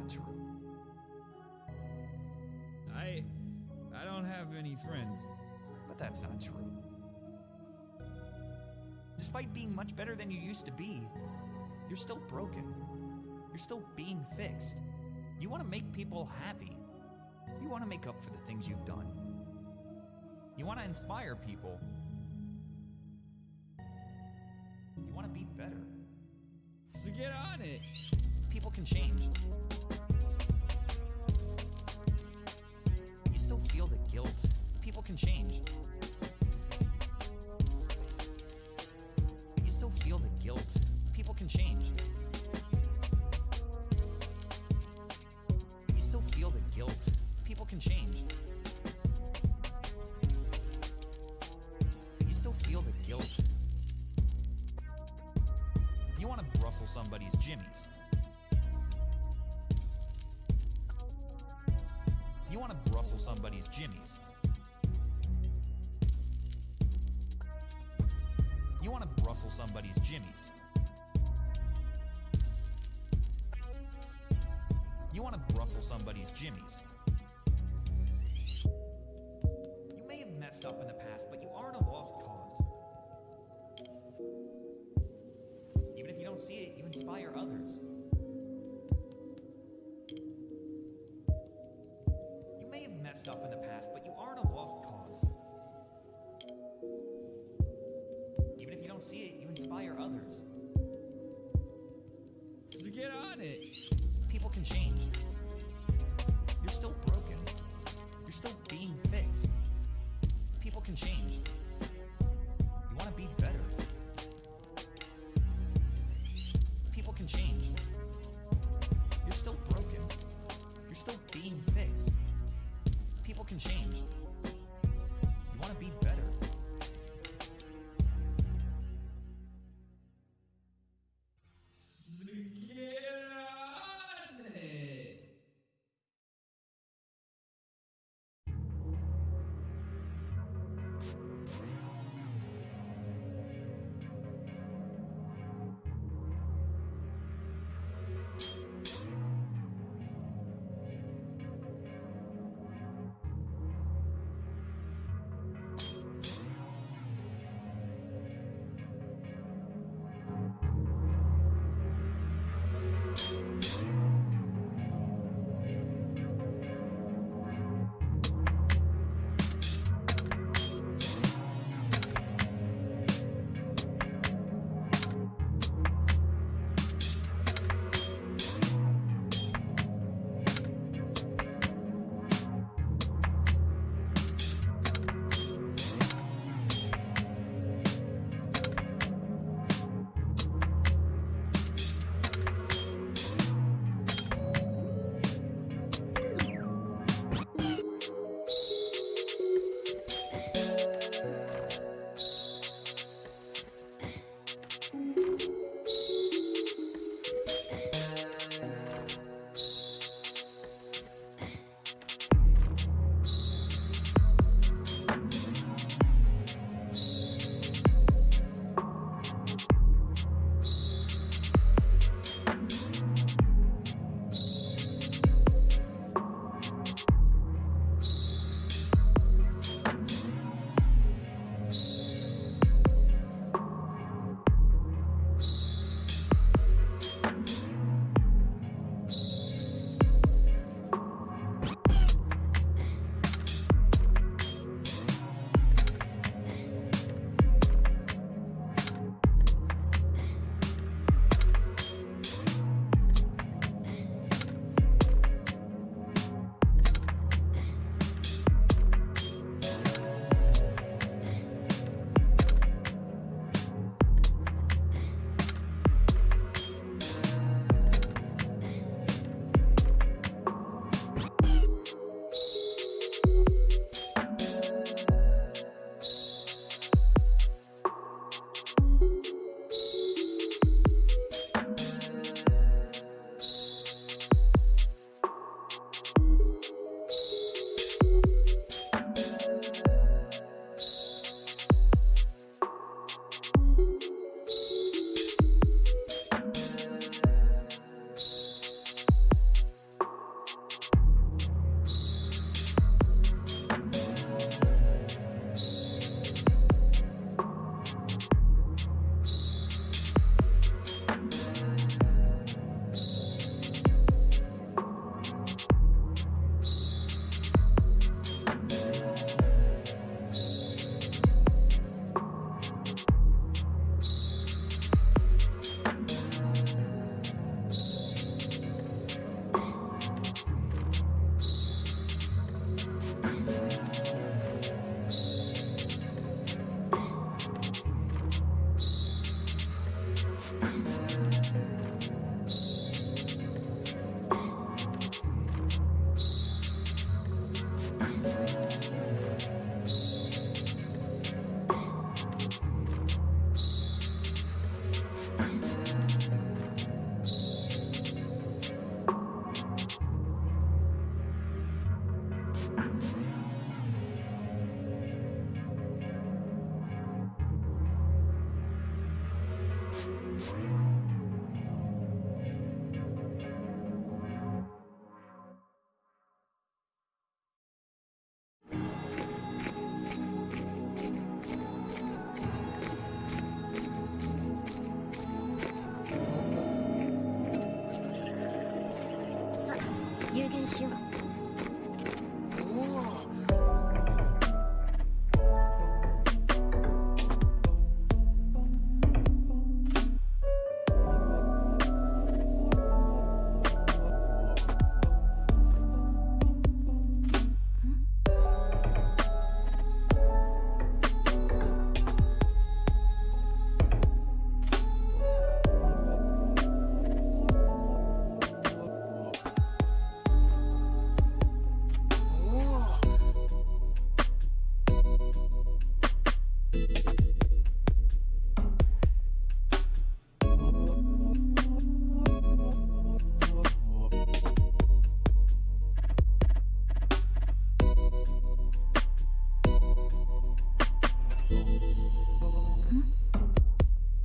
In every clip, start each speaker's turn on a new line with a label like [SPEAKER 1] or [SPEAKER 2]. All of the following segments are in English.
[SPEAKER 1] not true.
[SPEAKER 2] I don't have any friends.
[SPEAKER 1] But that's not true. Despite being much better than you used to be, you're still broken. You're still being fixed. You want to make people happy. You want to make up for the things you've done. You want to inspire people. You want to be better.
[SPEAKER 2] So get on it.
[SPEAKER 1] People can change. You still feel the guilt. People can change. You still feel the guilt. People can change. You still feel the guilt. People can change. You still feel the guilt. You want to rustle somebody's jimmies. You want to rustle somebody's jimmies. You want to rustle somebody's jimmies. You want to rustle somebody's jimmies. You may have messed up in the past, but you aren't a lost cause. Even if you don't see it, you inspire others. You may have messed up in the past, but you aren't a lost cause. Even if you don't see it, you inspire others.
[SPEAKER 2] So get on it.
[SPEAKER 1] People can change. You're still broken. You're still being fixed. People can change. You want to be better. People can change. You're still broken. You're still being fixed. People can change. You want to be better.
[SPEAKER 2] So get on it.
[SPEAKER 3] にしよう。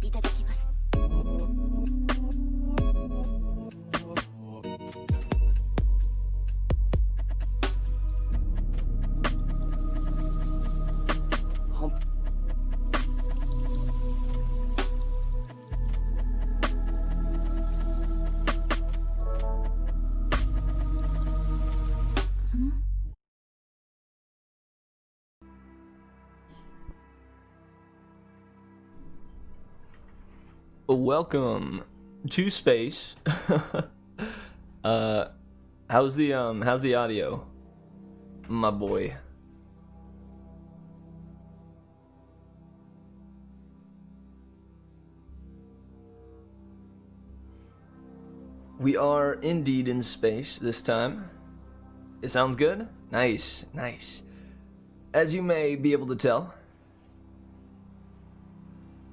[SPEAKER 3] いただきます。
[SPEAKER 4] Welcome to space. How's the audio, my boy? We are indeed in space this time. It sounds good? Nice, nice. As you may be able to tell,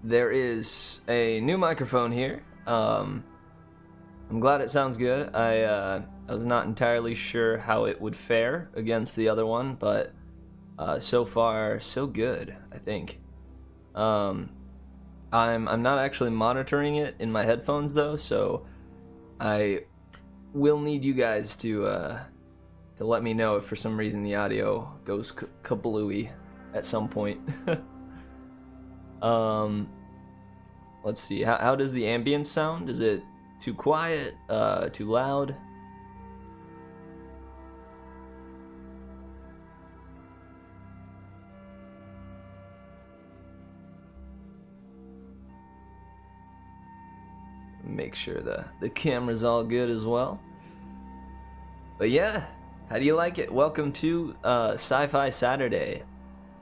[SPEAKER 4] there is a new microphone here. I'm glad it sounds good. I was not entirely sure how it would fare against the other one, but so far so good, I think. I'm not actually monitoring it in my headphones though, so I will need you guys to let me know if for some reason the audio goes kablooey at some point. Let's see. How does the ambience sound? Is it too quiet? Too loud? Make sure the camera's all good as well. But yeah, how do you like it? Welcome to Sci Fi Saturday.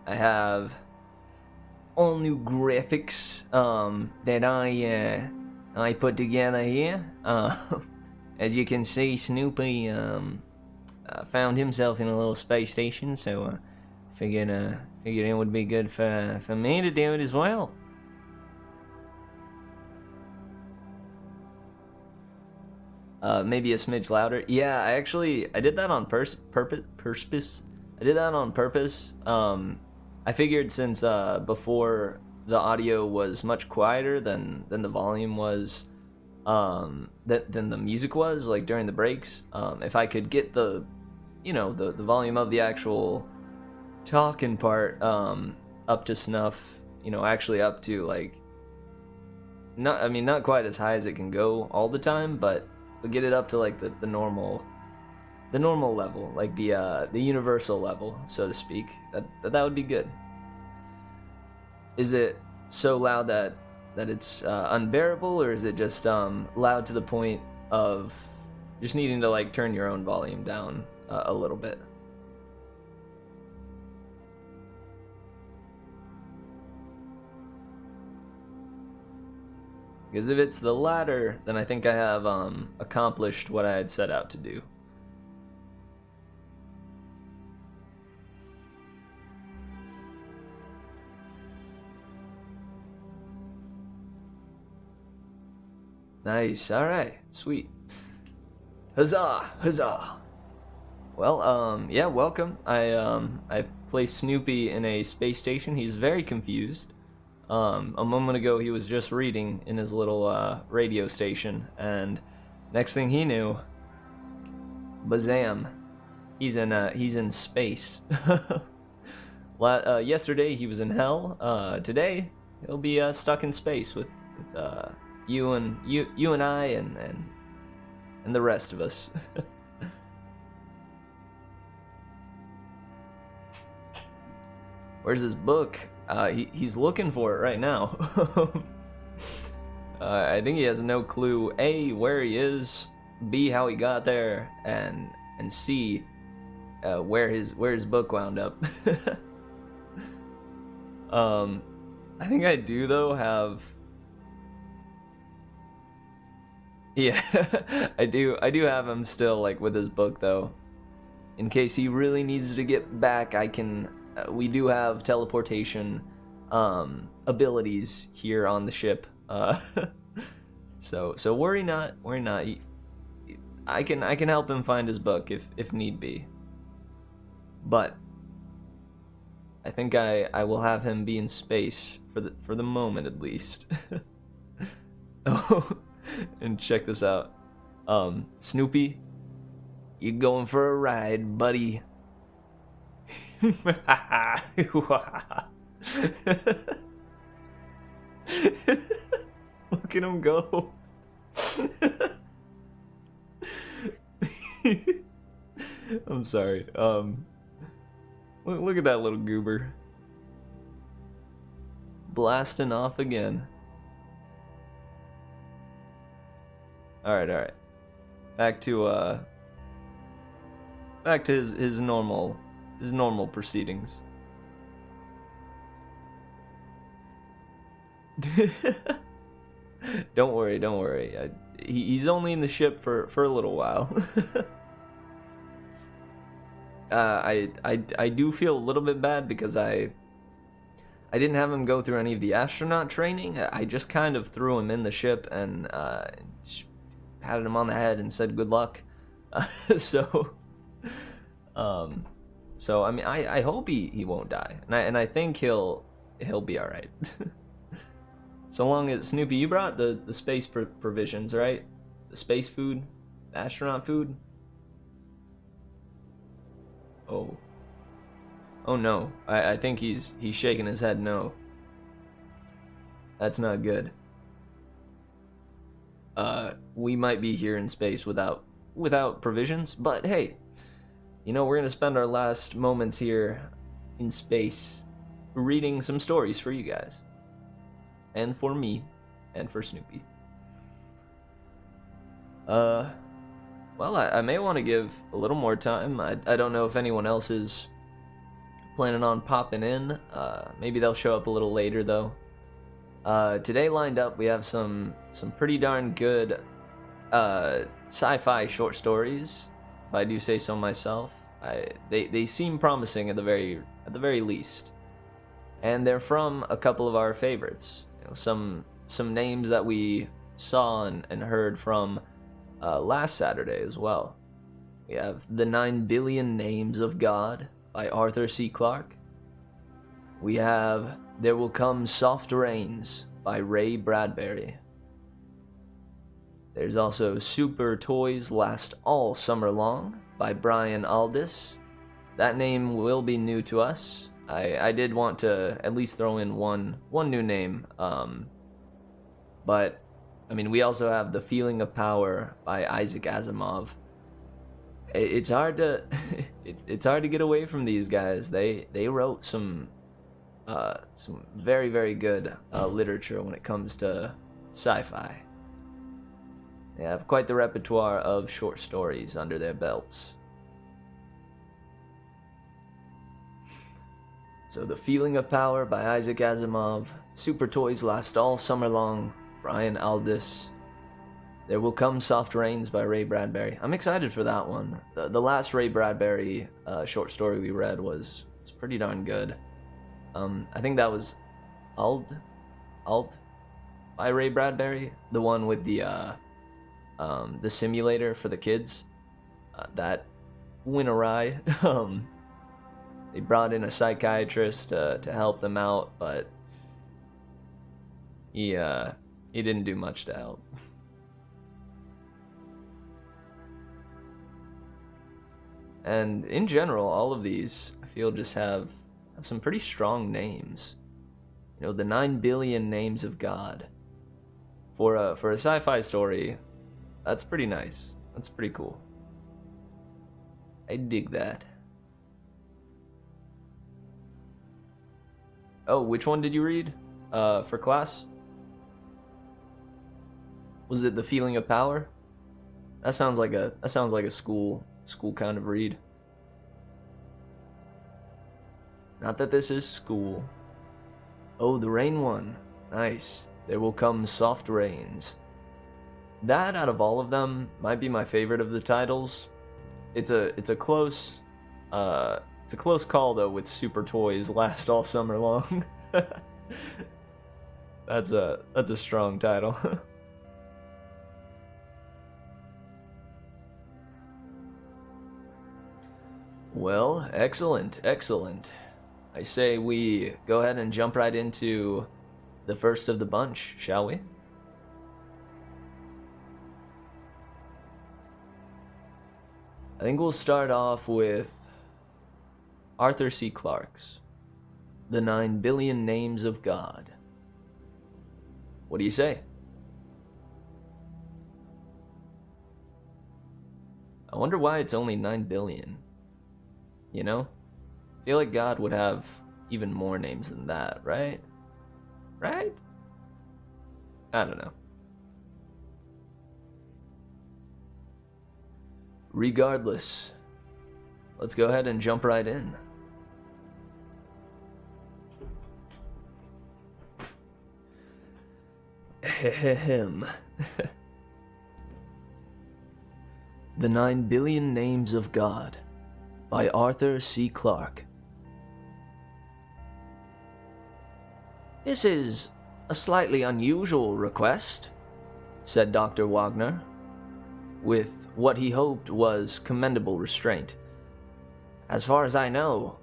[SPEAKER 4] I have all new graphics that I put together here. As you can see, Snoopy found himself in a little space station, so figured it would be good for me to do it as well. Maybe a smidge louder. Yeah, I did that on purpose. I did that on purpose. I figured since before the audio was much quieter than the volume was, than the music was, like during the breaks, if I could get the volume of the actual talking part up to snuff, actually up to like, not quite as high as it can go all the time, but get it up to like the normal level, like the universal level, so to speak. That would be good. Is it so loud that it's unbearable, or is it just loud to the point of just needing to like turn your own volume down a little bit? Because if it's the latter, then I think I have accomplished what I had set out to do. Nice, alright, sweet. Huzzah, huzzah. Well, yeah, welcome. I've placed Snoopy in a space station. He's very confused. A moment ago he was just reading in his little radio station, and next thing he knew, bazam, he's in space. Yesterday he was in hell. Today he'll be stuck in space with you and I and the rest of us. Where's his book? He's looking for it right now. I think he has no clue, A, where he is, B, how he got there, and C, where his book wound up. I think I do though have. Yeah, I do have him still, like, with his book though. In case he really needs to get back, I can. We do have teleportation abilities here on the ship. So worry not. I can help him find his book if need be. But I think I will have him be in space for the moment at least. Oh, and check this out. Snoopy, you going for a ride, buddy? Look at him go. I'm sorry. Look at that little goober. Blasting off again. Alright. Back to his normal proceedings. Don't worry. He's only in the ship for a little while. I do feel a little bit bad because I didn't have him go through any of the astronaut training. I just kind of threw him in the ship and patted him on the head and said good luck. So I mean, I hope he won't die, and I think he'll be all right. So long as Snoopy, you brought the space provisions, right? The space food, the astronaut food. Oh no! I think he's shaking his head no. That's not good. We might be here in space without provisions, but hey, you know, we're gonna spend our last moments here in space reading some stories for you guys. And for me, and for Snoopy. Well, I may want to give a little more time. I don't know if anyone else is planning on popping in. Maybe they'll show up a little later, though. Today lined up, we have some pretty darn good sci-fi short stories, if I do say so myself. They seem promising at the very least, and they're from a couple of our favorites. You know, some names that we saw and heard from last Saturday as well. We have The 9 Billion Names of God by Arthur C. Clarke. We have There Will Come Soft Rains by Ray Bradbury. There's also Super Toys Last All Summer Long by Brian Aldiss. That name will be new to us. I did want to at least throw in one new name. But I mean, we also have The Feeling of Power by Isaac Asimov. It's hard to it's hard to get away from these guys. They wrote some very, very good literature when it comes to sci-fi. They have quite the repertoire of short stories under their belts. So The Feeling of Power by Isaac Asimov, Super Toys Last All Summer Long, Brian Aldiss. There Will Come Soft Rains by Ray Bradbury. I'm excited for that one. The last Ray Bradbury short story we read was pretty darn good. I think that was Ald by Ray Bradbury, the one with the simulator for the kids that went awry. They brought in a psychiatrist to help them out, but he didn't do much to help. And in general, all of these, I feel, just have some pretty strong names. You know, the 9 billion names of God. For a sci-fi story, that's pretty nice. That's pretty cool. I dig that. Oh, which one did you read? For class? Was it The Feeling of Power? That sounds like a school kind of read. Not that this is school. Oh, the rain one. Nice. There will come soft rains. That, out of all of them, might be my favorite of the titles. It's a close call though with Super Toys Last All Summer Long. That's a strong title. Well, excellent. I say we go ahead and jump right into the first of the bunch, shall we? I think we'll start off with Arthur C. Clarke's The 9 Billion Names of God. What do you say? I wonder why it's only 9 billion. You know? I feel like God would have even more names than that, right? Right? I don't know. Regardless, let's go ahead and jump right in. Ahem. The 9 Billion Names of God by Arthur C. Clarke. This is a slightly unusual request, said Dr. Wagner, with what he hoped was commendable restraint. As far as I know,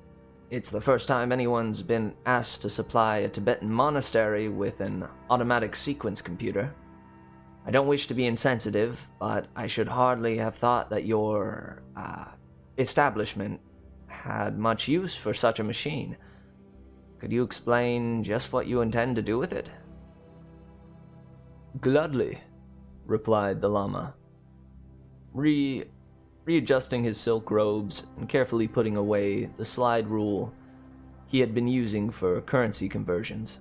[SPEAKER 4] it's the first time anyone's been asked to supply a Tibetan monastery with an automatic sequence computer. I don't wish to be insensitive, but I should hardly have thought that your, establishment had much use for such a machine. Could you explain just what you intend to do with it? Gladly, replied the Lama, readjusting his silk robes and carefully putting away the slide rule he had been using for currency conversions.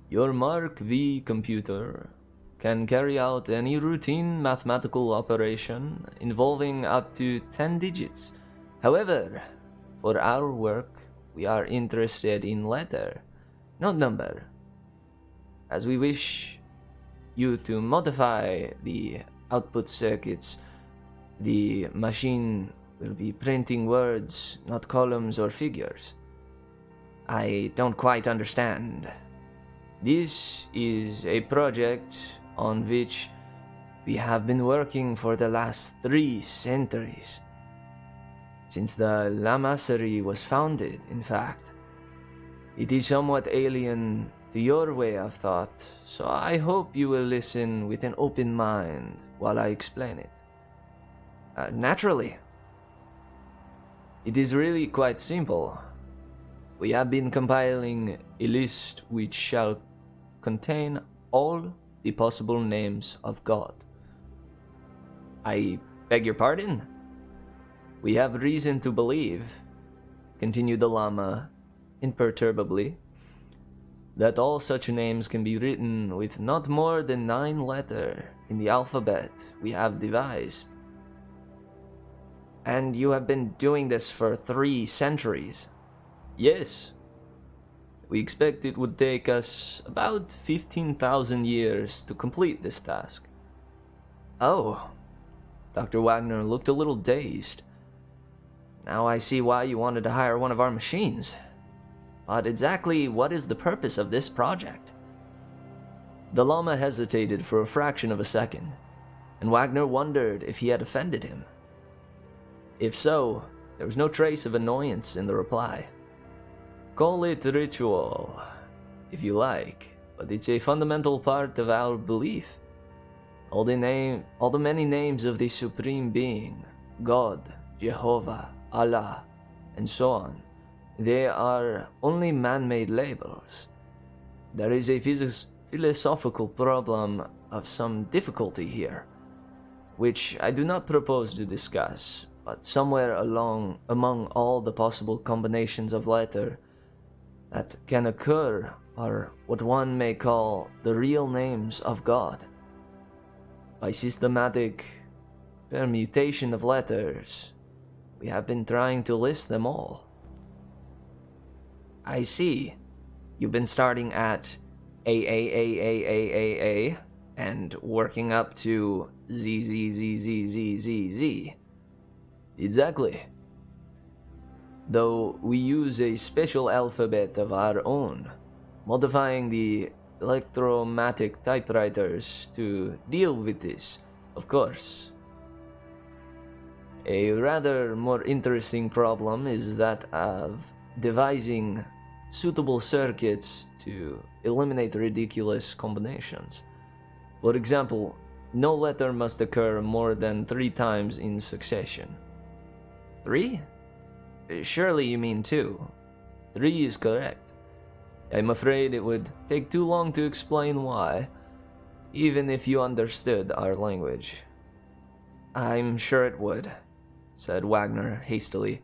[SPEAKER 4] Your Mark V computer can carry out any routine mathematical operation involving up to 10 digits. However, for our work, we are interested in letter, not number, as we wish you to modify the output circuits. The machine will be printing words, not columns or figures. I don't quite understand. This is a project on which we have been working for the last 3 centuries. Since the Lamasery was founded, in fact. It is somewhat alien to your way of thought, so I hope you will listen with an open mind while I explain it. Naturally. It is really quite simple. We have been compiling a list which shall contain all the possible names of God. I beg your pardon? We have reason to believe, continued the Lama imperturbably, that all such names can be written with not more than 9 letters in the alphabet we have devised. And you have been doing this for 3 centuries? Yes. We expect it would take us about 15,000 years to complete this task. Oh. Dr. Wagner looked a little dazed. Now I see why you wanted to hire one of our machines. But exactly what is the purpose of this project? The Lama hesitated for a fraction of a second, and Wagner wondered if he had offended him. If so, there was no trace of annoyance in the reply. Call it ritual, if you like, but it's a fundamental part of our belief. All the many names of the Supreme Being, God, Jehovah, Allah, and so on, they are only man-made labels. There is a philosophical problem of some difficulty here, which I do not propose to discuss, but somewhere among all the possible combinations of letter, that can occur are what one may call the real names of God. By systematic permutation of letters, we have been trying to list them all. I see. You've been starting at AAAAAAA and working up to ZZZZZZZ. Exactly. Though we use a special alphabet of our own, modifying the electromatic typewriters to deal with this, of course. A rather more interesting problem is that of devising suitable circuits to eliminate ridiculous combinations. For example, no letter must occur more than 3 times in succession. 3? Surely you mean 2. 3 is correct. I'm afraid it would take too long to explain why, even if you understood our language. I'm sure it would, said Wagner hastily.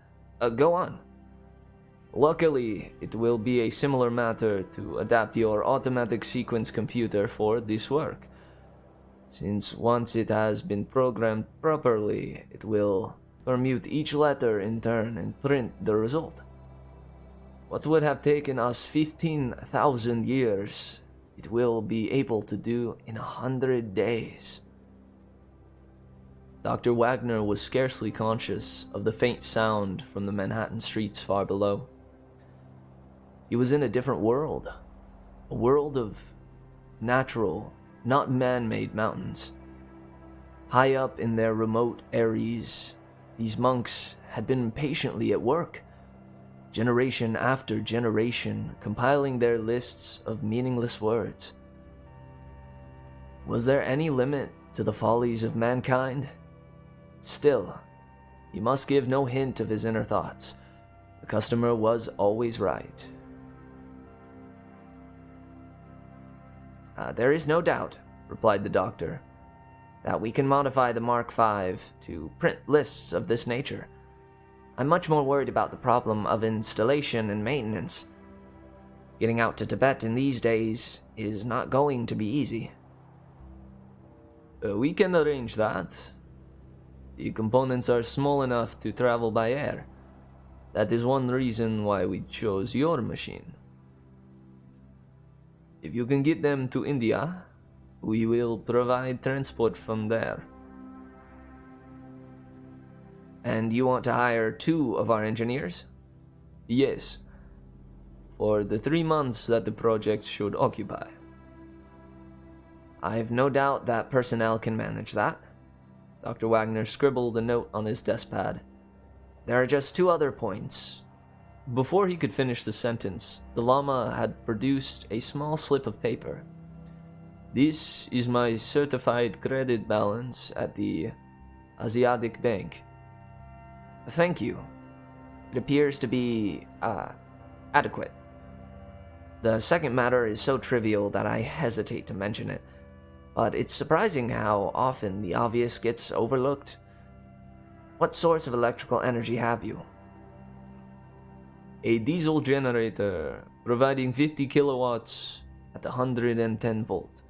[SPEAKER 4] Go on. Luckily, it will be a similar matter to adapt your automatic sequence computer for this work, since once it has been programmed properly, it will permute each letter in turn and print the result. What would have taken us 15,000 years, it will be able to do in 100 days. Dr. Wagner was scarcely conscious of the faint sound from the Manhattan streets far below. He was in a different world, a world of natural, not man-made mountains. High up in their remote eyries, these monks had been patiently at work, generation after generation, compiling their lists of meaningless words. Was there any limit to the follies of mankind? Still, he must give no hint of his inner thoughts. The customer was always right. There is no doubt, replied the doctor, that we can modify the Mark V to print lists of this nature. I'm much more worried about the problem of installation and maintenance. Getting out to Tibet in these days is not going to be easy. We can arrange that. The components are small enough to travel by air. That is one reason why we chose your machine. If you can get them to India, we will provide transport from there. And you want to hire 2 of our engineers? Yes, for the 3 months that the project should occupy. I've no doubt that personnel can manage that. Dr. Wagner scribbled a note on his desk pad. There are just 2 other points. Before he could finish the sentence, the Lama had produced a small slip of paper. This is my certified credit balance at the Asiatic Bank. Thank you. It appears to be, adequate. The second matter is so trivial that I hesitate to mention it, but it's surprising how often the obvious gets overlooked. What source of electrical energy have you? A diesel generator providing 50 kilowatts at 110 volt.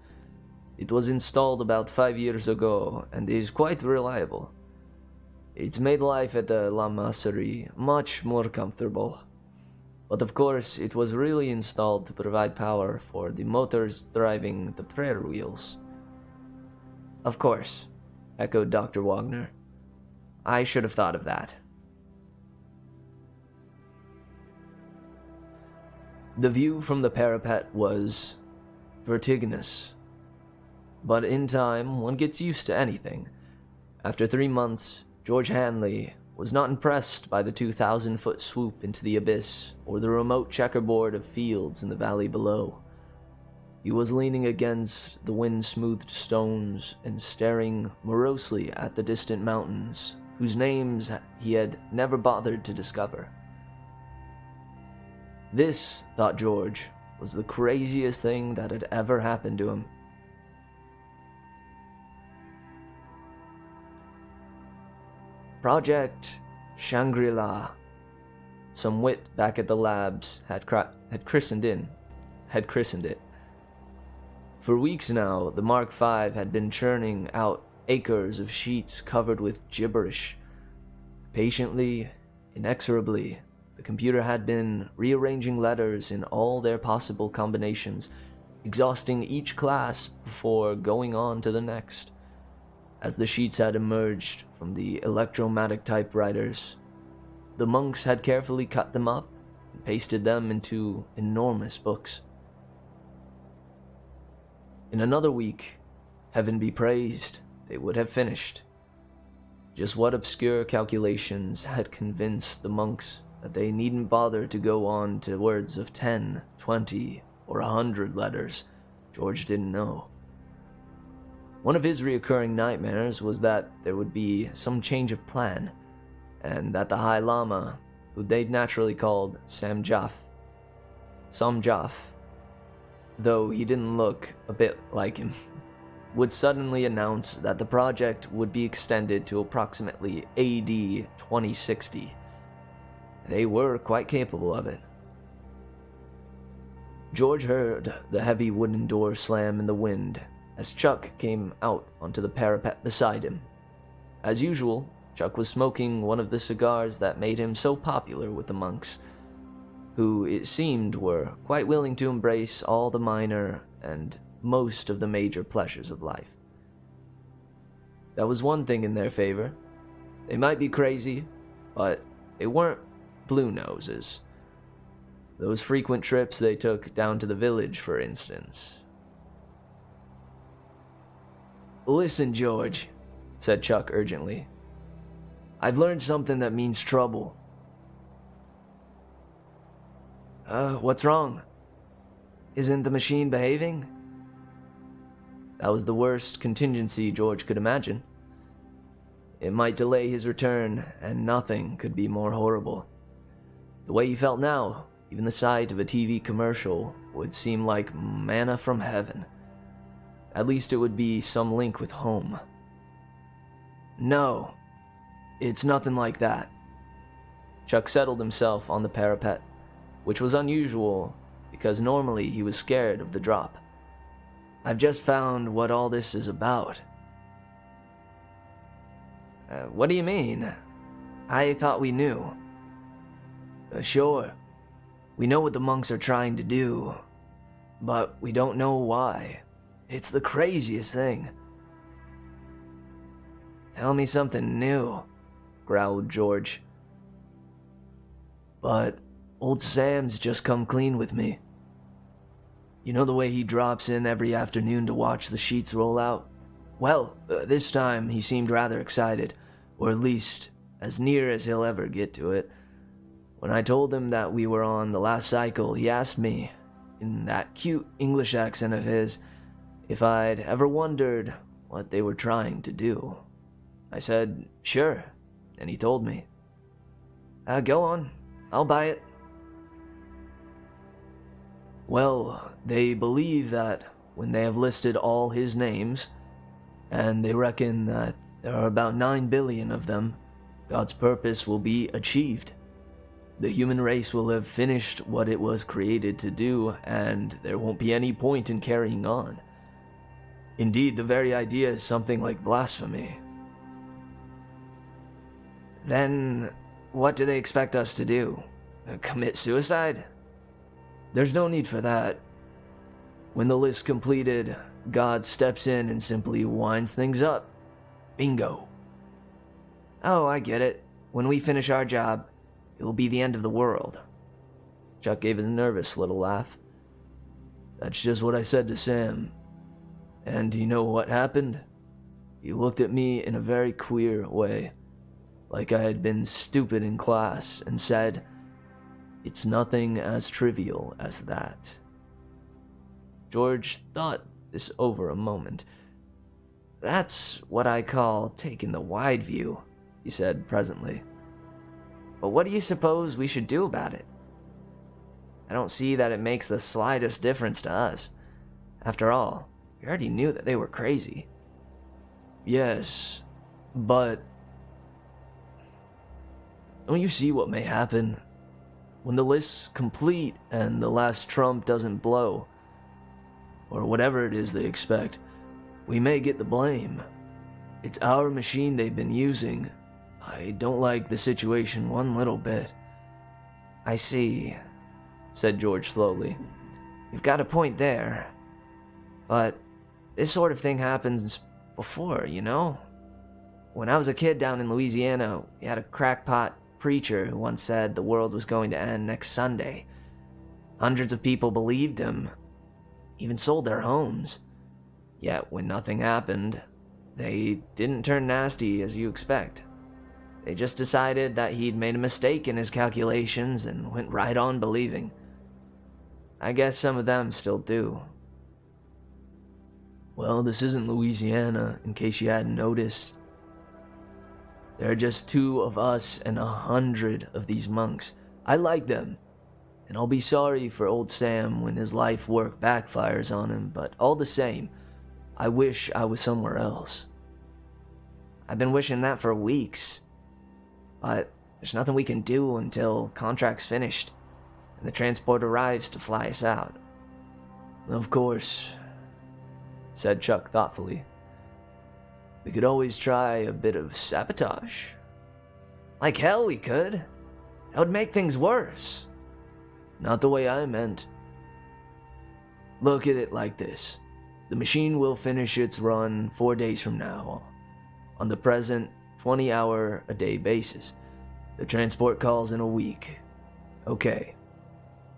[SPEAKER 4] It was installed about 5 years ago and is quite reliable. It's made life at the Lamasery much more comfortable. But of course, it was really installed to provide power for the motors driving the prayer wheels. Of course, echoed Dr. Wagner. I should have thought of that. The view from the parapet was vertiginous. But in time, one gets used to anything. After 3 months, George Hanley was not impressed by the 2,000-foot swoop into the abyss or the remote checkerboard of fields in the valley below. He was leaning against the wind-smoothed stones and staring morosely at the distant mountains, whose names he had never bothered to discover. This, thought George, was the craziest thing that had ever happened to him. Project Shangri-La, some wit back at the labs had christened it. For weeks now, the Mark V had been churning out acres of sheets covered with gibberish. Patiently, inexorably, the computer had been rearranging letters in all their possible combinations, exhausting each class before going on to the next. As the sheets had emerged from the electromatic typewriters, the monks had carefully cut them up and pasted them into enormous books. In another week, heaven be praised, they would have finished. Just what obscure calculations had convinced the monks that they needn't bother to go on to words of 10, 20, or 100 letters, George didn't know. One of his reoccurring nightmares was that there would be some change of plan, and that the High Lama, who they'd naturally called Samjaf, though he didn't look a bit like him, would suddenly announce that the project would be extended to approximately AD 2060. They were quite capable of it. George heard the heavy wooden door slam in the wind as Chuck came out onto the parapet beside him. As usual, Chuck was smoking one of the cigars that made him so popular with the monks, who it seemed were quite willing to embrace all the minor and most of the major pleasures of life. That was one thing in their favor. They might be crazy, but they weren't blue noses. Those frequent trips they took down to the village, for instance. "Listen, George," said Chuck urgently. "I've learned something that means trouble." What's wrong? Isn't the machine behaving?" That was the worst contingency George could imagine. It might delay his return, and nothing could be more horrible. The way he felt now, even the sight of a TV commercial would seem like manna from heaven. At least it would be some link with home. "No, it's nothing like that." Chuck settled himself on the parapet, which was unusual because normally he was scared of the drop. "I've just found what all this is about." What do you mean? I thought we knew." Sure. We know what the monks are trying to do, but we don't know why. It's the craziest thing." "Tell me something new," growled George. "But old Sam's just come clean with me. You know the way he drops in every afternoon to watch the sheets roll out? Well, this time he seemed rather excited, or at least as near as he'll ever get to it. When I told him that we were on the last cycle, he asked me, in that cute English accent of his, if I'd ever wondered what they were trying to do. I said, sure, and he told me. Go on, I'll buy it. Well, they believe that when they have listed all his names, and they reckon that there are about 9 billion of them, God's purpose will be achieved. The human race will have finished what it was created to do, and there won't be any point in carrying on. Indeed, the very idea is something like blasphemy. Then, what do they expect us to do? Commit suicide? There's no need for that. When the list's completed, God steps in and simply winds things up. Bingo. Oh, I get it. When we finish our job, it will be the end of the world. Chuck gave a nervous little laugh. That's just what I said to Sam. And you know what happened? He looked at me in a very queer way, like I had been stupid in class, and said, "It's nothing as trivial as that." George thought this over a moment. That's what I call taking the wide view, he said presently. But what do you suppose we should do about it? I don't see that it makes the slightest difference to us. After all, we already knew that they were crazy. Yes, but don't you see what may happen? when the list's complete and the last trump doesn't blow, or whatever it is they expect, we may get the blame. It's our machine they've been using. I don't like the situation one little bit." "I see," said George slowly. "You've got a point there. But this sort of thing happens before, you know? When I was a kid down in Louisiana, we had a crackpot preacher who once said the world was going to end next Sunday. Hundreds of people believed him, even sold their homes. Yet when nothing happened, they didn't turn nasty as you expect. They just decided that he'd made a mistake in his calculations and went right on believing. I guess some of them still do." "Well, this isn't Louisiana, in case you hadn't noticed. There are just 2 of us and 100 of these monks. I like them, and I'll be sorry for old Sam when his life work backfires on him, but all the same, I wish I was somewhere else." "I've been wishing that for weeks. But there's nothing we can do until contract's finished and the transport arrives to fly us out." "Of course," said Chuck thoughtfully. "We could always try a bit of sabotage." "Like hell we could. That would make things worse." "Not the way I meant. Look at it like this. The machine will finish its run 4 days from now, on the present 20-hour-a-day basis. The transport calls in a week. Okay.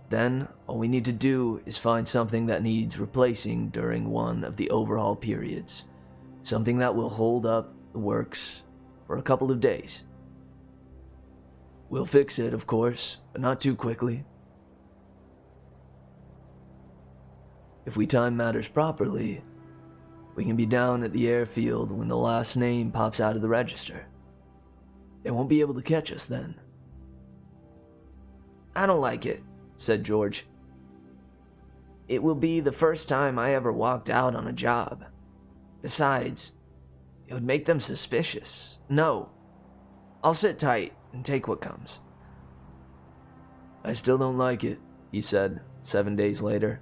[SPEAKER 4] Then, all we need to do is find something that needs replacing during one of the overhaul periods. Something that will hold up the works for a couple of days. We'll fix it, of course, but not too quickly. If we time matters properly, we can be down at the airfield when the last name pops out of the register. They won't be able to catch us then." "I don't like it," said George. "It will be the first time I ever walked out on a job. Besides, it would make them suspicious. No, I'll sit tight and take what comes." "I still don't like it," he said 7 days later,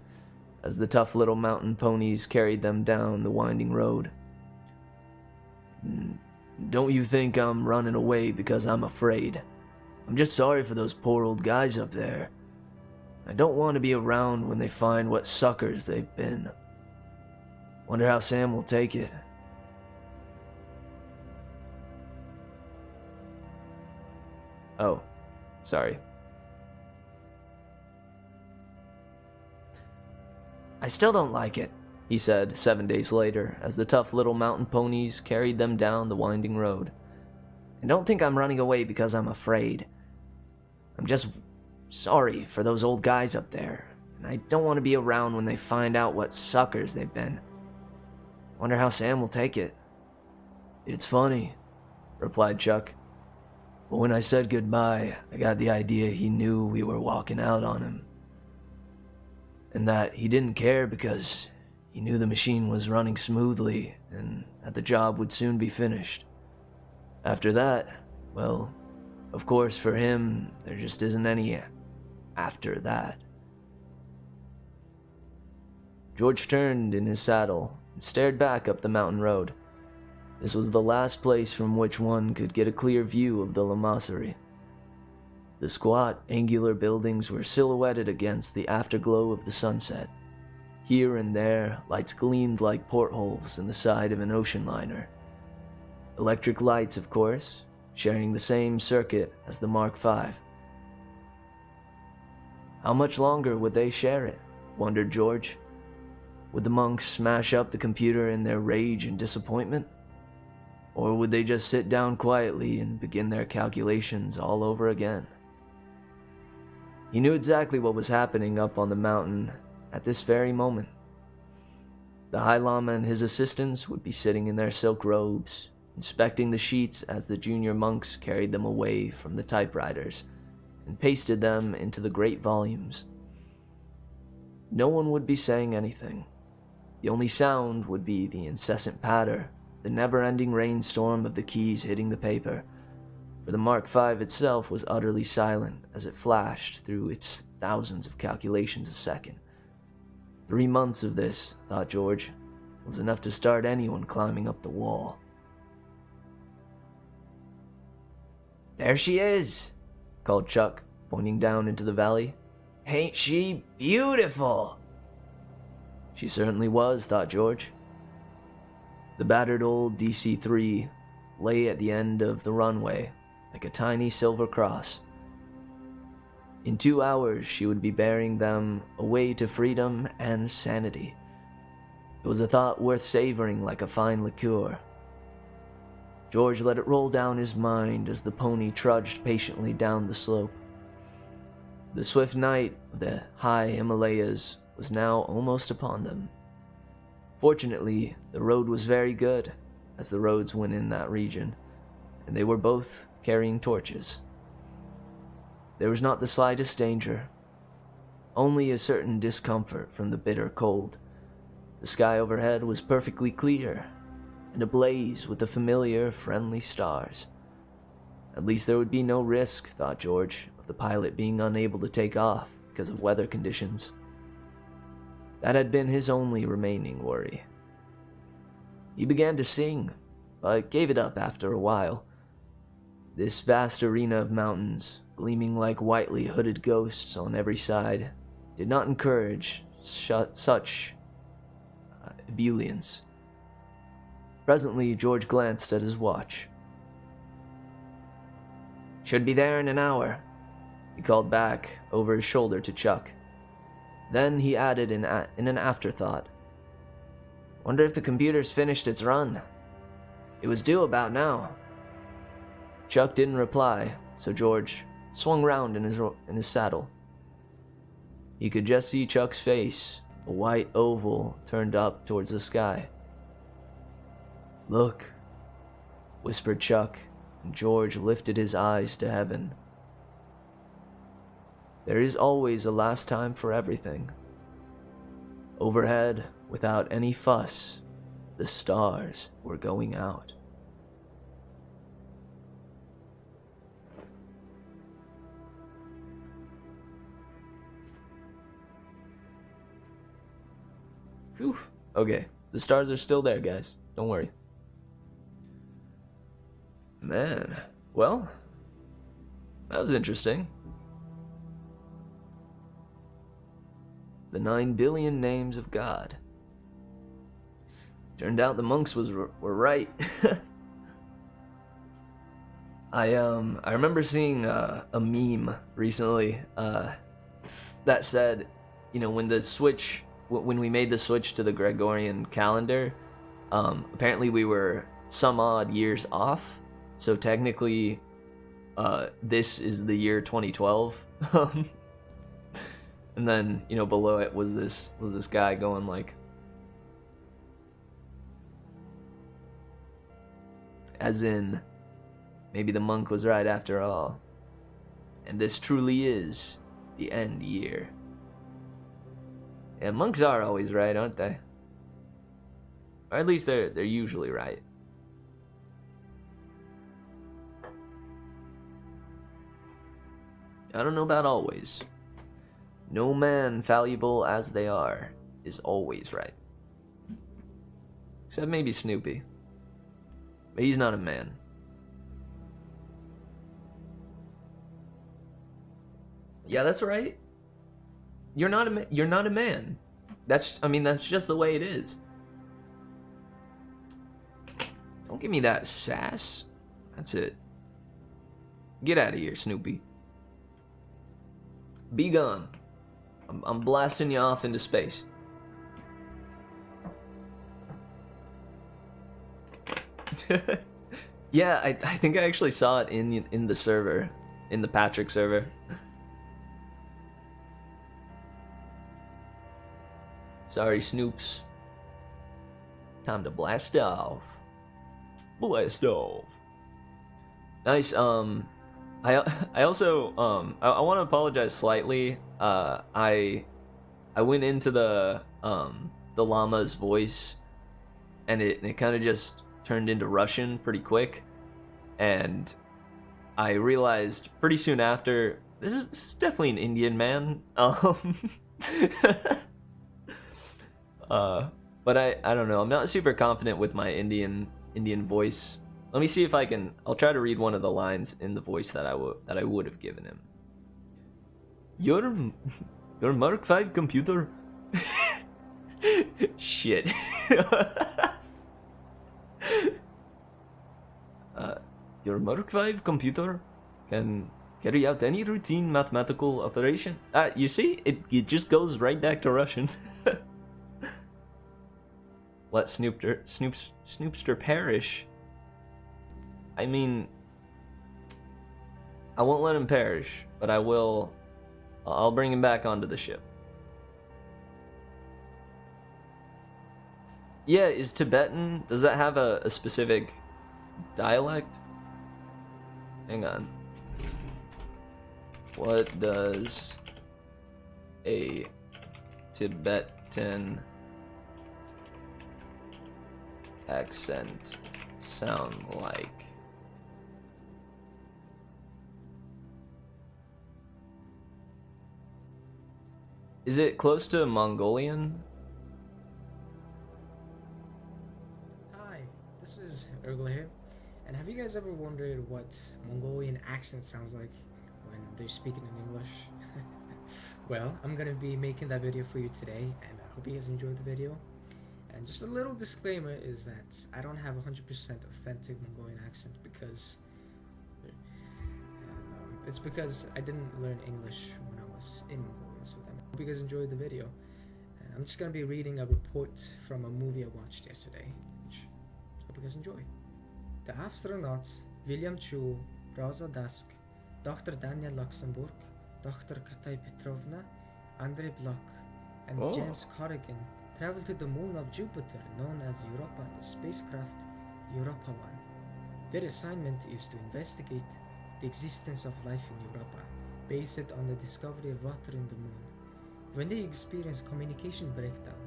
[SPEAKER 4] as the tough little mountain ponies carried them down the winding road. "Don't you think I'm running away because I'm afraid? I'm just sorry for those poor old guys up there. I don't want to be around when they find what suckers they've been. Wonder how Sam will take it." Oh, sorry. "I still don't like it," he said 7 days later as the tough little mountain ponies carried them down the winding road. "I don't think I'm running away because I'm afraid. I'm just sorry for those old guys up there, and I don't want to be around when they find out what suckers they've been. Wonder how Sam will take it." "It's funny," replied Chuck, "but when I said goodbye, I got the idea he knew we were walking out on him. And that he didn't care because he knew the machine was running smoothly and that the job would soon be finished. After that, well, of course for him, there just isn't any after that." George turned in his saddle and stared back up the mountain road. This was the last place from which one could get a clear view of the Lamasserie. The squat, angular buildings were silhouetted against the afterglow of the sunset. Here and there, lights gleamed like portholes in the side of an ocean liner. Electric lights, of course, sharing the same circuit as the Mark V. How much longer would they share it, wondered George. Would the monks smash up the computer in their rage and disappointment? Or would they just sit down quietly and begin their calculations all over again? He knew exactly what was happening up on the mountain at this very moment. The High Lama and his assistants would be sitting in their silk robes, inspecting the sheets as the junior monks carried them away from the typewriters and pasted them into the great volumes. No one would be saying anything. The only sound would be the incessant patter, the never-ending rainstorm of the keys hitting the paper, for the Mark V itself was utterly silent as it flashed through its thousands of calculations a second. 3 months of this, thought George, was enough to start anyone climbing up the wall. "There she is," called Chuck, pointing down into the valley. "Ain't she beautiful?" She certainly was, thought George. The battered old DC-3 lay at the end of the runway like a tiny silver cross. In 2 hours, she would be bearing them away to freedom and sanity. It was a thought worth savoring like a fine liqueur. George let it roll down his mind as the pony trudged patiently down the slope. The swift night of the high Himalayas was now almost upon them. Fortunately, the road was very good, as the roads went in that region, and they were both carrying torches. There was not the slightest danger, only a certain discomfort from the bitter cold. The sky overhead was perfectly clear, and ablaze with the familiar, friendly stars. At least there would be no risk, thought George, of the pilot being unable to take off because of weather conditions. That had been his only remaining worry. He began to sing, but gave it up after a while. This vast arena of mountains, gleaming like whitely hooded ghosts on every side, did not encourage such ebullience. Presently, George glanced at his watch. "Should be there in an hour," he called back over his shoulder to Chuck. Then he added in an afterthought, "Wonder if the computer's finished its run. It was due about now." Chuck didn't reply, so George swung round in his saddle. He could just see Chuck's face, a white oval turned up towards the sky. "Look," whispered Chuck, and George lifted his eyes to heaven. There is always a last time for everything. Overhead, without any fuss, the stars were going out. Whew. Okay, the stars are still there, guys. Don't worry. Man, well, that was interesting. The 9 billion names of God. Turned out the monks were right. I remember seeing a meme recently that said, when we made the switch to the Gregorian calendar, apparently we were some odd years off. So technically, this is the year 2012. And then, below it was this guy going like, as in, maybe the monk was right after all, and this truly is the end year. And monks are always right, aren't they? Or at least they're usually right. I don't know about always. No man, fallible as they are, is always right. Except maybe Snoopy. But he's not a man. Yeah, that's right. You're not a man. That's just the way it is. Don't give me that sass. That's it. Get out of here, Snoopy. Be gone. I'm blasting you off into space. Yeah, I think I actually saw it in the server, in the Patrick server. Sorry, Snoops. Time to blast off. Blast off. Nice. I also I want to apologize slightly. I went into the llama's voice, and it kind of just turned into Russian pretty quick, and I realized pretty soon after this is definitely an Indian man. But I don't know. I'm not super confident with my Indian voice. Let me see if I can. I'll try to read one of the lines in the voice that I would have given him. Your Mark V computer. Shit. Your Mark V computer can carry out any routine mathematical operation. You see, it just goes right back to Russian. Let Snoopster perish. I mean, I won't let him perish, but I will. I'll bring him back onto the ship. Yeah, is Tibetan, does that have a specific dialect? Hang on. What does a Tibetan accent sound like? Is it close to Mongolian?
[SPEAKER 5] Hi, this is Ergla here. And have you guys ever wondered what Mongolian accent sounds like when they're speaking in English? Well, I'm gonna be making that video for you today, and I hope you guys enjoyed the video. And just a little disclaimer is that I don't have 100% authentic Mongolian accent because it's because I didn't learn English when I was in Mongolia. So I hope you guys enjoyed the video. And I'm just gonna be reading a report from a movie I watched yesterday, which I hope you guys enjoy. The astronauts William Chu, Rosa Dask, Dr. Daniel Luxemburg, Dr. Katay Petrovna, Andrei Bloch, and James Corrigan traveled to the moon of Jupiter, known as Europa, in the spacecraft Europa 1. Their assignment is to investigate the existence of life in Europa, based on the discovery of water in the moon. When they experience communication breakdown,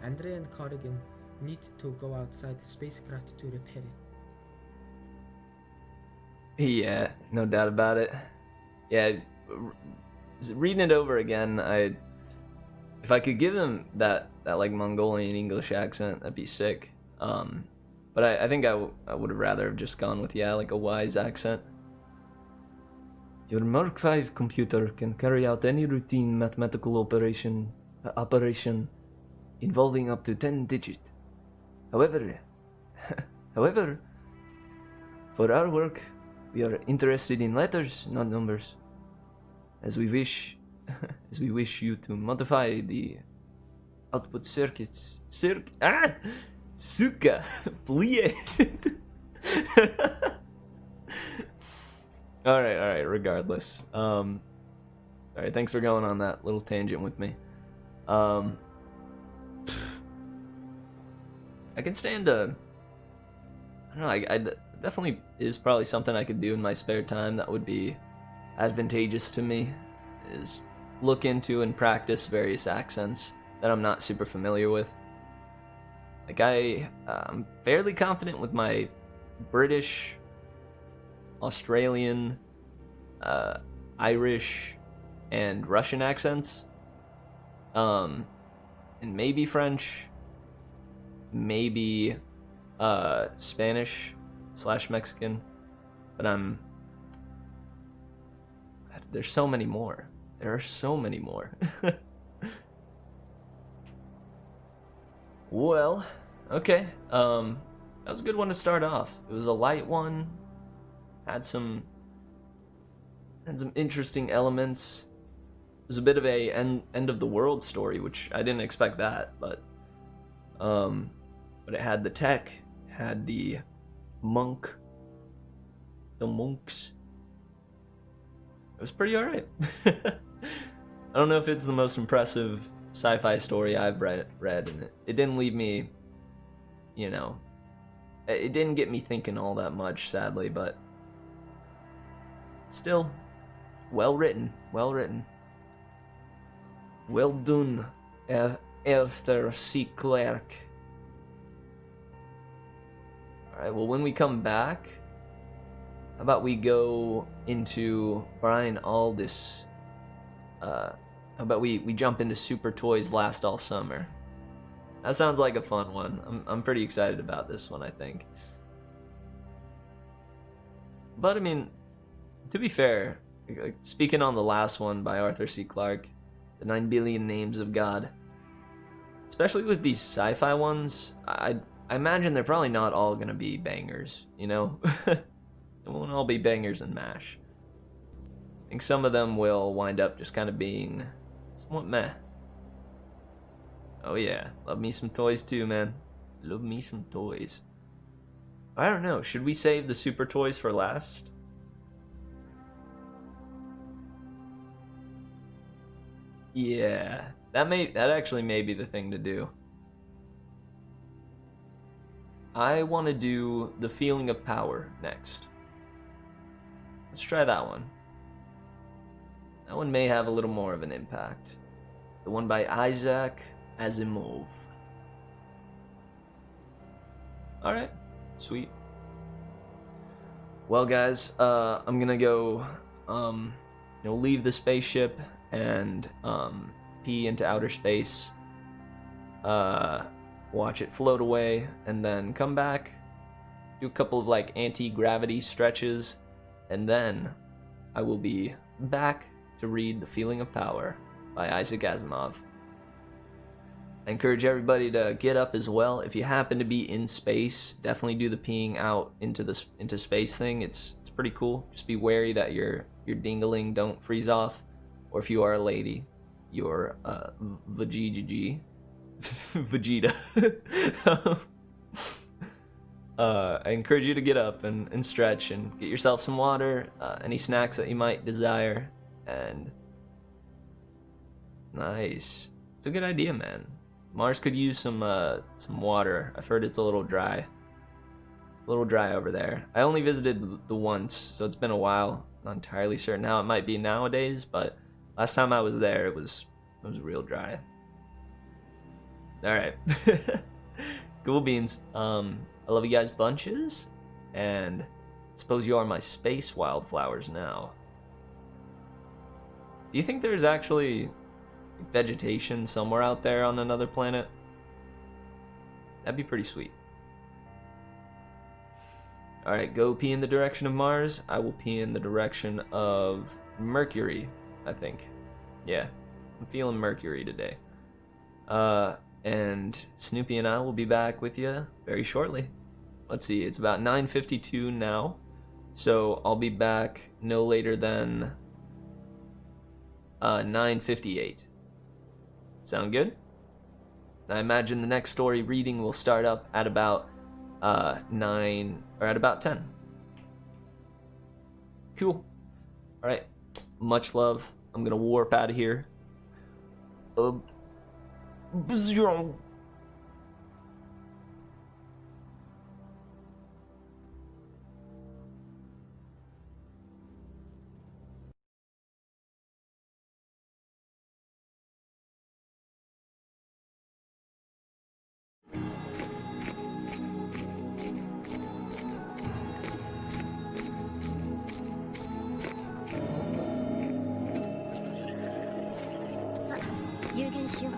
[SPEAKER 5] Andrei and Corrigan need to go outside the spacecraft to repair it.
[SPEAKER 4] Yeah, no doubt about it. Yeah, reading it over again, if I could give them that like Mongolian English accent, that'd be sick. But I think I would have rather have just gone with like a wise accent. Your Mark V computer can carry out any routine mathematical operation involving up to 10 digits. However, for our work, we are interested in letters, not numbers, as we wish you to modify the output circuits. Suka, please. All right. Regardless, sorry. Thanks for going on that little tangent with me. I can stand I don't know. I definitely is probably something I could do in my spare time that would be advantageous to me. Is look into and practice various accents that I'm not super familiar with. Like I'm fairly confident with my British, Australian, Irish, and Russian accents. And maybe French, maybe Spanish/Mexican, but there's so many more. There are so many more. Well, okay. That was a good one to start off. It was a light one. Had some interesting elements. It was a bit of a end of the world story, which I didn't expect that, but it had the tech, had the monks. It was pretty alright. I don't know if it's the most impressive sci-fi story I've read, and it didn't leave me, it didn't get me thinking all that much, sadly, but still, well written. Well done, Arthur C. Clarke. Alright, well, when we come back, How about we go into Brian Aldis? How about we jump into Super Toys Last All Summer? That sounds like a fun one. I'm pretty excited about this one, I think. But I mean, to be fair, speaking on the last one by Arthur C. Clarke, The 9 Billion Names of God, especially with these sci-fi ones, I imagine they're probably not all gonna be bangers, you know? It won't all be bangers and mash. I think some of them will wind up just kind of being somewhat meh. Oh yeah, love me some toys too, man. Love me some toys. I don't know, should we save the super toys for last? Yeah, that actually may be the thing to do. I want to do The Feeling of Power next. Let's try that one. That one may have a little more of an impact. The one by Isaac Asimov. Alright, sweet. Well guys, I'm gonna go leave the spaceship and pee into outer space, watch it float away, and then come back, do a couple of like anti-gravity stretches, and then I will be back to read The Feeling of Power by Isaac Asimov. I encourage everybody to get up as well. If you happen to be in space, definitely do the peeing out into space thing. It's pretty cool. Just be wary that your dingling don't freeze off, or if you are a lady, your Vegeta. I encourage you to get up and stretch and get yourself some water, any snacks that you might desire, and nice. It's a good idea, man. Mars could use some water. I've heard it's a little dry. It's a little dry over there. I only visited the once, so it's been a while. Not entirely certain how it might be nowadays, but last time I was there, it was real dry. All right, cool beans. I love you guys bunches, and I suppose you are my space wildflowers now. Do you think there's actually vegetation somewhere out there on another planet? That'd be pretty sweet. Alright, go pee in the direction of Mars. I will pee in the direction of Mercury, I think. Yeah, I'm feeling Mercury today. And Snoopy and I will be back with you very shortly. Let's see, it's about 9:52 now, so I'll be back no later than 9:58. Sound good? I imagine the next story reading will start up at about 9 or at about 10. Cool. All right. Much love. I'm gonna warp out of here.
[SPEAKER 3] さあ有言しよう。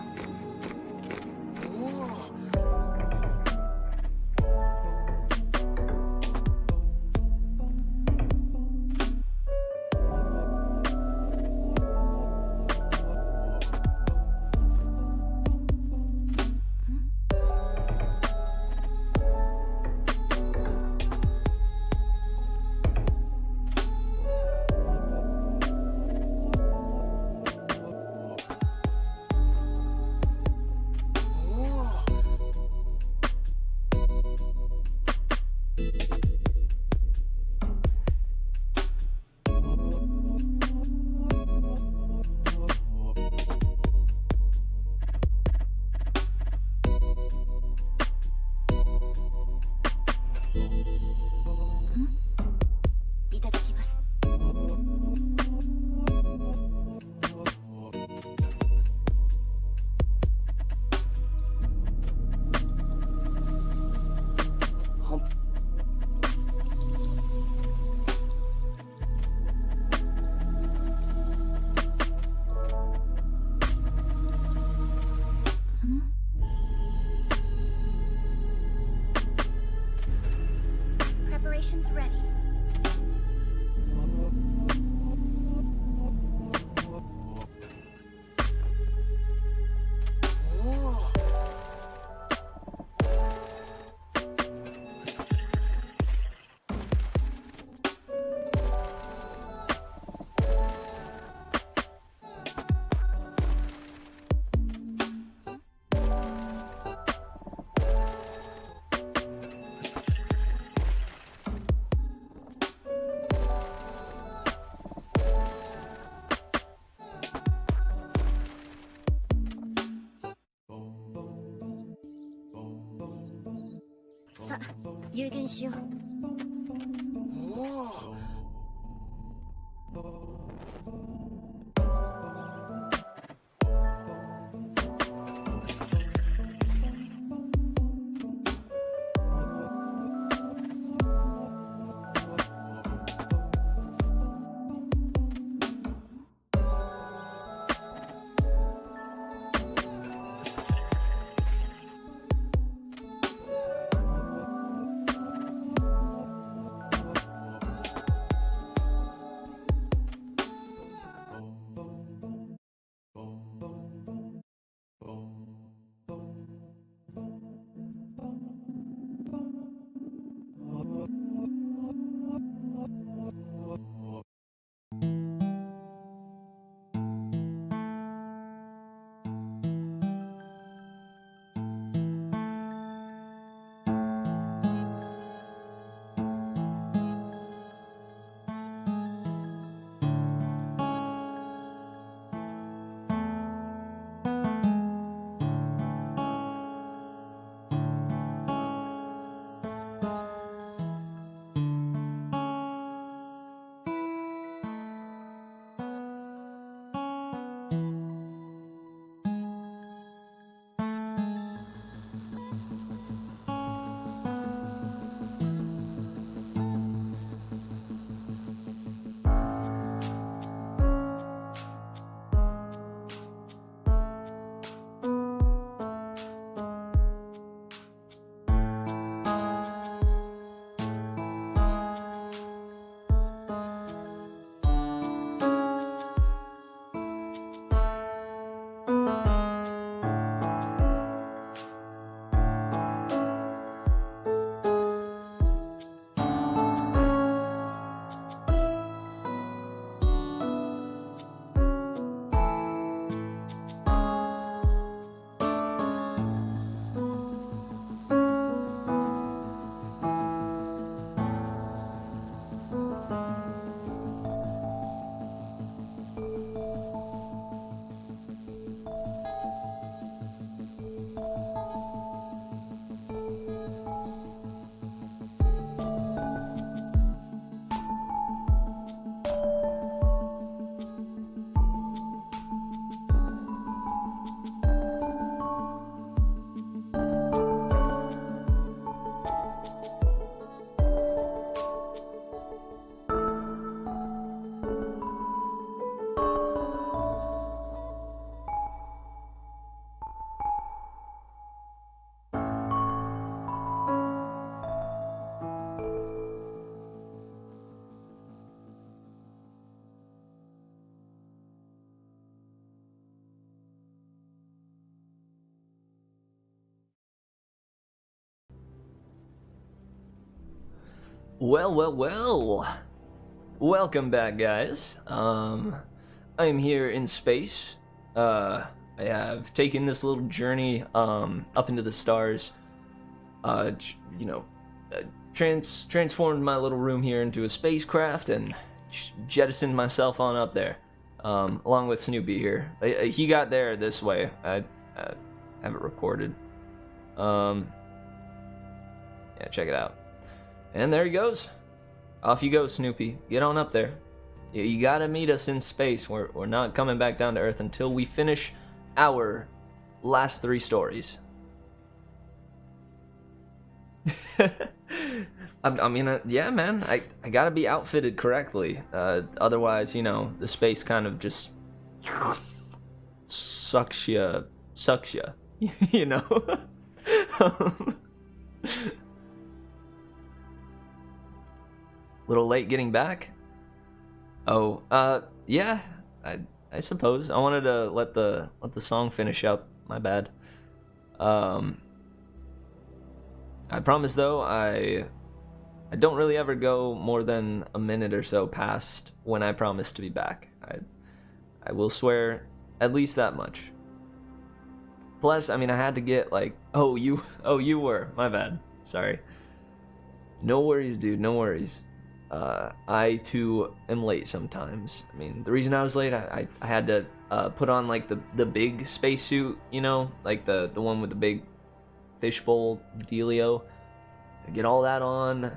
[SPEAKER 3] さ、有言しよう。
[SPEAKER 4] Well. Welcome back, guys. I am here in space. I have taken this little journey up into the stars. Transformed my little room here into a spacecraft and jettisoned myself on up there, along with Snoopy here. He got there this way. I have it recorded. Yeah, check it out. And there he goes. Off you go, Snoopy. Get on up there. You gotta meet us in space. We're not coming back down to Earth until we finish our last 3 stories. I mean, yeah, man. I gotta be outfitted correctly. Otherwise, the space kind of just sucks ya. You know? Little late getting back? Oh, yeah, I suppose. I wanted to let the song finish up. My bad. I promise though, I don't really ever go more than a minute or so past when I promise to be back. I will swear at least that much. Plus, I mean, I had to get like, you were, my bad. Sorry. No worries, dude, no worries. I too am late sometimes. I mean, the reason I was late, I had to put on like the big spacesuit, like the one with the big fishbowl dealio. get all that on,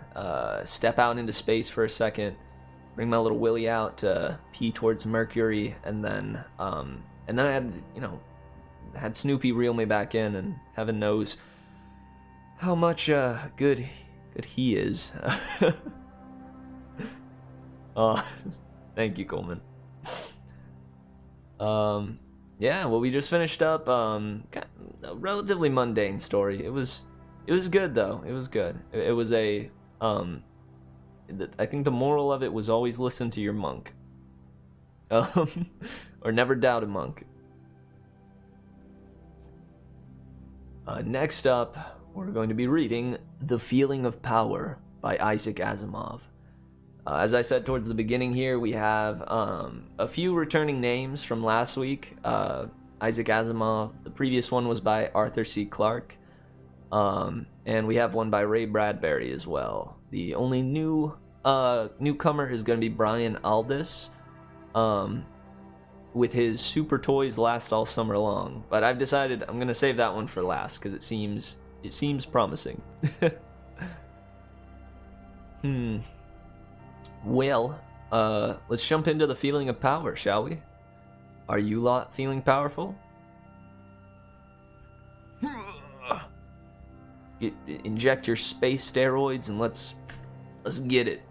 [SPEAKER 4] step out into space for a second, bring my little willy out to pee towards Mercury, and then I had Snoopy reel me back in, and heaven knows how much good he is. Thank you, Coleman. Yeah, well, we just finished up a relatively mundane story. It was good though. It was good. It was I think the moral of it was always listen to your monk. Or never doubt a monk. Next up, we're going to be reading The Feeling of Power by Isaac Asimov. As I said towards the beginning here, we have a few returning names from last week. Isaac Asimov, the previous one was by Arthur C. Clarke, and we have one by Ray Bradbury as well. The only newcomer is going to be Brian Aldiss, with his Super Toys Last All Summer Long. But I've decided I'm going to save that one for last because it seems promising. Well, let's jump into the feeling of power, shall we? Are you lot feeling powerful? Inject your space steroids and let's get it.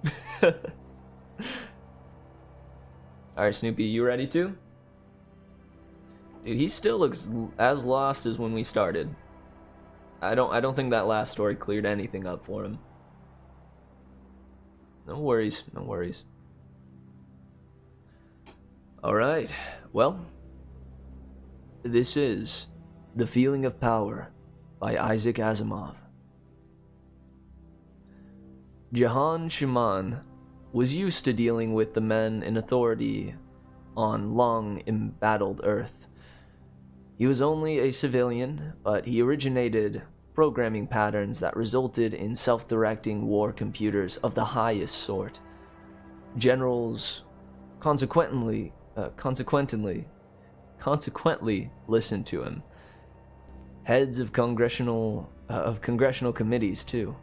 [SPEAKER 4] Alright, Snoopy, you ready too? Dude, he still looks as lost as when we started. I don't think that last story cleared anything up for him. No worries, no worries. Alright, well, this is The Feeling of Power by Isaac Asimov. Jahan Shuman was used to dealing with the men in authority on long embattled Earth. He was only a civilian, but he originated programming patterns that resulted in self-directing war computers of the highest sort. Generals consequently listened to him. Heads of congressional committees too.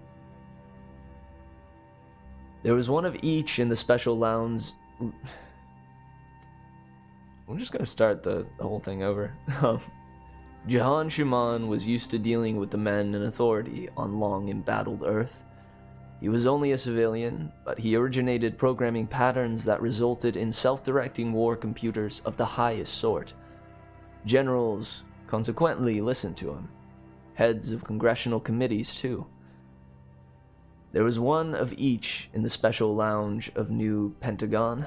[SPEAKER 4] There was one of each in the special lounge. I'm just gonna start the whole thing over. Jahan Shuman was used to dealing with the men in authority on long embattled Earth. He was only a civilian, but he originated programming patterns that resulted in self-directing war computers of the highest sort. Generals consequently listened to him. Heads of congressional committees too. There was one of each in the special lounge of New Pentagon.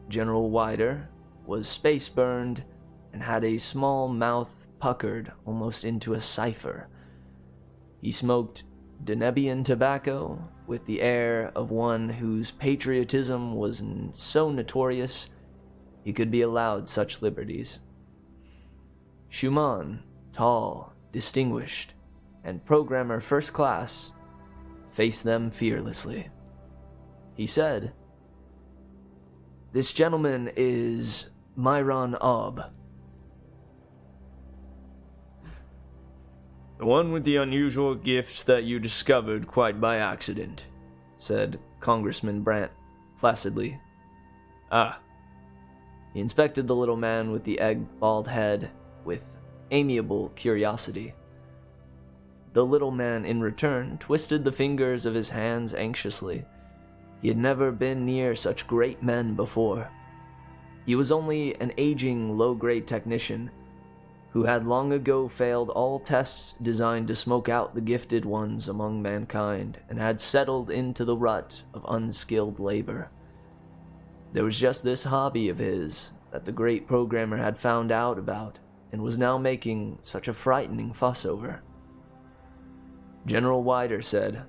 [SPEAKER 4] General Wider was space-burned and had a small mouth puckered almost into a cipher. He smoked Denebian tobacco with the air of one whose patriotism was so notorious he could be allowed such liberties. Shuman, tall, distinguished, and programmer first class, faced them fearlessly. He said, "This gentleman is Myron Ob." "The one with the unusual gifts that you discovered quite by accident," said Congressman Brandt placidly. "Ah." He inspected the little man with the egg-bald head with amiable curiosity. The little man, in return, twisted the fingers of his hands anxiously. He had never been near such great men before. He was only an aging, low-grade technician who had long ago failed all tests designed to smoke out the gifted ones among mankind and had settled into the rut of unskilled labor. There was just this hobby of his that the great programmer had found out about and was now making such a frightening fuss over. General Wider said,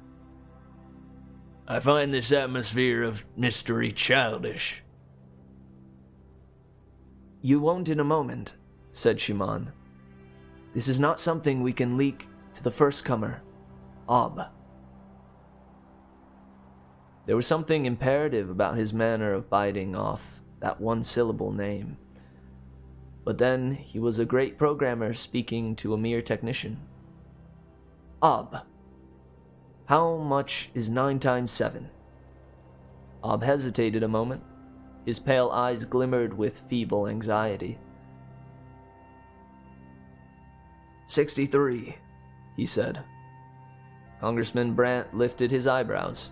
[SPEAKER 4] "I find this atmosphere of mystery childish." "You won't in a moment," said Shuman. "This is not something we can leak to the first comer, Ob." There was something imperative about his manner of biting off that one-syllable name. But then he was a great programmer speaking to a mere technician. "Ob, How much is 9 times 7? Ob hesitated a moment. His pale eyes glimmered with feeble anxiety. 63, he said. Congressman Brandt lifted his eyebrows.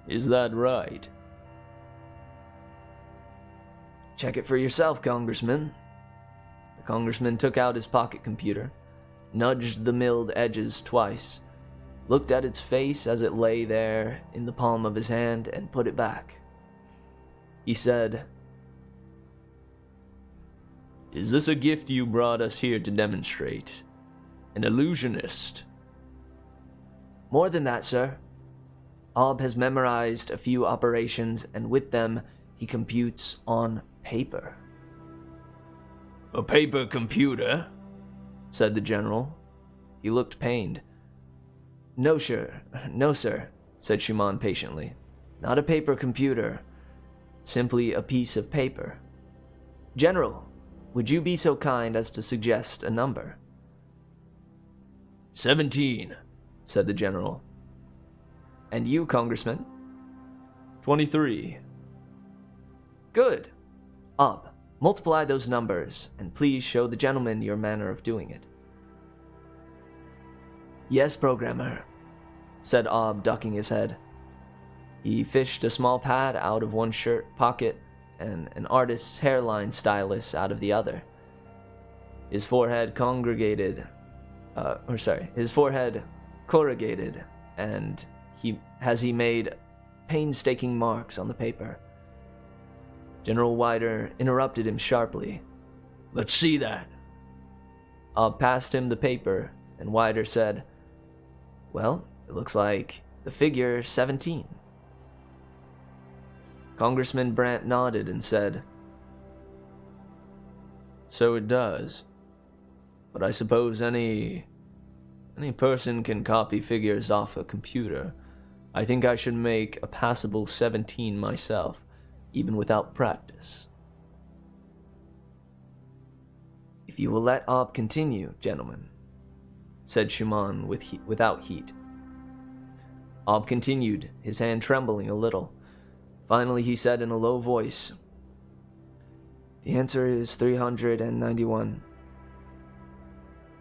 [SPEAKER 4] Is that right? Check it for yourself, Congressman. The Congressman took out his pocket computer, nudged the milled edges twice, looked at its face as it lay there in the palm of his hand, and put it back. He said, Is this a gift you brought us here to demonstrate? An illusionist? More than that, sir. Ob has memorized a few operations, and with them, he computes on paper. A paper computer? Said the general. He looked pained. No, sir, said Schumann patiently. Not a paper computer. Simply a piece of paper. General, would you be so kind as to suggest a number? 17, said the general. And you, Congressman? 23. Good. Ob, multiply those numbers, and please show the gentleman your manner of doing it. Yes, programmer, said Ob, ducking his head. He fished a small pad out of one shirt pocket and an artist's hairline stylus out of the other. His forehead corrugated, and he made painstaking marks on the paper. General Wider interrupted him sharply. Let's see that. Ob passed him the paper, and Wider said, Well, it looks like the figure 17. Congressman Brandt nodded and said, So it does. But I suppose any person can copy figures off a computer. I think I should make a passable 17 myself, even without practice. If you will let Ob continue, gentlemen, said Schumann without heat. Ob continued, his hand trembling a little. Finally, he said in a low voice, The answer is 391.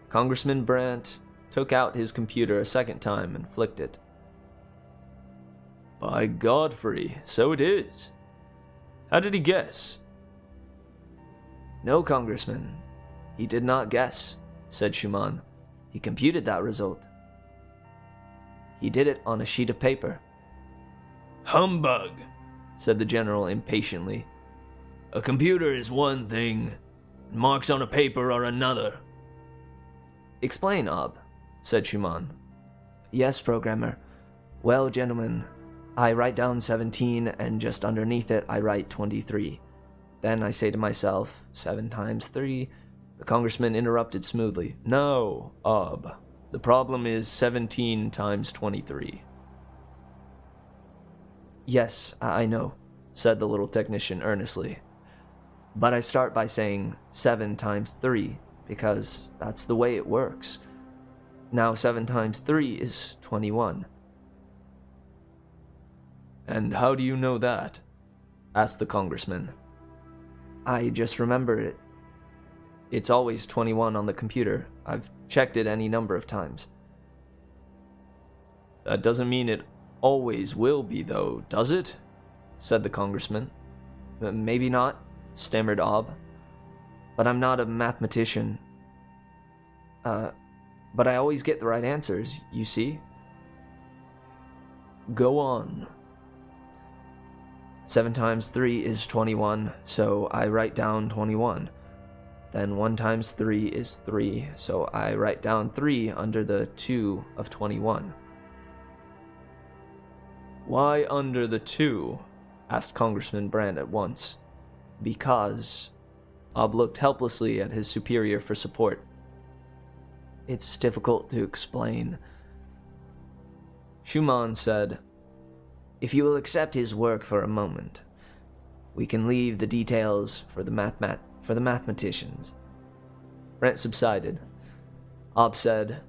[SPEAKER 4] Congressman Brandt took out his computer a second time and flicked it. By Godfrey, so it is. How did he guess? No, Congressman, he did not guess, said Schumann. He computed that result. He did it on a sheet of paper. Humbug, said the general impatiently. A computer is one thing, and marks on a paper are another. Explain, Ob, said Schumann. Yes, programmer. Well, gentlemen, I write down 17, and just underneath it I write 23. Then I say to myself, 7 times 3. The congressman interrupted smoothly. No, Ob. The problem is 17 times 23. Yes, I know, said the little technician earnestly. But I start by saying 7 times 3, because that's the way it works. Now 7 times 3 is 21. And how do you know that? Asked the congressman. I just remember it. It's always 21 on the computer. I've checked it any number of times. That doesn't mean it always will be, though, does it? Said the congressman. Maybe not, stammered Ob. But I'm not a mathematician. But I always get the right answers, you see? Go on. 7 times 3 is 21, so I write down 21. Then 1 times 3 is 3, so I write down 3 under the 2 of 21. Why under the 2? Asked Congressman Brandt at once. Because. Ob looked helplessly at his superior for support. It's difficult to explain. Schumann said, If you will accept his work for a moment, we can leave the details for the mathematicians. Brandt subsided. Ob said,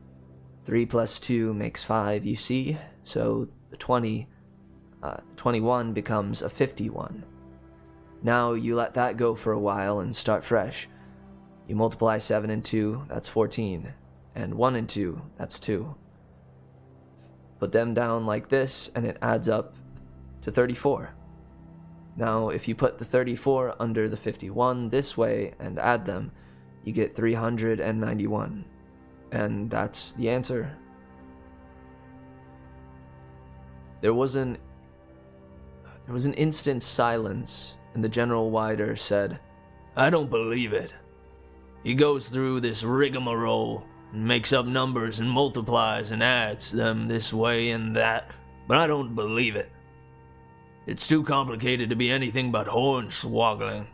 [SPEAKER 4] 3 plus 2 makes 5, you see, so the 21 becomes a 51. Now you let that go for a while and start fresh. You multiply 7 and 2, that's 14, and 1 and 2, that's 2. Put them down like this, and it adds up to 34. Now, if you put the 34 under the 51 this way and add them, you get 391. And that's the answer. There was an instant silence, and the General Wider said, "I don't believe it. He goes through this rigmarole and makes up numbers and multiplies and adds them this way and that, but I don't believe it. It's too complicated to be anything but hornswoggling."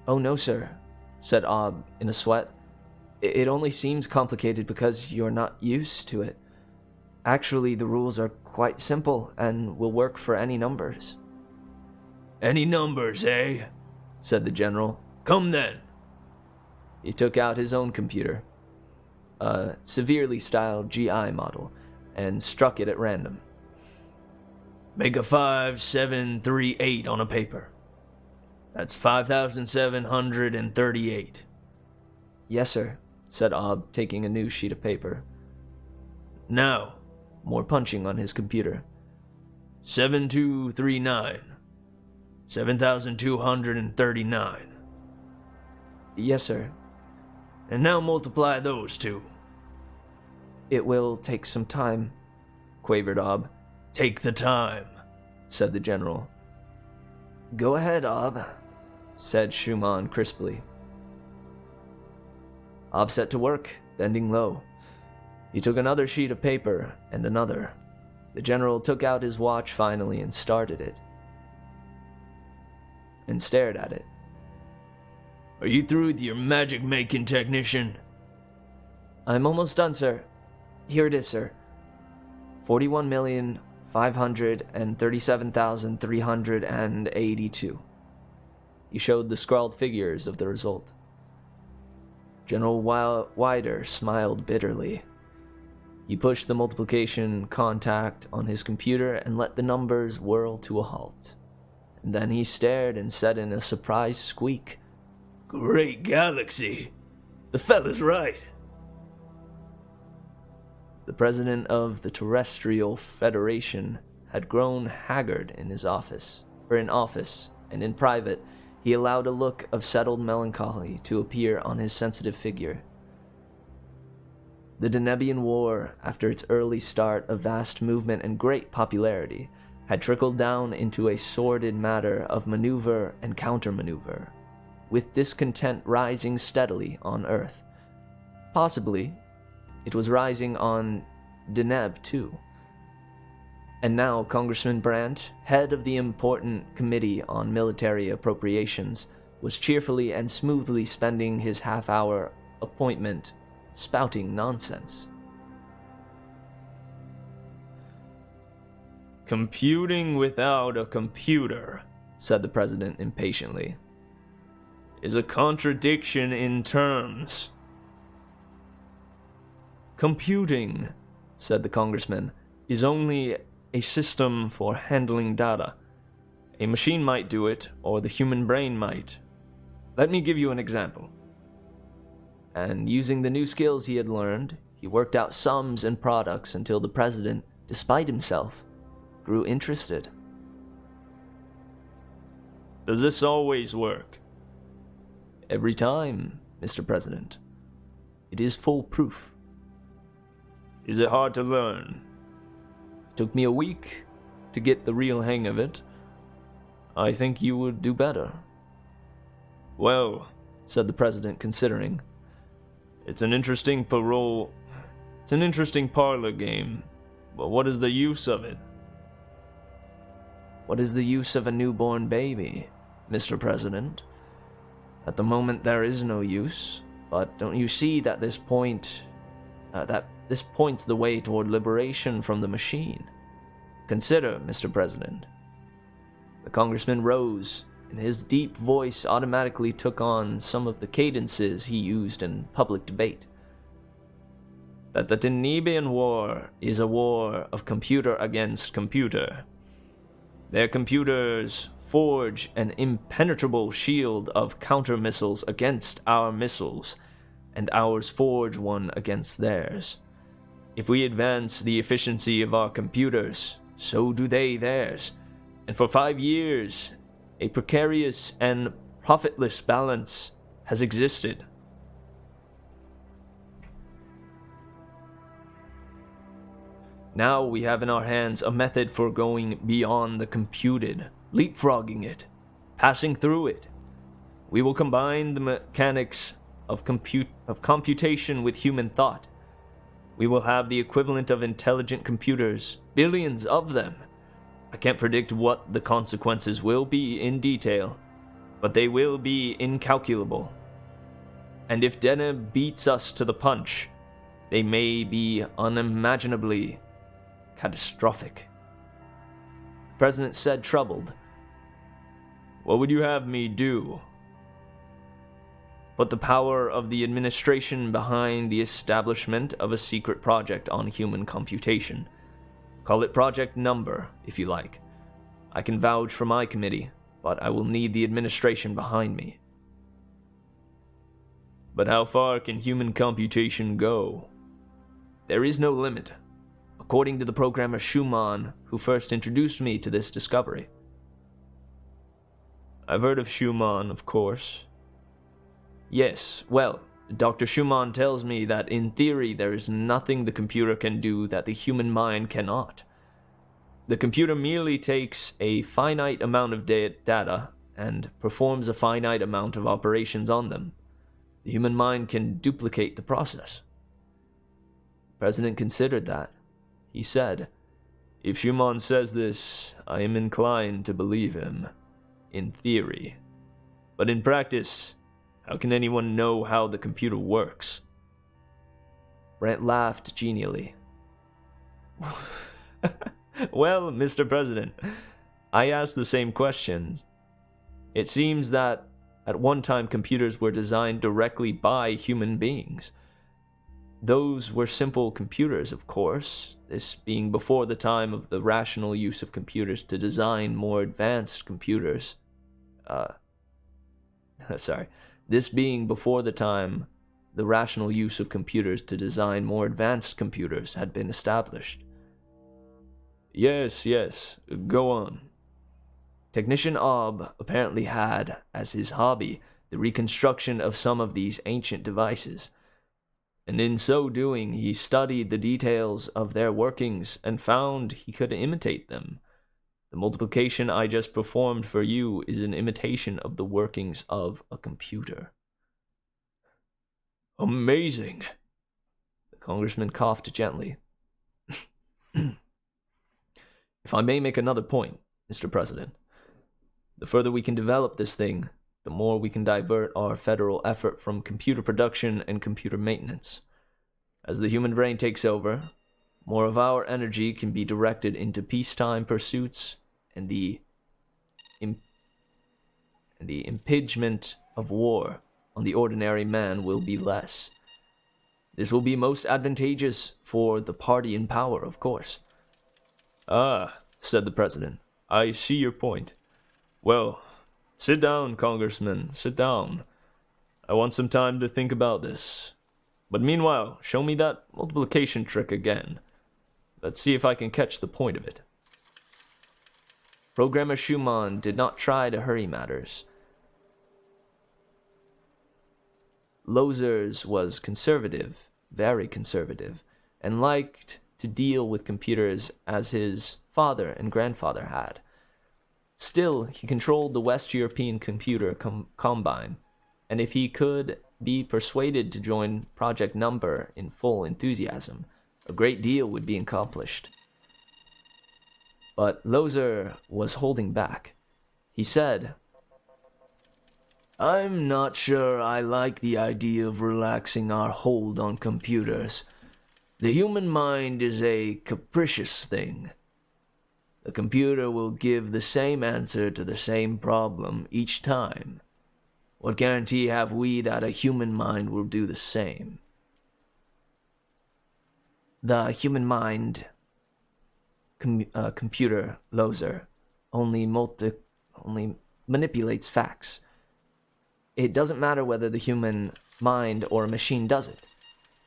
[SPEAKER 4] "Oh no, sir," said Ob in a sweat. It only seems complicated because you're not used to it. Actually, the rules are quite simple and will work for any numbers."
[SPEAKER 2] "Any numbers, eh?" said the general. "Come then."
[SPEAKER 4] He took out his own computer, a severely styled GI model, and struck it at random.
[SPEAKER 2] "Make a 5738 on a paper. That's 5,738.
[SPEAKER 4] "Yes, sir," said Ob, taking a new sheet of paper.
[SPEAKER 2] "Now,"
[SPEAKER 4] more punching on his computer,
[SPEAKER 2] 7239. 7,239.
[SPEAKER 4] "Yes, sir."
[SPEAKER 2] "And now multiply those two."
[SPEAKER 4] "It will take some time," quavered Ob.
[SPEAKER 2] "Take the time," said the general.
[SPEAKER 4] "Go ahead, Ob," said Schumann crisply. Ob set to work, bending low. He took another sheet of paper and another. The general took out his watch finally and started it. And stared at it.
[SPEAKER 2] "Are you through with your magic-making, technician?"
[SPEAKER 4] "I'm almost done, sir. Here it is, sir. 41,537,382. He showed the scrawled figures of the result. General Wider smiled bitterly. He pushed the multiplication contact on his computer and let the numbers whirl to a halt. And then he stared and said in a surprised squeak,
[SPEAKER 2] "Great galaxy! The fella's right."
[SPEAKER 4] The president of the Terrestrial Federation had grown haggard in office, and in private, he allowed a look of settled melancholy to appear on his sensitive figure. The Denebian War, after its early start of vast movement and great popularity, had trickled down into a sordid matter of maneuver and countermaneuver, with discontent rising steadily on Earth. Possibly, it was rising on Deneb too. And now Congressman Brandt, head of the important Committee on Military Appropriations, was cheerfully and smoothly spending his half-hour appointment spouting nonsense.
[SPEAKER 2] "Computing without a computer,"
[SPEAKER 4] said the president impatiently,
[SPEAKER 2] "is a contradiction in terms."
[SPEAKER 4] "Computing," said the congressman, "is only a system for handling data. A machine might do it, or the human brain might. Let me give you an example." And using the new skills he had learned, he worked out sums and products until the president, despite himself, grew interested.
[SPEAKER 2] "Does this always work?"
[SPEAKER 4] "Every time, Mr. President. It is foolproof."
[SPEAKER 2] "Is it hard to learn?"
[SPEAKER 4] "It took me a week to get the real hang of it. I think you would do better."
[SPEAKER 2] "Well,"
[SPEAKER 4] said the president, considering,
[SPEAKER 2] It's an interesting parole. It's an interesting parlor game, but what is the use of it?"
[SPEAKER 4] "What is the use of a newborn baby, Mr. President? At the moment there is no use, but don't you see that this points the way toward liberation from the machine? Consider, Mr. President." The congressman rose, and his deep voice automatically took on some of the cadences he used in public debate.
[SPEAKER 2] that the Tenibian War is a war of computer against computer. Their computers forge an impenetrable shield of counter-missiles against our missiles, and ours forge one against theirs. If we advance the efficiency of our computers, so do they theirs, and for 5 years, a precarious and profitless balance has existed. Now we have in our hands a method for going beyond the computed, leapfrogging it, passing through it. We will combine the mechanics of computation with human thought. We will have the equivalent of intelligent computers, billions of them. I can't predict what the consequences will be in detail, but they will be incalculable. And if Deneb beats us to the punch, they may be unimaginably catastrophic. The president said, troubled. What would you have me do? Put the power of the administration behind the establishment of a secret project on human computation. Call it Project Number, if you like. I can vouch for my committee, but I will need the administration behind me. But how far can human computation go? There is no limit, according to the programmer Schumann, who first introduced me to this discovery. I've heard of Schumann, of course. Yes, well, Dr. Schumann tells me that in theory there is nothing the computer can do that the human mind cannot. The computer merely takes a finite amount of data and performs a finite amount of operations on them. The human mind can duplicate the process. The president considered that. He said, if Schumann says this, I am inclined to believe him. In theory. But in practice, how can anyone know how the computer works? Brent laughed genially. Well, Mr. President, I asked the same questions. It seems that at one time computers were designed directly by human beings. Those were simple computers, of course, this being before the time of the rational use of computers to design more advanced computers. This being before the time the rational use of computers to design more advanced computers had been established. Yes, go on. Technician Ob apparently had, as his hobby, the reconstruction of some of these ancient devices, and in so doing he studied the details of their workings and found he could imitate them. The multiplication I just performed for you is an imitation of the workings of a computer. Amazing! The congressman coughed gently. If I may make another point, Mr. President, the further we can develop this thing, the more we can divert our federal effort from computer production and computer maintenance. As the human brain takes over, more of our energy can be directed into peacetime pursuits, and the impingement of war on the ordinary man will be less. This will be most advantageous for the party in power, of course. Ah, said the president, I see your point. Well, sit down, Congressman, sit down. I want some time to think about this. But meanwhile, show me that multiplication trick again. Let's see if I can catch the point of it. Programmer Schumann did not try to hurry matters. Lozers was conservative, very conservative, and liked to deal with computers as his father and grandfather had. Still, he controlled the West European Computer Combine, and if he could be persuaded to join Project Number in full enthusiasm, a great deal would be accomplished. But Lozer was holding back. He said, I'm not sure I like the idea of relaxing our hold on computers. The human mind is a capricious thing. The computer will give the same answer to the same problem each time. What guarantee have we that a human mind will do the same? the human mind computer, Loser, only manipulates facts. It doesn't matter whether the human mind or a machine does it.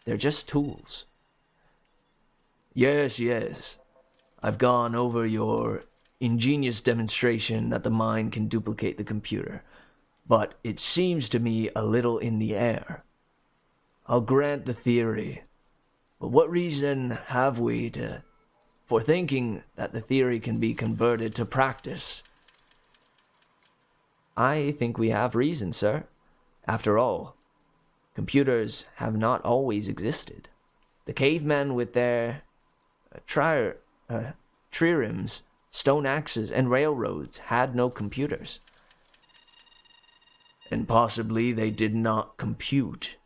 [SPEAKER 2] They're just tools. Yes. I've gone over your ingenious demonstration that the mind can duplicate the computer, but it seems to me a little in the air. I'll grant the theory, but what reason have we for thinking that the theory can be converted to practice? I think we have reason, sir. After all, computers have not always existed. The cavemen with their triremes, stone axes, and railroads had no computers. And possibly they did not compute.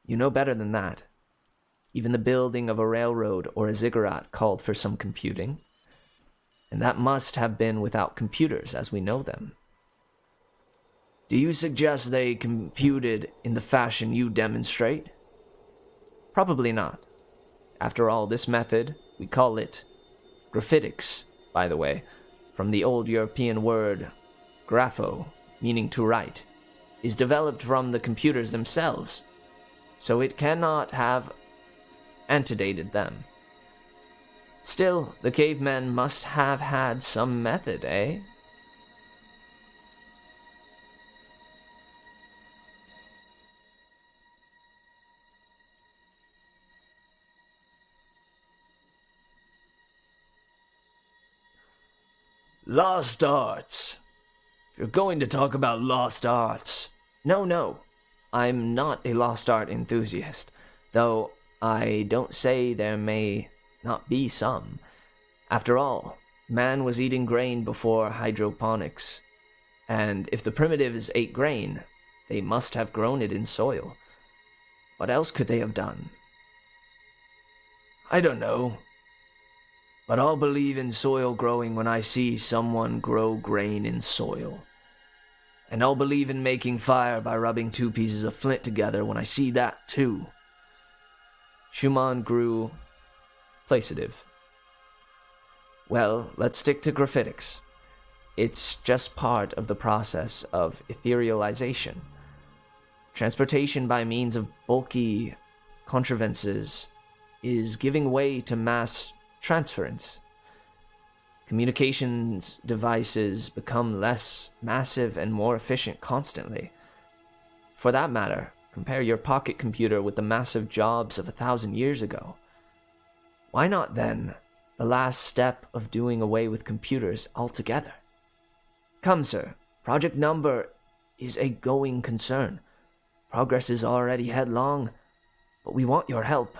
[SPEAKER 2] You know better than that. Even the building of a railroad or a ziggurat called for some computing. And that must have been without computers as we know them. Do you suggest they computed in the fashion you demonstrate? Probably not. After all, this method, we call it graphitics, by the way, from the old European word grapho, meaning to write, is developed from the computers themselves, so it cannot have antedated them. Still, the cavemen must have had some method, eh? Lost arts. If you're going to talk about lost arts... No. I'm not a lost art enthusiast, though I don't say there may not be some. After all, man was eating grain before hydroponics, and if the primitives ate grain, they must have grown it in soil. What else could they have done? I don't know. But I'll believe in soil growing when I see someone grow grain in soil. And I'll believe in making fire by rubbing two pieces of flint together when I see that too. Schumann grew placative. Well, let's stick to graphitics. It's just part of the process of etherealization. Transportation by means of bulky contrivances is giving way to mass transference. Communications devices become less massive and more efficient constantly. For that matter, compare your pocket computer with the massive jobs of 1,000 years ago. Why not, then, the last step of doing away with computers altogether? Come, sir, Project Number is a going concern. Progress is already headlong, but we want your help.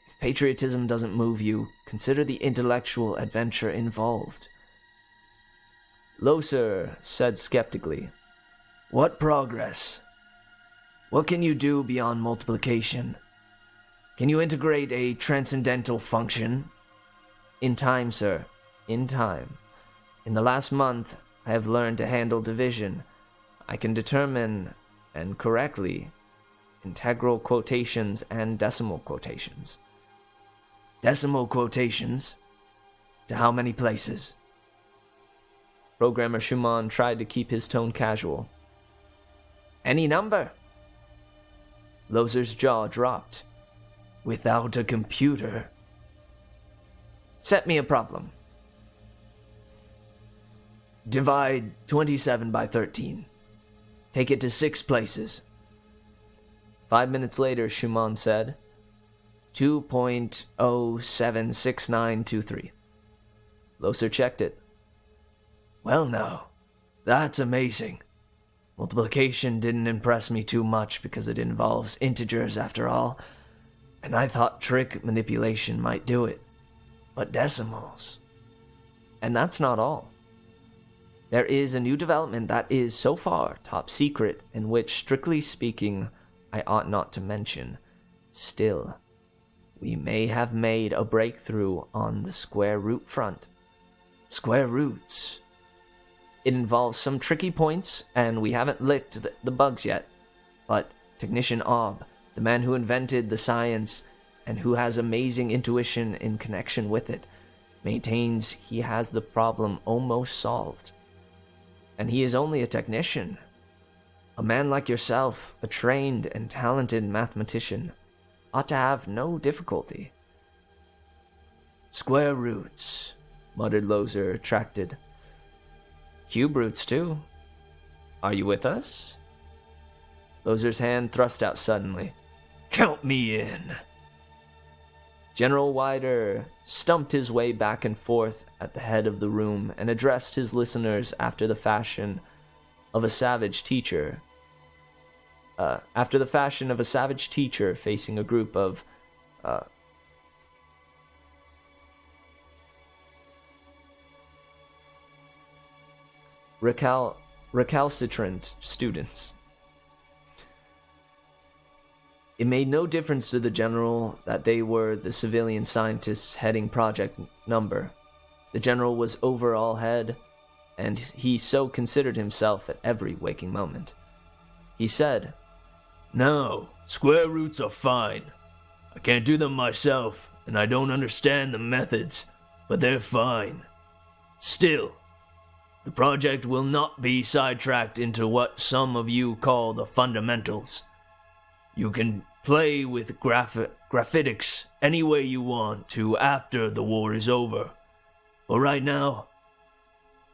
[SPEAKER 2] If patriotism doesn't move you, consider the intellectual adventure involved. Loser said skeptically, What progress? What can you do beyond multiplication? Can you integrate a transcendental function? In time, sir. In time. In the last month, I have learned to handle division. I can determine, and correctly, integral quotations and decimal quotations. Decimal quotations? To how many places? Programmer Schumann tried to keep his tone casual. Any number. Loser's jaw dropped. Without a computer. Set me a problem. Divide 27 by 13. Take it to 6 places. 5 minutes later, Schumann said, 2.076923. Loser checked it. Well now, that's amazing. Multiplication didn't impress me too much because it involves integers after all, and I thought trick manipulation might do it. But decimals. And that's not all. There is a new development that is so far top secret, and which, strictly speaking, I ought not to mention. Still, we may have made a breakthrough on the square root front. Square roots. It involves some tricky points, and we haven't licked the bugs yet. But Technician Ob, the man who invented the science, and who has amazing intuition in connection with it, maintains he has the problem almost solved. And he is only a technician. A man like yourself, a trained and talented mathematician, ought to have no difficulty. Square roots, muttered Lozer, attracted. Cube roots, too. Are you with us? Lozer's hand thrust out suddenly. Count me in. General Wider stumped his way back and forth at the head of the room and addressed his listeners after the fashion of a savage teacher. Facing a group of recalcitrant students. It made no difference to the general that they were the civilian scientists heading Project Number. The general was overall head, and he so considered himself at every waking moment. He said, "No, square roots are fine. I can't do them myself, and I don't understand the methods, but they're fine. Still, the project will not be sidetracked into what some of you call the fundamentals. You can play with graphitics any way you want to after the war is over. But right now,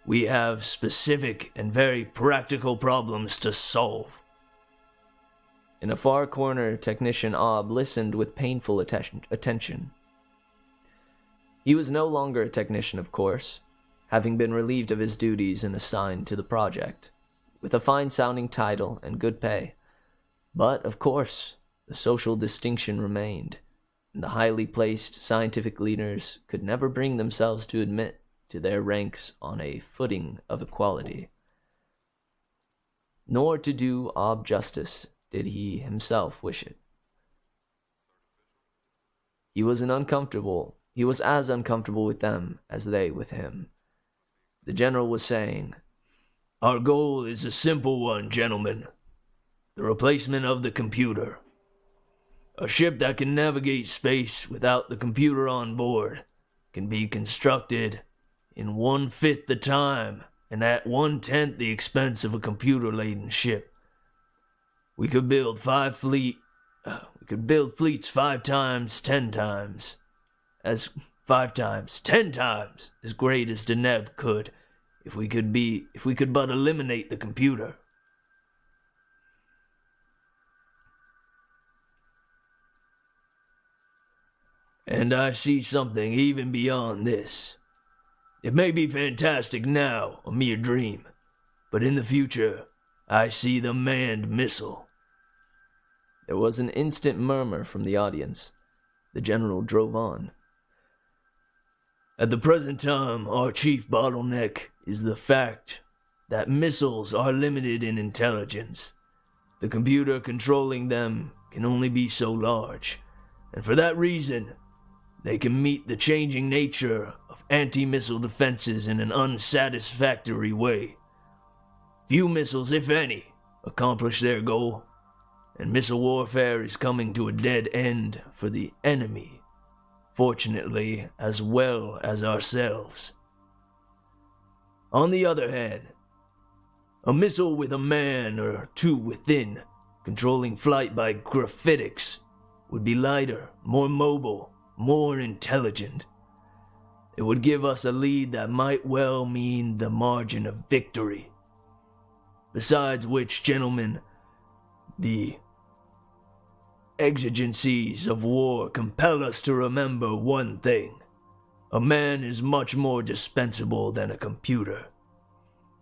[SPEAKER 2] we have specific and very practical problems to solve." In a far corner, Technician Ob listened with painful attention. He was no longer a technician, of course, having been relieved of his duties and assigned to the project, with a fine-sounding title and good pay. But, of course, the social distinction remained, and the highly placed scientific leaders could never bring themselves to admit to their ranks on a footing of equality. Nor, to do Ob justice, did he himself wish it. He was as uncomfortable with them as they with him. The general was saying, "Our goal is a simple one, gentlemen. The replacement of the computer. A ship that can navigate space without the computer on board can be constructed in 1/5 the time and at 1/10 the expense of a computer-laden ship. We could build fleets 5 times, 10 times, as 5 times, 10 times as great as Deneb could if we could but eliminate the computer. And I see something even beyond this. It may be fantastic now, a mere dream, but in the future, I see the manned missile." There was an instant murmur from the audience. The general drove on. "At the present time, our chief bottleneck is the fact that missiles are limited in intelligence. The computer controlling them can only be so large, and for that reason, they can meet the changing nature of anti-missile defenses in an unsatisfactory way. Few missiles, if any, accomplish their goal, and missile warfare is coming to a dead end for the enemy, fortunately, as well as ourselves. On the other hand, a missile with a man or two within, controlling flight by graphitics, would be lighter, more mobile, more intelligent. It would give us a lead that might well mean the margin of victory. Besides which, gentlemen, the exigencies of war compel us to remember one thing. A man is much more dispensable than a computer.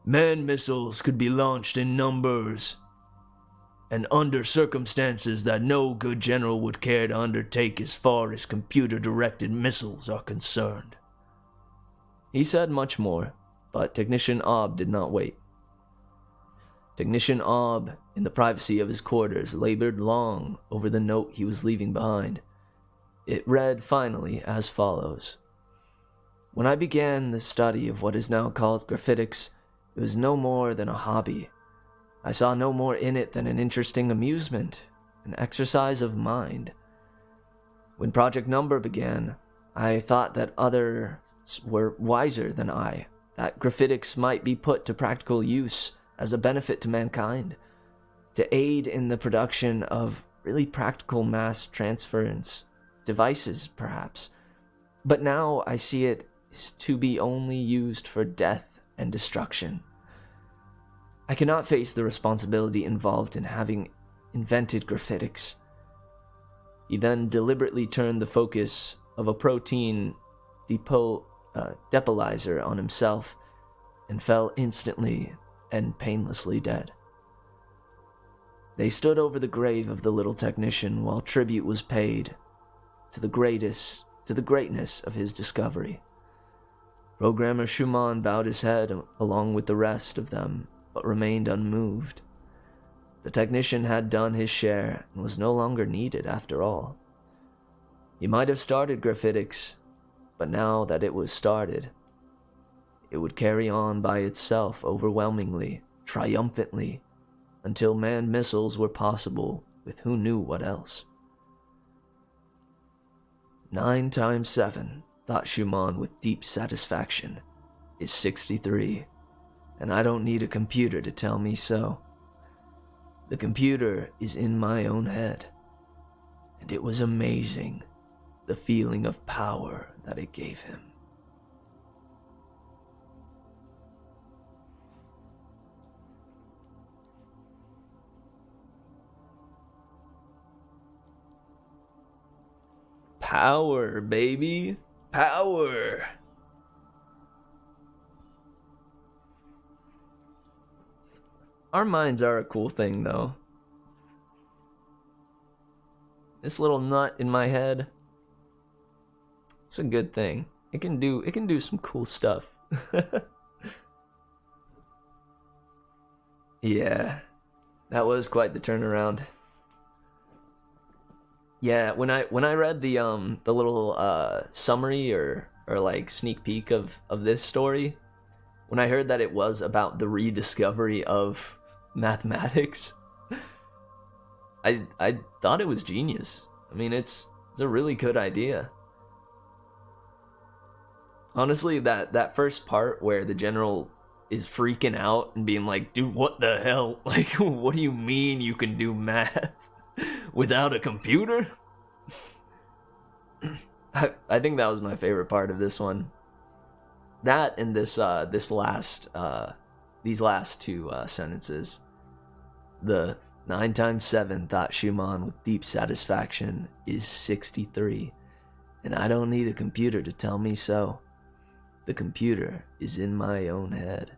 [SPEAKER 2] Manned missiles could be launched in numbers and under circumstances that no good general would care to undertake as far as computer-directed missiles are concerned." He said much more, but Technician Ob did not wait. Technician Ob, in the privacy of his quarters, labored long over the note he was leaving behind. It read finally as follows. "When I began the study of what is now called graphitics, it was no more than a hobby. I saw no more in it than an interesting amusement, an exercise of mind. When Project Number began, I thought that others were wiser than I, that graphitics might be put to practical use as a benefit to mankind, to aid in the production of really practical mass transference devices, perhaps. But now I see it is to be only used for death and destruction. I cannot face the responsibility involved in having invented graphitics. He then deliberately turned the focus of a protein depolyzer on himself and fell instantly and painlessly dead. They stood over the grave of the little technician while tribute was paid to the greatness of his discovery. Programmer Schumann bowed his head along with the rest of them, but remained unmoved. The technician had done his share and was no longer needed after all. He might have started graphitics, but now that it was started, it would carry on by itself overwhelmingly, triumphantly, until manned missiles were possible with who knew what else. 9 times 7, thought Schumann with deep satisfaction, is 63, and I don't need a computer to tell me so. The computer is in my own head, and it was amazing, the feeling of power that it gave him. Power, baby. Power. Our minds are a cool thing, though. This little nut in my head, it's a good thing. It can do some cool stuff. Yeah, that was quite the turnaround. Yeah, when I read the little summary or like sneak peek of this story, when I heard that it was about the rediscovery of mathematics, I thought it was genius. I mean, it's a really good idea. Honestly, that first part where the general is freaking out and being like, dude, what the hell? Like, what do you mean you can do math without a computer? I think that was my favorite part of this one. That and these last two sentences. The 9 times 7, thought Schumann with deep satisfaction, is 63, and I don't need a computer to tell me so. The computer is in my own head,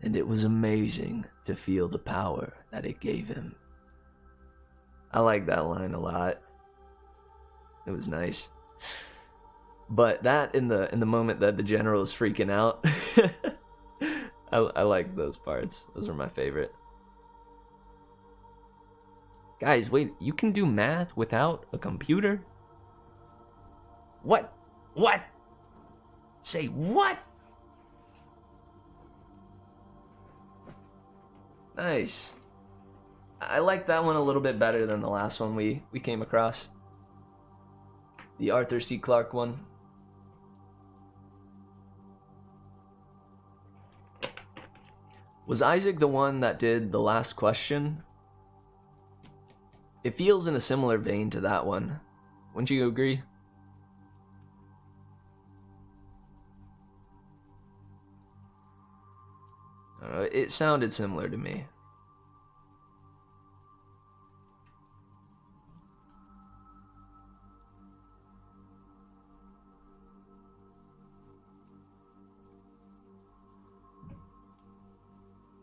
[SPEAKER 2] and it was amazing to feel the power that it gave him. I like that line a lot. It was nice. But that in the moment that the general is freaking out, I like those parts. Those are my favorite. Guys, wait, you can do math without a computer? What? What? Say what? Nice. I like that one a little bit better than the last one we came across. The Arthur C. Clarke one. Was Isaac the one that did the last question? It feels in a similar vein to that one. Wouldn't you agree? I don't know, it sounded similar to me.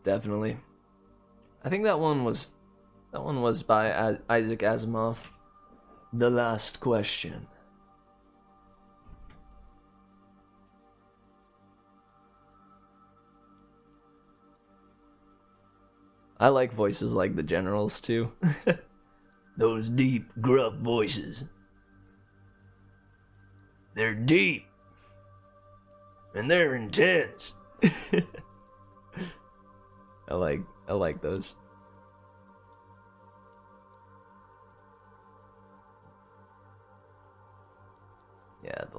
[SPEAKER 2] Definitely. I think that one was by Isaac Asimov. The Last Question. I like voices like the general's too. Those deep, gruff voices. They're deep. And they're intense. I like those.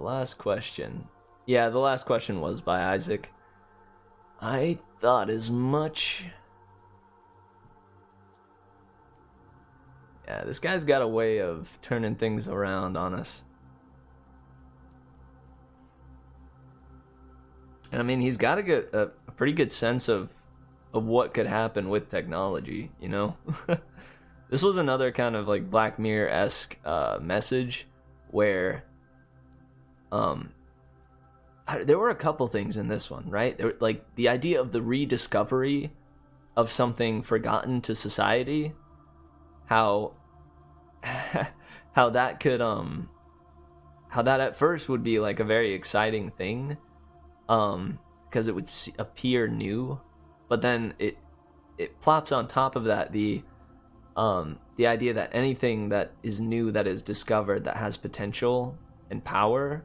[SPEAKER 2] last question. Yeah, the last question was by Isaac. I thought as much. Yeah, this guy's got a way of turning things around on us. And I mean, he's got a pretty good sense of what could happen with technology, you know? This was another kind of like Black Mirror-esque message where there were a couple things in this one, right? There, like the idea of the rediscovery of something forgotten to society, how that could how that at first would be like a very exciting thing, because it would appear new, but then it plops on top of that the idea that anything that is new, that is discovered, that has potential and power,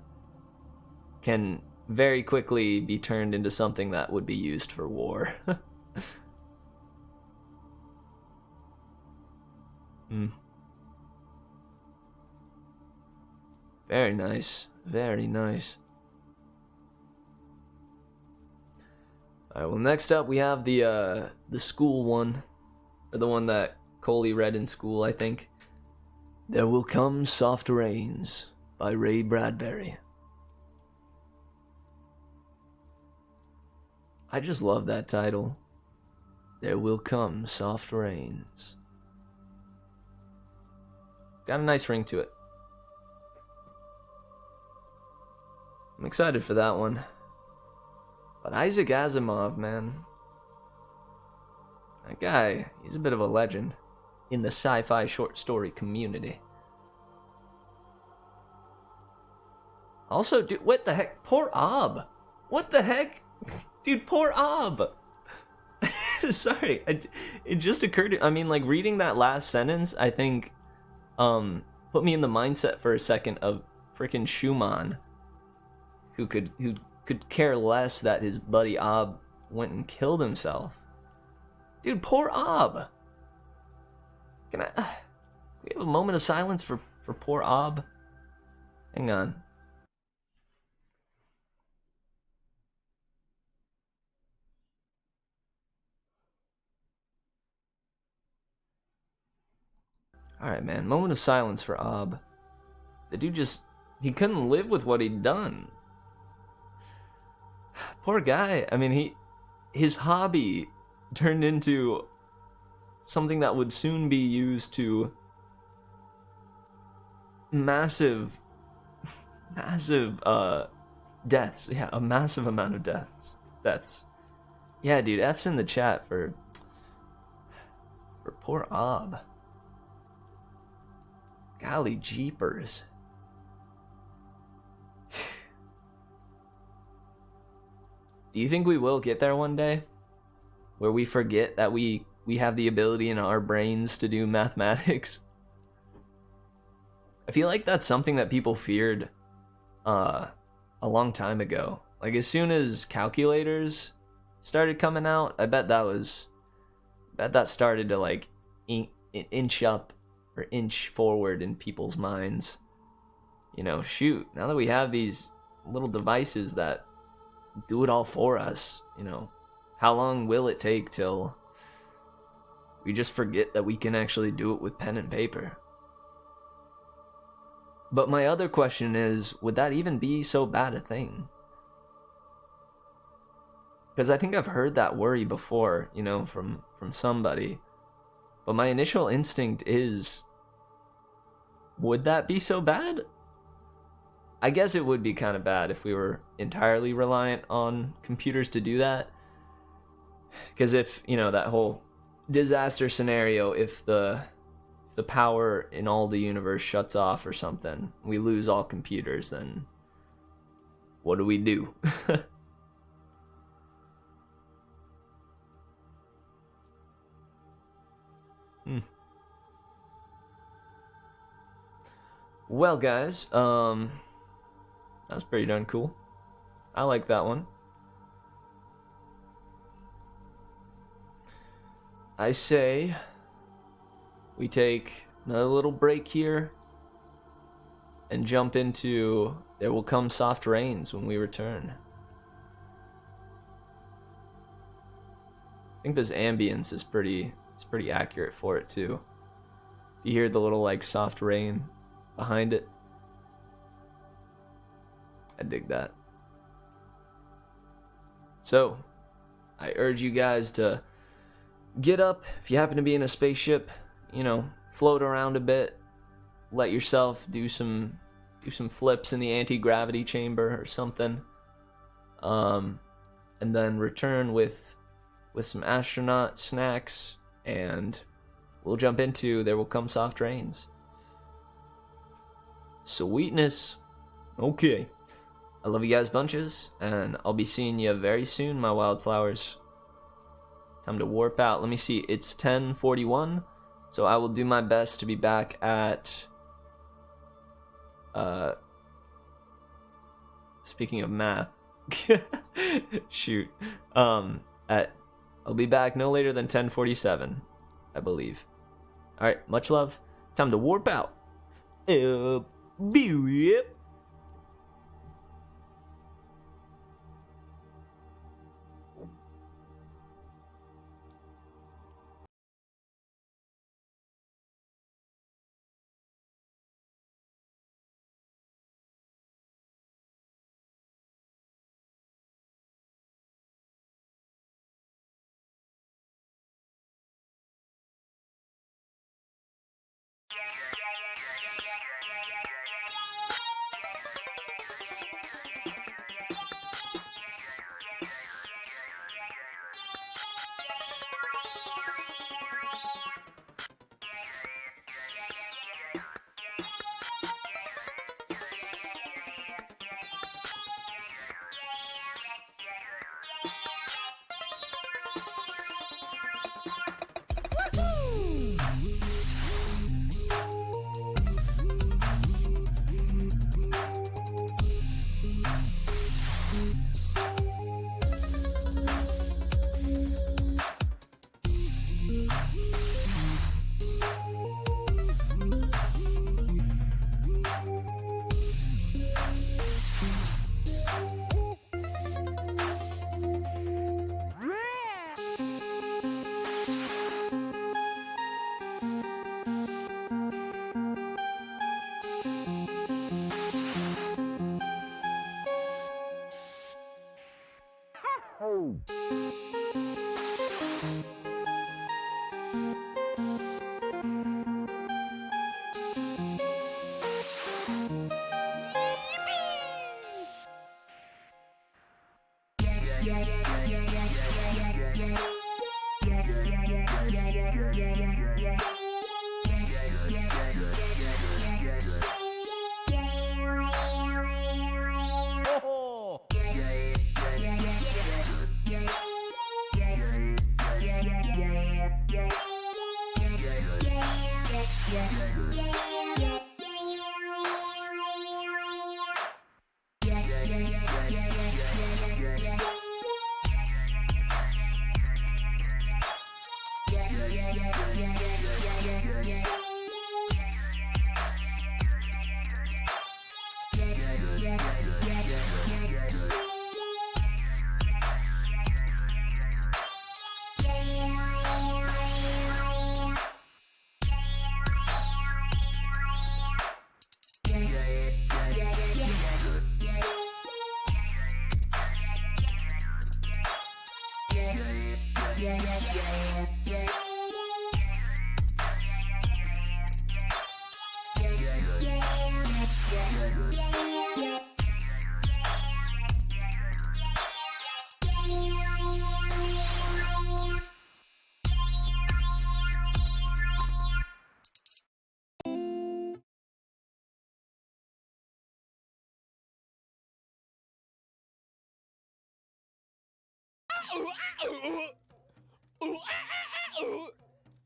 [SPEAKER 2] can very quickly be turned into something that would be used for war. Very nice. Very nice. Alright, well, next up we have the school one. Or the one that Coley read in school, I think. There Will Come Soft Rains by Ray Bradbury. I just love that title. There Will Come Soft Rains. Got a nice ring to it. I'm excited for that one. But Isaac Asimov, man. That guy, he's a bit of a legend in the sci-fi short story community. Also, dude, what the heck? Poor Ob. What the heck? Dude, poor Ob. Sorry, it just occurred to, I mean, like, reading that last sentence, I think, put me in the mindset for a second of freaking Schumann, who could care less that his buddy Ob went and killed himself. Dude, poor Ob. Can we have a moment of silence for poor Ob? Hang on. Alright, man. Moment of silence for Ob. The dude he couldn't live with what he'd done. Poor guy. I mean, his hobby turned into something that would soon be used to massive deaths. Yeah, a massive amount of deaths. Yeah, dude, F's in the chat for poor Ob. Golly jeepers. Do you think we will get there one day? Where we forget that we have the ability in our brains to do mathematics? I feel like that's something that people feared a long time ago. Like, as soon as calculators started coming out, I bet that started to, like, inch up or inch forward in people's minds. You know, shoot, now that we have these little devices that do it all for us, you know, how long will it take till we just forget that we can actually do it with pen and paper? But my other question is, would that even be so bad a thing? Because I think I've heard that worry before, you know, from somebody. But my initial instinct is, would that be so bad? I guess it would be kind of bad if we were entirely reliant on computers to do that. Because if, you know, that whole disaster scenario, if the power in all the universe shuts off or something, we lose all computers, then what do we do? Well, guys, that's pretty darn cool. I like that one. I say we take another little break here and jump into
[SPEAKER 4] there will come soft rains when we return. I think this ambience is pretty accurate for it too. You hear the little like soft rain behind it. I dig that. So, I urge you guys to get up if you happen to be in a spaceship, you know, float around a bit, let yourself do some flips in the anti-gravity chamber or something. And then return with some astronaut snacks, and we'll jump into There Will Come Soft Rains. Sweetness. Okay. I love you guys bunches, and I'll be seeing you very soon, my wildflowers. Time to warp out. Let me see. It's 10:41, so I will do my best to be back at... Speaking of math. Shoot. I'll be back no later than 10:47, I believe. Alright, much love. Time to warp out. Beep.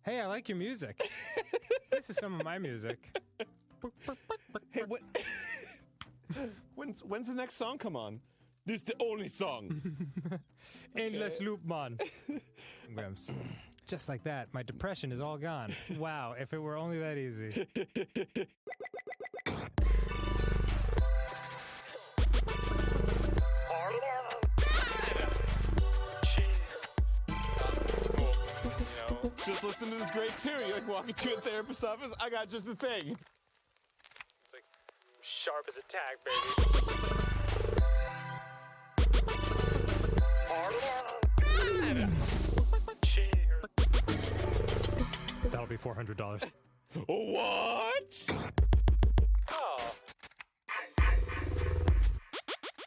[SPEAKER 6] Hey, I like your music. This is some of my music.
[SPEAKER 7] Hey, when's the next song come on? This is the only song.
[SPEAKER 6] Endless loop, man. Gramps. Just like that, my depression is all gone. Wow, if it were only that easy.
[SPEAKER 7] Just listen to this great theory. You're like walking to a therapist's office. I got just the thing.
[SPEAKER 6] It's like sharp as a tack, baby. That'll be $400.
[SPEAKER 7] What?
[SPEAKER 6] Oh.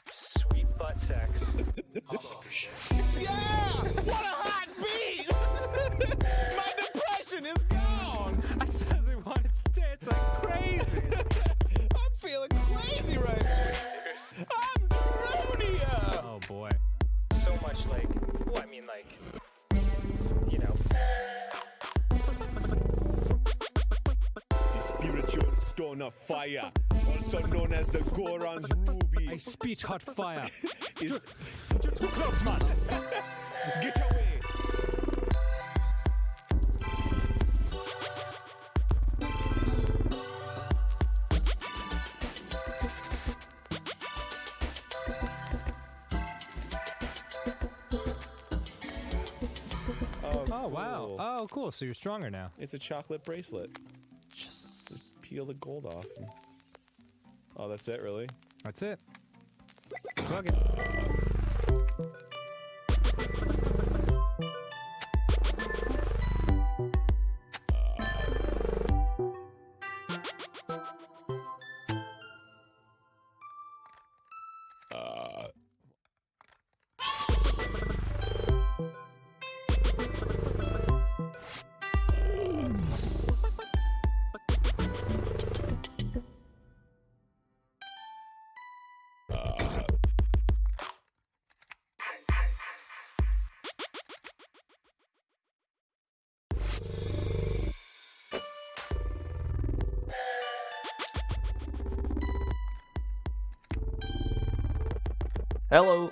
[SPEAKER 6] Sweet butt sex.
[SPEAKER 7] Yeah! What a hot beat! My depression is gone!
[SPEAKER 6] I suddenly wanted to dance like crazy.
[SPEAKER 7] I'm feeling crazy right now. I'm Daronia!
[SPEAKER 6] Oh boy. So much like, well, I mean like, you know.
[SPEAKER 7] The spiritual stone of fire, also known as the Goron's ruby.
[SPEAKER 6] I speech hot fire.
[SPEAKER 7] is...
[SPEAKER 6] You're too close, man.
[SPEAKER 7] Get away!
[SPEAKER 6] Oh wow. Oh cool. So you're stronger now.
[SPEAKER 7] It's a chocolate bracelet. Just peel the gold off. Oh, that's it, really?
[SPEAKER 6] That's it. Shrug it.
[SPEAKER 2] Hello.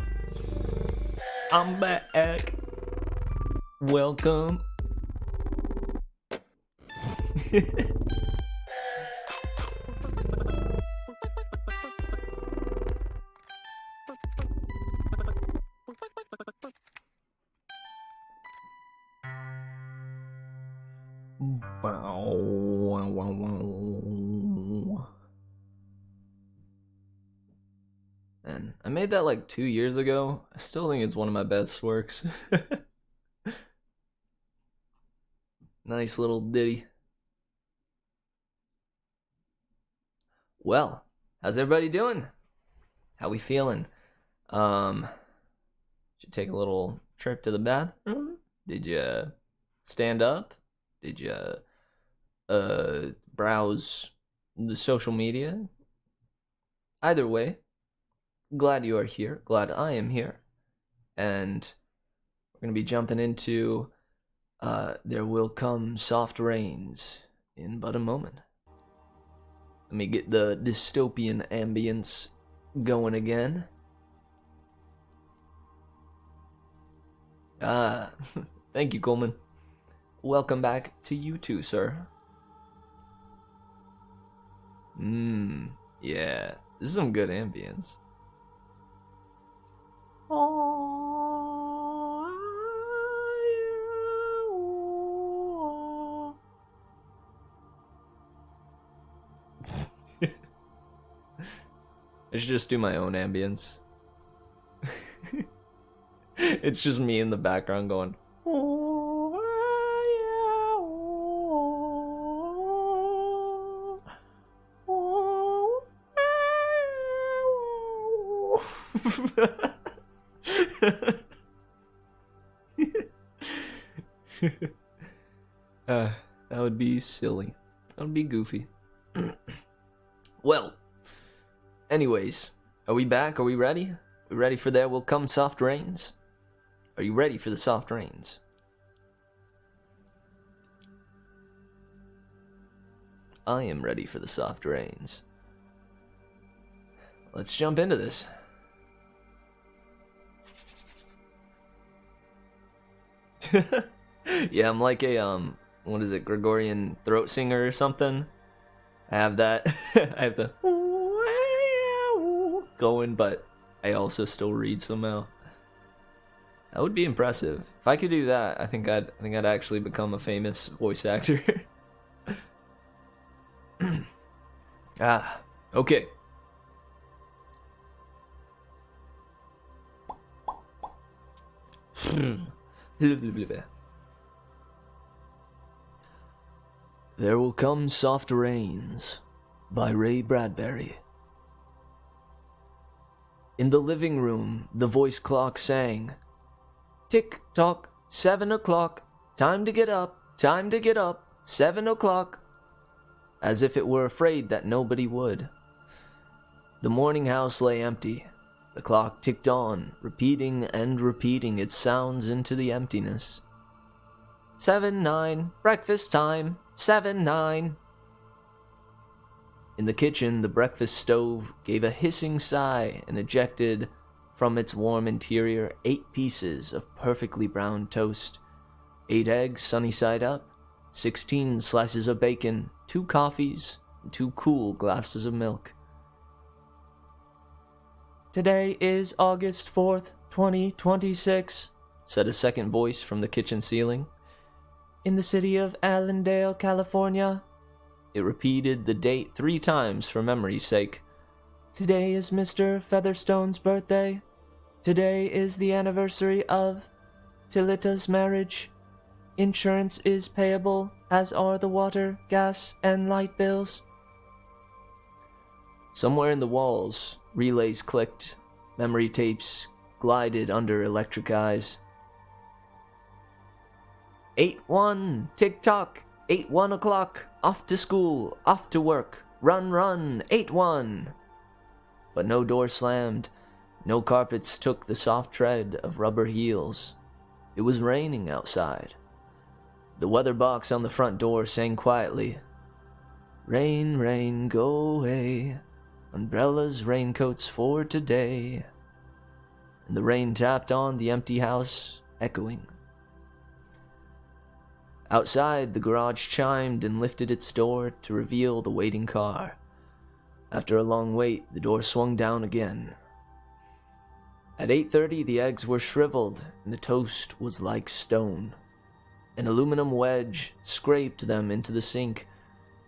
[SPEAKER 2] I'm back. Welcome. And I made that like 2 years ago. I still think it's one of my best works. Nice little ditty. Well, how's everybody doing? How we feeling? Did you take a little trip to the bathroom? Did you stand up? Did you browse the social media? Either way, glad you are here. Glad I am here. And we're going to be jumping into There Will Come Soft Rains in but a moment. Let me get the dystopian ambience going again. Thank you, Coleman. Welcome back to you too, sir. Yeah, this is some good ambience. I should just do my own ambience. It's just me in the background going. That would be silly. That would be goofy. Well, anyways, are we back? Are we ready? We ready for There Will Come Soft Rains? Are you ready for the soft rains? I am ready for the soft rains. Let's jump into this. Yeah, I'm like a what is it, Gregorian throat singer or something. I have that. I have the going, but I also still read somehow.
[SPEAKER 4] That would be impressive. If I could do that, I think I'd actually become a famous voice actor. Okay. There Will Come Soft Rains by Ray Bradbury. In the living room, the voice clock sang, "Tick-tock, 7 o'clock, time to get up, 7 o'clock," as if it were afraid that nobody would. The morning house lay empty. The clock ticked on, repeating and repeating its sounds into the emptiness. 7-9, breakfast time, 7-9. In the kitchen, the breakfast stove gave a hissing sigh and ejected from its warm interior 8 pieces of perfectly browned toast, 8 eggs sunny side up, 16 slices of bacon, 2 coffees, and 2 cool glasses of milk. "Today is August 4th, 2026, said a second voice from the kitchen ceiling. "In the city of Allendale, California." It repeated the date 3 times for memory's sake. "Today is Mr. Featherstone's birthday. Today is the anniversary of Tillita's marriage. Insurance is payable, as are the water, gas, and light bills." Somewhere in the walls, relays clicked, memory tapes glided under electric eyes. 8-1, tick-tock, 8-1 o'clock, off to school, off to work, run, run, 8-1. But no door slammed, no carpets took the soft tread of rubber heels. It was raining outside. The weather box on the front door sang quietly, "Rain, rain, go away. Umbrellas, raincoats for today." And the rain tapped on the empty house, echoing. Outside, the garage chimed and lifted its door to reveal the waiting car. After a long wait, the door swung down again. At 8:30, the eggs were shriveled and the toast was like stone. An aluminum wedge scraped them into the sink,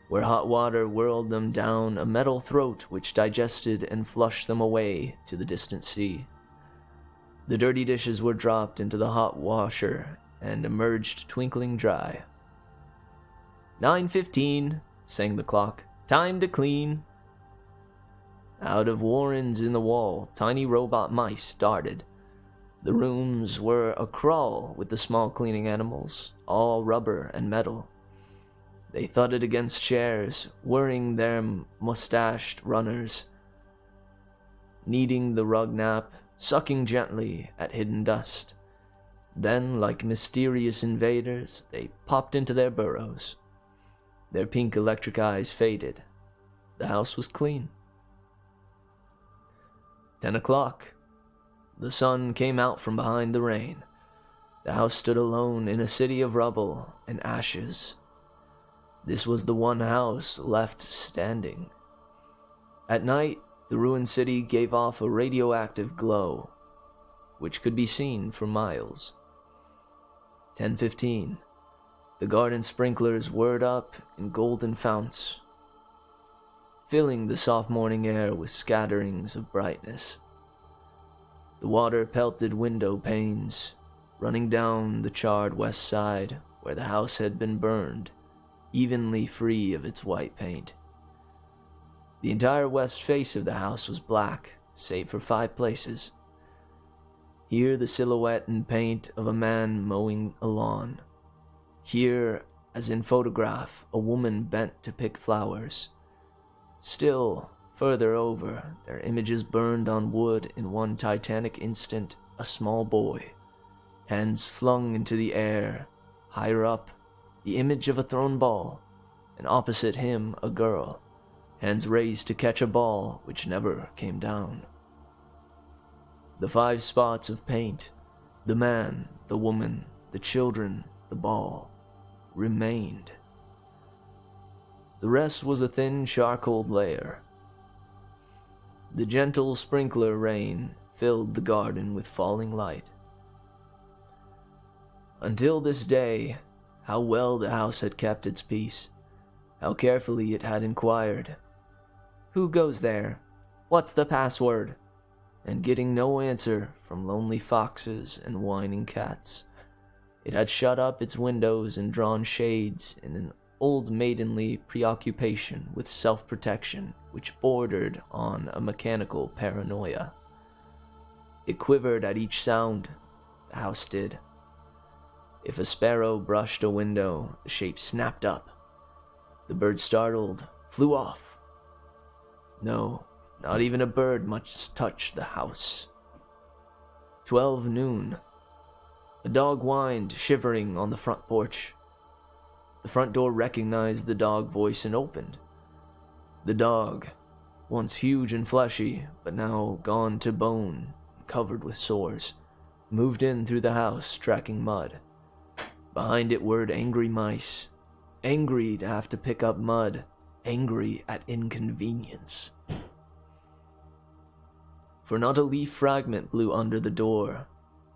[SPEAKER 4] where hot water whirled them down a metal throat which digested and flushed them away to the distant sea. The dirty dishes were dropped into the hot washer and emerged twinkling dry. 9:15, sang the clock. "Time to clean." Out of warrens in the wall, tiny robot mice darted. The rooms were a-crawl with the small cleaning animals, all rubber and metal. They thudded against chairs, whirring their mustached runners, kneading the rug nap, sucking gently at hidden dust. Then, like mysterious invaders, they popped into their burrows. Their pink electric eyes faded. The house was clean. 10 o'clock. The sun came out from behind the rain. The house stood alone in a city of rubble and ashes. This was the one house left standing. At night, the ruined city gave off a radioactive glow, which could be seen for miles. 10:15. The garden sprinklers whirred up in golden founts, filling the soft morning air with scatterings of brightness. The water pelted window panes, running down the charred west side where the house had been burned, evenly free of its white paint. The entire west face of the house was black, save for 5 places. Here the silhouette and paint of a man mowing a lawn. Here, as in photograph, a woman bent to pick flowers. Still, further over, their images burned on wood in one titanic instant, a small boy, hands flung into the air, higher up, the image of a thrown ball, and opposite him a girl, hands raised to catch a ball which never came down. The 5 spots of paint, the man, the woman, the children, the ball, remained. The rest was a thin charcoal layer. The gentle sprinkler rain filled the garden with falling light.
[SPEAKER 2] Until this day, how well the house had kept its peace, how carefully it had inquired, "Who goes there? What's the password?" And getting no answer from lonely foxes and whining cats, it had shut up its windows and drawn shades in an old maidenly preoccupation with self-protection which bordered on a mechanical paranoia. It quivered at each sound, the house did. If a sparrow brushed a window, the shape snapped up. The bird, startled, flew off. No, not even a bird much touched the house. 12 noon. A dog whined, shivering on the front porch. The front door recognized the dog voice and opened. The dog, once huge and fleshy, but now gone to bone, covered with sores, moved in through the house, tracking mud. Behind it whirred angry mice, angry to have to pick up mud, angry at inconvenience. For not a leaf fragment blew under the door,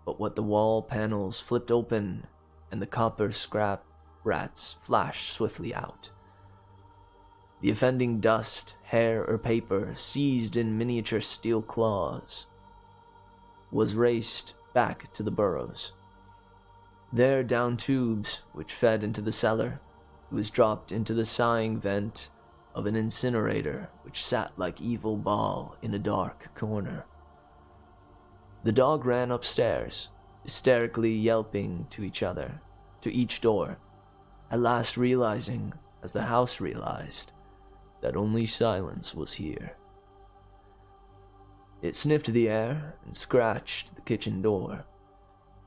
[SPEAKER 2] but what the wall panels flipped open and the copper scrap rats flashed swiftly out. The offending dust, hair, or paper, seized in miniature steel claws, was raced back to the burrows. There, down tubes, which fed into the cellar, it was dropped into the sighing vent of an incinerator which sat like evil ball in a dark corner. The dog ran upstairs, hysterically yelping to each other, to each door, at last realizing, as the house realized, that only silence was here. It sniffed the air and scratched the kitchen door.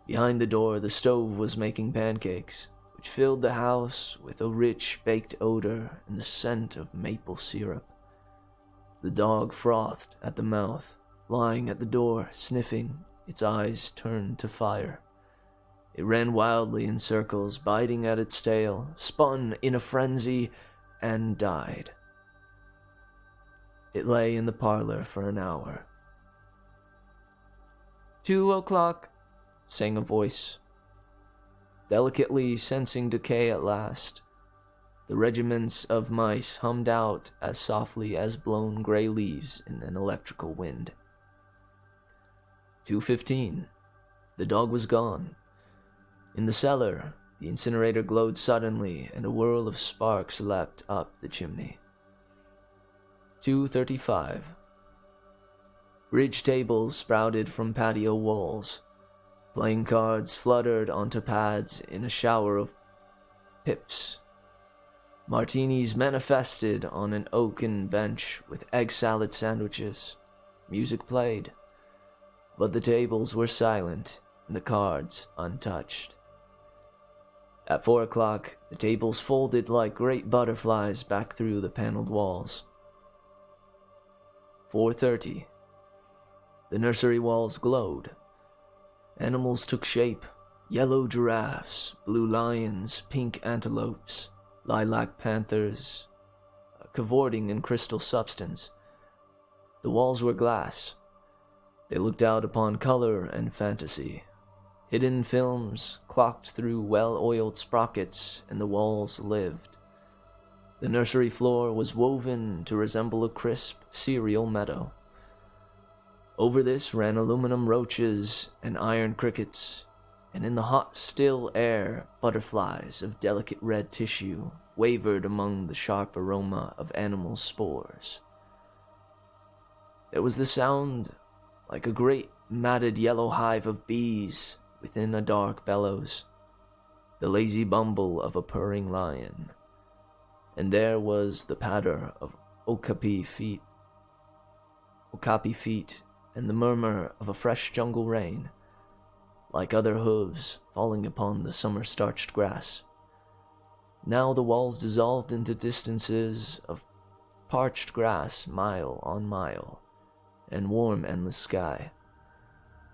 [SPEAKER 2] Behind the door, the stove was making pancakes, which filled the house with a rich baked odor and the scent of maple syrup. The dog frothed at the mouth, lying at the door, sniffing, its eyes turned to fire. It ran wildly in circles, biting at its tail, spun in a frenzy, and died. It lay in the parlor for an hour. 2:00, sang a voice. Delicately sensing decay at last, the regiments of mice hummed out as softly as blown gray leaves in an electrical wind. 2:15. The dog was gone. In the cellar, the incinerator glowed suddenly and a whirl of sparks leapt up the chimney. 2:35. Bridge tables sprouted from patio walls. Playing cards fluttered onto pads in a shower of pips. Martinis manifested on an oaken bench with egg salad sandwiches. Music played, but the tables were silent and the cards untouched. At 4:00, the tables folded like great butterflies back through the paneled walls. 4:30. The nursery walls glowed. Animals took shape: yellow giraffes, blue lions, pink antelopes, lilac panthers, cavorting in crystal substance. The walls were glass. They looked out upon color and fantasy. Hidden films clocked through well-oiled sprockets, and the walls lived. The nursery floor was woven to resemble a crisp cereal meadow. Over this ran aluminum roaches and iron crickets, and in the hot, still air, butterflies of delicate red tissue wavered among the sharp aroma of animal spores. There was the sound like a great matted yellow hive of bees within a dark bellows, the lazy bumble of a purring lion, and there was the patter of okapi feet, and the murmur of a fresh jungle rain, like other hooves falling upon the summer-starched grass. Now the walls dissolved into distances of parched grass mile on mile, and warm endless sky.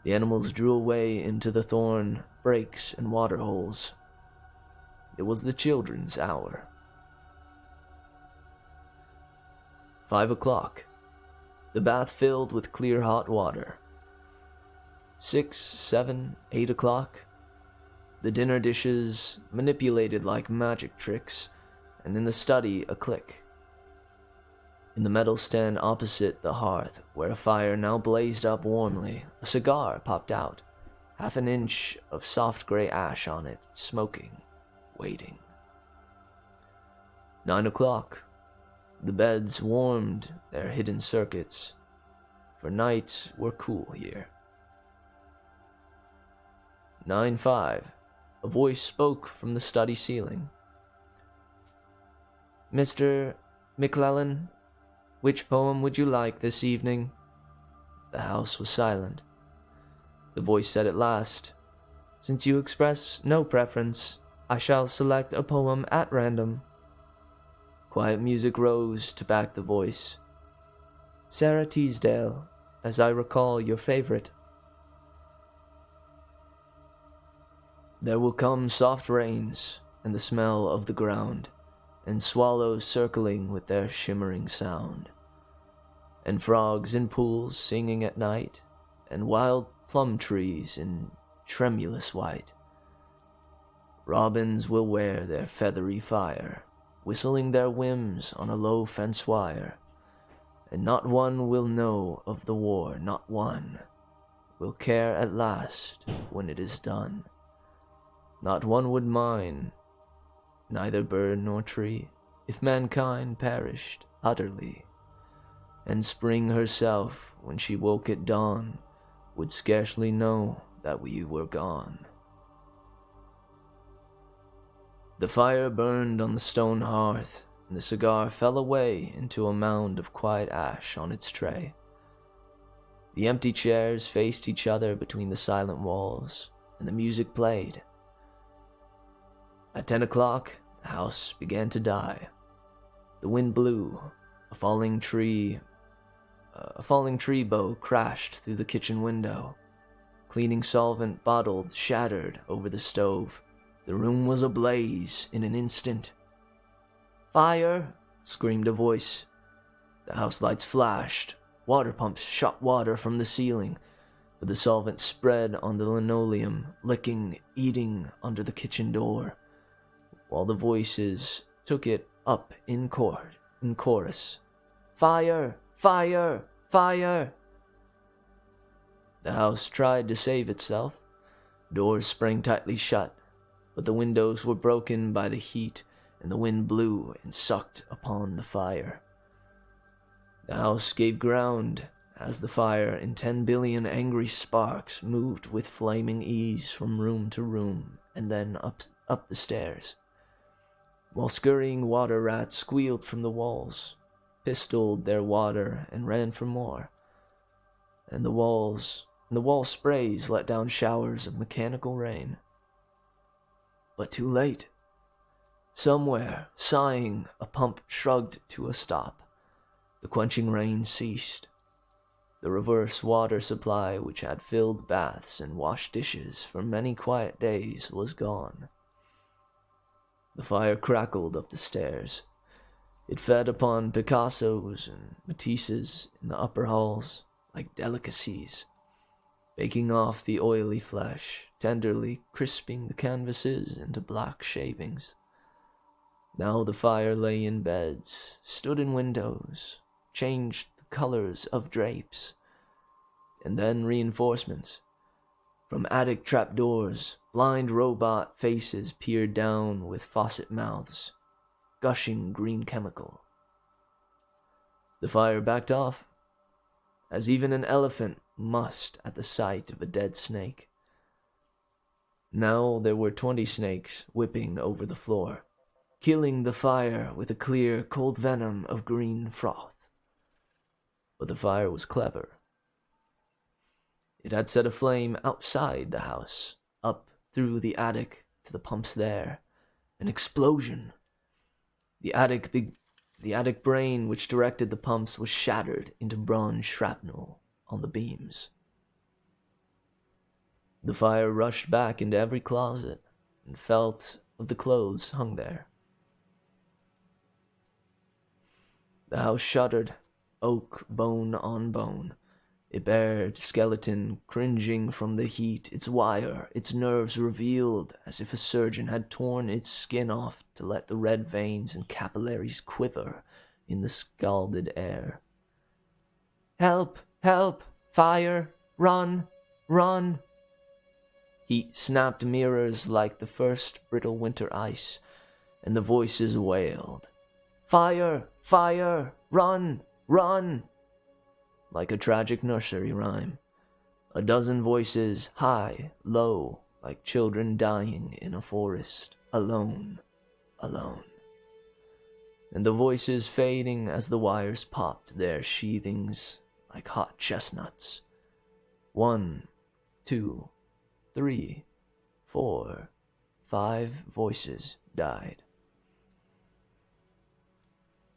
[SPEAKER 2] The animals drew away into the thorn breaks and water holes. It was the children's hour. 5:00. The bath filled with clear hot water. 6, 7, 8:00.
[SPEAKER 4] the dinner dishes manipulated like magic tricks, and in the study a click. In the metal stand opposite the hearth, where a fire now blazed up warmly, a cigar popped out, half an inch of soft gray ash on it, smoking, waiting. 9 o'clock. The beds warmed their hidden circuits, for nights were cool here. 9:05. A voice spoke from the study ceiling. "Mr. McClellan, which poem would you like this evening?" The house was silent. The voice said at last, "Since you express no preference, I shall select a poem at random." Quiet music rose to back the voice. "Sarah Teasdale, as I recall your favorite." There will come soft rains and the smell of the ground, and swallows circling with their shimmering sound, and frogs in pools singing at night, and wild plum trees in tremulous white. Robins will wear their feathery fire, whistling their whims on a low fence wire, and not one will know of the war, not one will care at last when it is done. Not one would mind, neither bird nor tree, if mankind perished utterly, and spring herself, when she woke at dawn, would scarcely know that we were gone. The fire burned on the stone hearth, and the cigar fell away into a mound of quiet ash on its tray. The empty chairs faced each other between the silent walls, and the music played. At 10 o'clock, the house began to die. The wind blew. A falling tree bough crashed through the kitchen window. Cleaning solvent bottled, shattered over the stove. The room was ablaze in an instant. "Fire!" screamed a voice. The house lights flashed. Water pumps shot water from the ceiling, but the solvent spread on the linoleum, licking, eating under the kitchen door, while the voices took it up in chorus. "Fire! Fire! Fire!" The house tried to save itself. Doors sprang tightly shut, but the windows were broken by the heat, and the wind blew and sucked upon the fire. The house gave ground as the fire in 10 billion angry sparks moved with flaming ease from room to room and then up the stairs, while scurrying water rats squealed from the walls, pistoled their water and ran for more, and the wall sprays let down showers of mechanical rain. But too late. Somewhere, sighing, a pump shrugged to a stop. The quenching rain ceased. The reverse water supply, which had filled baths and washed dishes for many quiet days, was gone. The fire crackled up the stairs. It fed upon Picassos and Matisses in the upper halls like delicacies, baking off the oily flesh, tenderly crisping the canvases into black shavings. Now the fire lay in beds, stood in windows, changed the colors of drapes, and then reinforcements. From attic trapdoors, blind robot faces peered down with faucet mouths, gushing green chemical. The fire backed off, as even an elephant must at the sight of a dead snake. Now there were 20 snakes whipping over the floor, killing the fire with a clear, cold venom of green froth. But the fire was clever. It had set a flame outside the house, up through the attic to the pumps there. An explosion. The attic brain which directed the pumps was shattered into bronze shrapnel on the beams. The fire rushed back into every closet and felt of the clothes hung there. The house shuddered, oak bone on bone.
[SPEAKER 2] A bared skeleton cringing from the heat, its wire, its nerves revealed as if a surgeon had torn its skin off to let the red veins and capillaries quiver in the scalded air. "Help! Help! Fire! Run! Run!" Heat snapped mirrors like the first brittle winter ice, and the voices wailed, "Fire! Fire! Run! Run!" Like a tragic nursery rhyme. A dozen voices, high, low, like children dying in a forest, alone, alone. And the voices fading as the wires popped their sheathings like hot chestnuts. 1, 2, 3, 4, 5 voices died.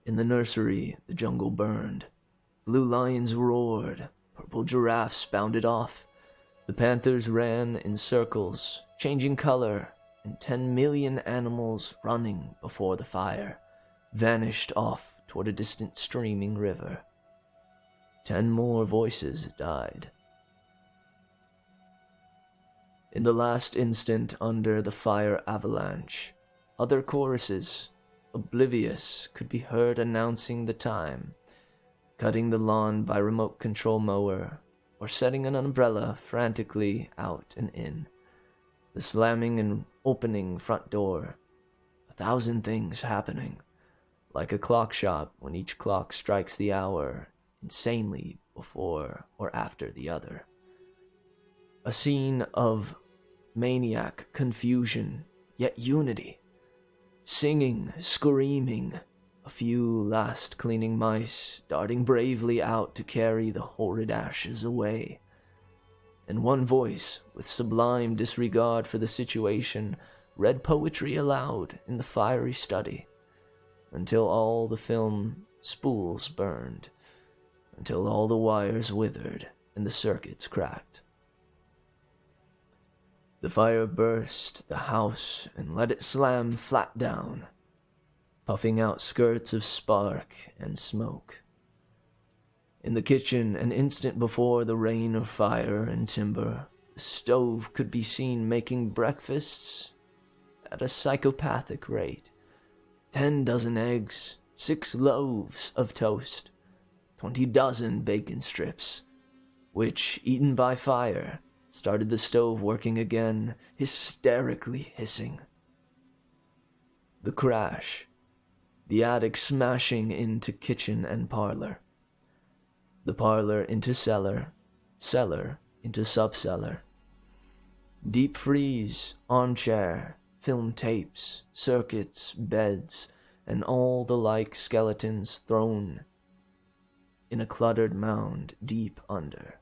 [SPEAKER 2] In the nursery, the jungle burned. Blue lions roared, purple giraffes bounded off. The panthers ran in circles, changing color, and 10 million animals running before the fire vanished off toward a distant streaming river. 10 more voices died. In the last instant under the fire avalanche, other choruses, oblivious, could be heard announcing the time, cutting the lawn by remote control mower, or setting an umbrella frantically out and in, the slamming and opening front door, 1,000 things happening, like a clock shop when each clock strikes the hour, insanely before or after the other. A scene of maniac confusion, yet unity, singing, screaming, a few last cleaning mice darting bravely out to carry the horrid ashes away, and one voice, with sublime disregard for the situation, read poetry aloud in the fiery study, until all the film spools burned, until all the wires withered and the circuits cracked. The fire burst the house and let it slam flat down, puffing out skirts of spark and smoke. In the kitchen, an instant before the rain of fire and timber, the stove could be seen making breakfasts at a psychopathic rate. 10 dozen eggs, 6 loaves of toast, 20 dozen bacon strips, which, eaten by fire, started the stove working again, hysterically hissing. The crash, the attic smashing into kitchen and parlor, the parlor into cellar, cellar into subcellar, deep freeze, armchair, film tapes, circuits, beds, and all the like skeletons thrown in a cluttered mound deep under.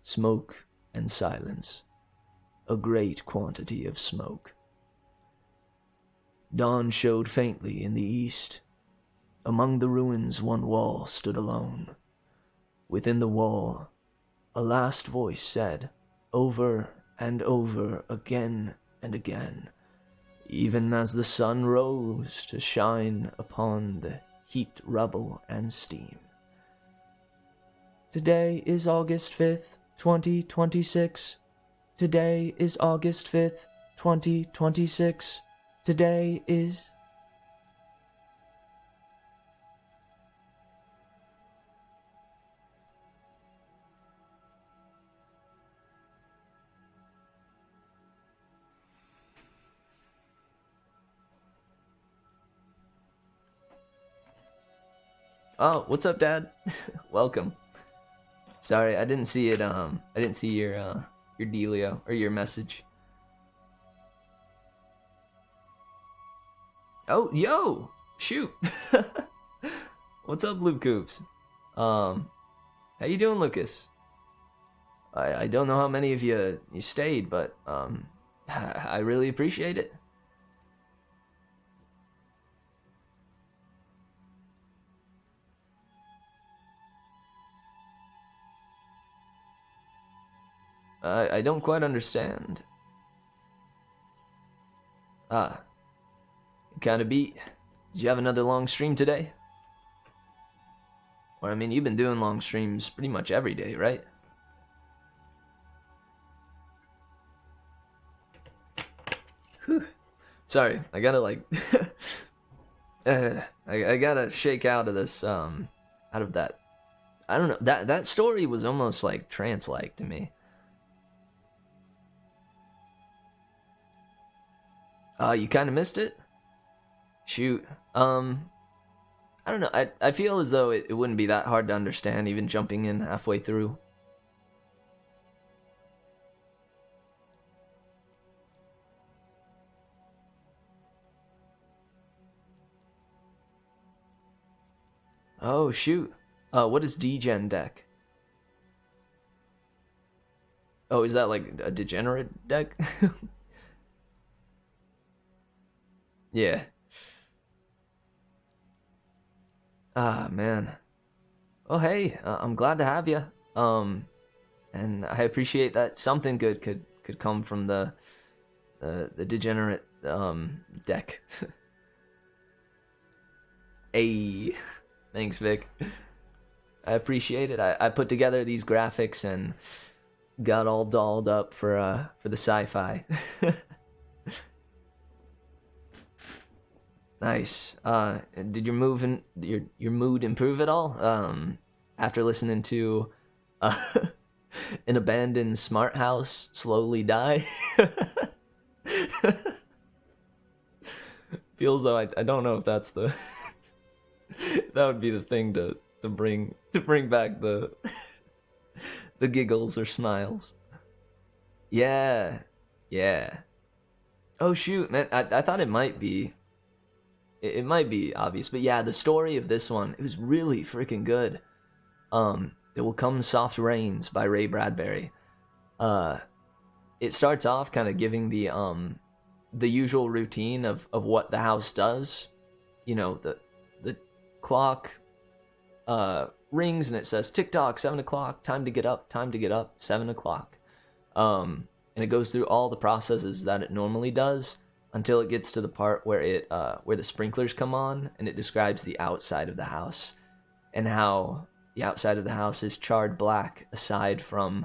[SPEAKER 2] Smoke and silence, a great quantity of smoke. Dawn showed faintly in the east. Among the ruins, one wall stood alone. Within the wall, a last voice said, over and over again and again, even as the sun rose to shine upon the heaped rubble and steam. Today is August 5th, 2026. Today is August 5th, 2026. Today is...
[SPEAKER 4] Oh, what's up, Dad? Welcome. Sorry, I didn't see it. I didn't see your dealio or your message. Oh, yo, shoot. What's up, Luke Coops? How you doing, Lucas? I don't know how many of you stayed, but I really appreciate it. I don't quite understand. Kind of beat. Did you have another long stream today? Or, I mean, you've been doing long streams pretty much every day, right? Whew. Sorry, I gotta, like... I gotta shake out of this, out of that... I don't know, that story was almost, like, trance-like to me. You kind of missed it? Shoot. I don't know. I feel as though it wouldn't be that hard to understand, even jumping in halfway through. Oh, shoot. What is degen deck? Oh, is that like a degenerate deck? Yeah. Ah, man. Oh, hey, I'm glad to have you. And I appreciate that something good could come from the degenerate deck. Hey, thanks, Vic. I appreciate it. I put together these graphics and got all dolled up for the sci-fi. Nice. Did your mood improve at all? After listening to an abandoned smart house slowly die? Feels though I don't know if that's the that would be the thing to bring back the giggles or smiles. Yeah. Oh shoot, man! I thought it might be. It might be obvious, but yeah, the story of this one, it was really freaking good. It Will Come Soft Rains by Ray Bradbury. It starts off kind of giving the usual routine of what the house does. You know, the clock rings and it says tick-tock, 7 o'clock, time to get up, 7 o'clock. And it goes through all the processes that it normally does until it gets to the part where where the sprinklers come on, and it describes the outside of the house and how the outside of the house is charred black aside from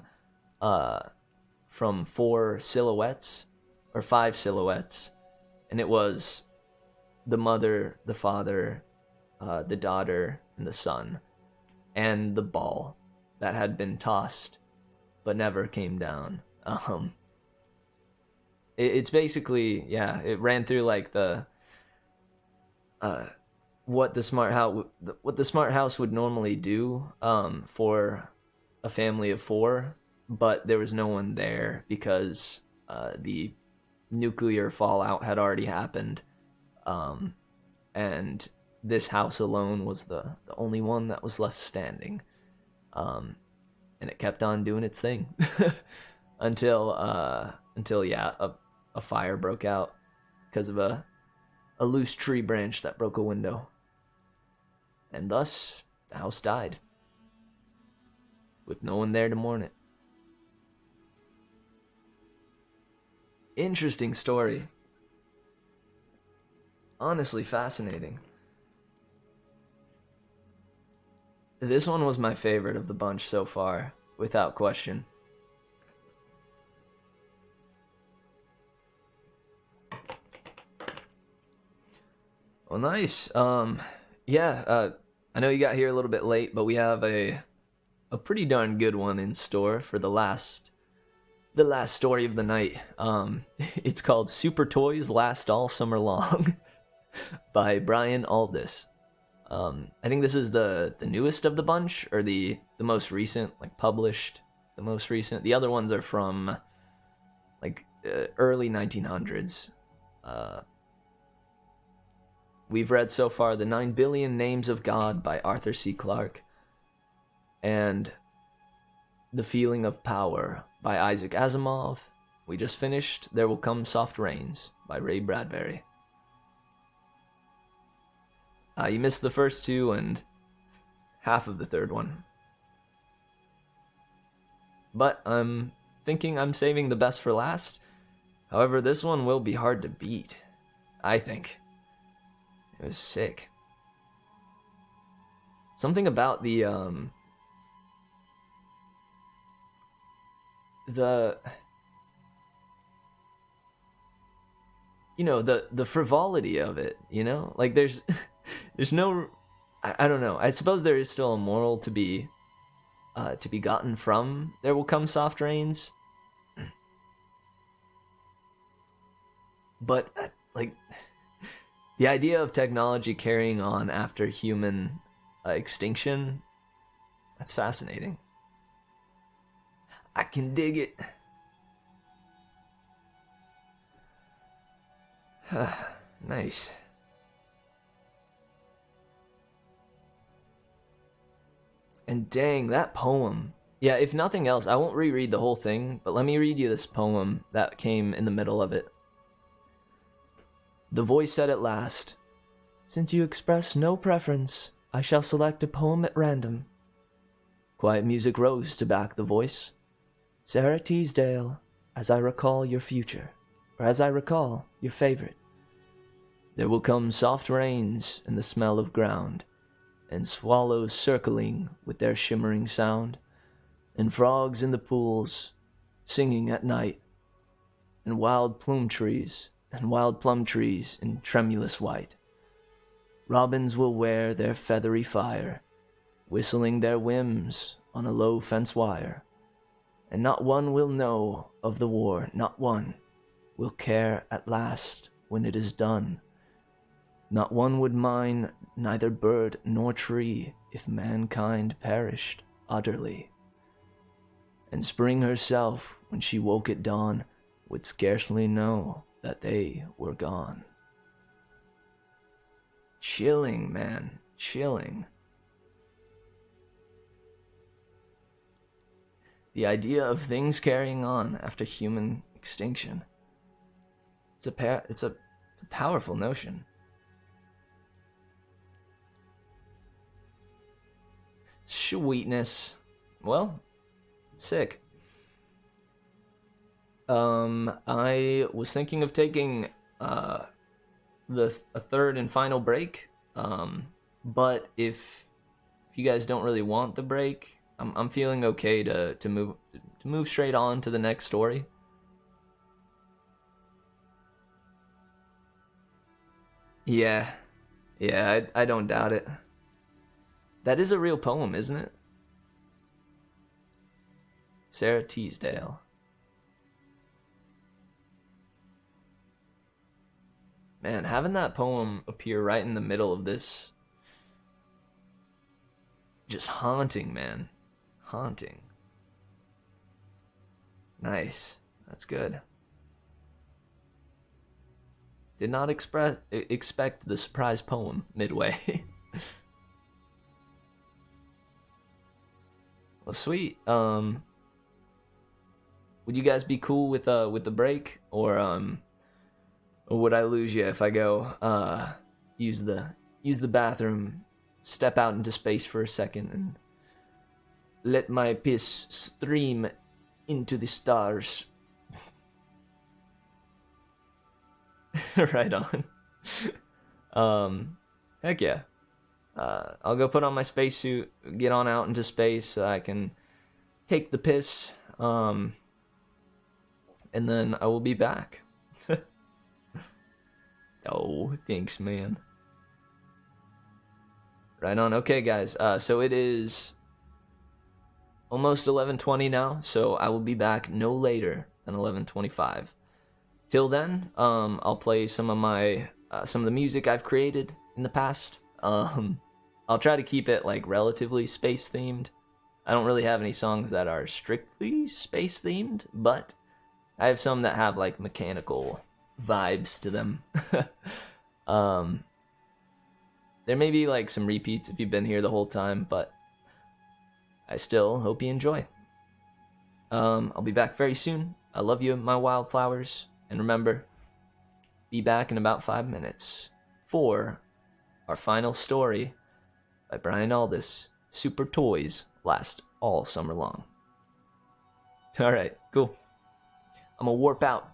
[SPEAKER 4] 4 silhouettes or 5 silhouettes, and it was the mother, the father, the daughter, and the son, and the ball that had been tossed but never came down. It's basically, yeah, it ran through like the what the smart house would normally do for a family of 4, but there was no one there because the nuclear fallout had already happened, and this house alone was the only one that was left standing, and it kept on doing its thing until yeah, a fire broke out because of a loose tree branch that broke a window, and thus the house died with no one there to mourn it. Interesting story. Honestly fascinating. This one was my favorite of the bunch so far, without question. Well, nice. Yeah, I know you got here a little bit late, but we have a pretty darn good one in store for the last story of the night. It's called Super Toys Last All Summer Long by Brian Aldiss. I think this is the newest of the bunch, or the most recent, like published, the most recent. The other ones are from like early 1900s. We've read so far The 9 Billion Names of God by Arthur C. Clarke, and The Feeling of Power by Isaac Asimov. We just finished There Will Come Soft Rains by Ray Bradbury. You missed the first 2 and half of the third one. But I'm thinking I'm saving the best for last. However, this one will be hard to beat, I think. It was sick. something about the you know, the frivolity of it, you know? Like there's there's no I don't know. I suppose there is still a moral to be gotten from There Will Come Soft Rains. But like the idea of technology carrying on after human extinction, that's fascinating. I can dig it. Nice. And dang, that poem. Yeah, if nothing else, I won't reread the whole thing, but let me read you this poem that came in the middle of it. The voice said at last, "Since you express no preference, I shall select a poem at random." Quiet music rose to back the voice. Sarah Teasdale, as I recall your future, or as I recall your favorite. There will come soft rains and the smell of ground, and swallows circling with their shimmering sound, and frogs in the pools singing at night, and wild plum trees in tremulous white. Robins will wear their feathery fire, whistling their whims on a low fence wire, and not one will know of the war, not one will care at last when it is done. Not one would mind neither bird nor tree if mankind perished utterly. And spring herself, when she woke at dawn, would scarcely know that they were gone. Chilling, man. Chilling. The idea of things carrying on after human extinction. It's a powerful notion. Sweetness. Well, sick. I was thinking of taking a third and final break. But if you guys don't really want the break, I'm feeling okay to move straight on to the next story. Yeah, I don't doubt it. That is a real poem, isn't it? Sarah Teasdale. Man, having that poem appear right in the middle of this, just haunting, man. Haunting. Nice. That's good. Did not expect the surprise poem midway. Well, sweet. Would you guys be cool with the break, or would I lose you if I go use the bathroom, step out into space for a second, and let my piss stream into the stars? Right on. Heck yeah. I'll go put on my spacesuit, get on out into space so I can take the piss, and then I will be back. Oh, thanks, man. Right on. Okay, guys. So it is almost 11:20 now, so I will be back no later than 11:25. Till then, I'll play some of the music I've created in the past. I'll try to keep it like relatively space themed. I don't really have any songs that are strictly space themed, but I have some that have like mechanical vibes to them. There may be like some repeats if you've been here the whole time, but I still hope you enjoy. I'll be back very soon. I love you, my wildflowers, and remember, be back in about 5 minutes for our final story by Brian Aldiss. Super Toys last all summer long. Alright, cool. I'm gonna warp out.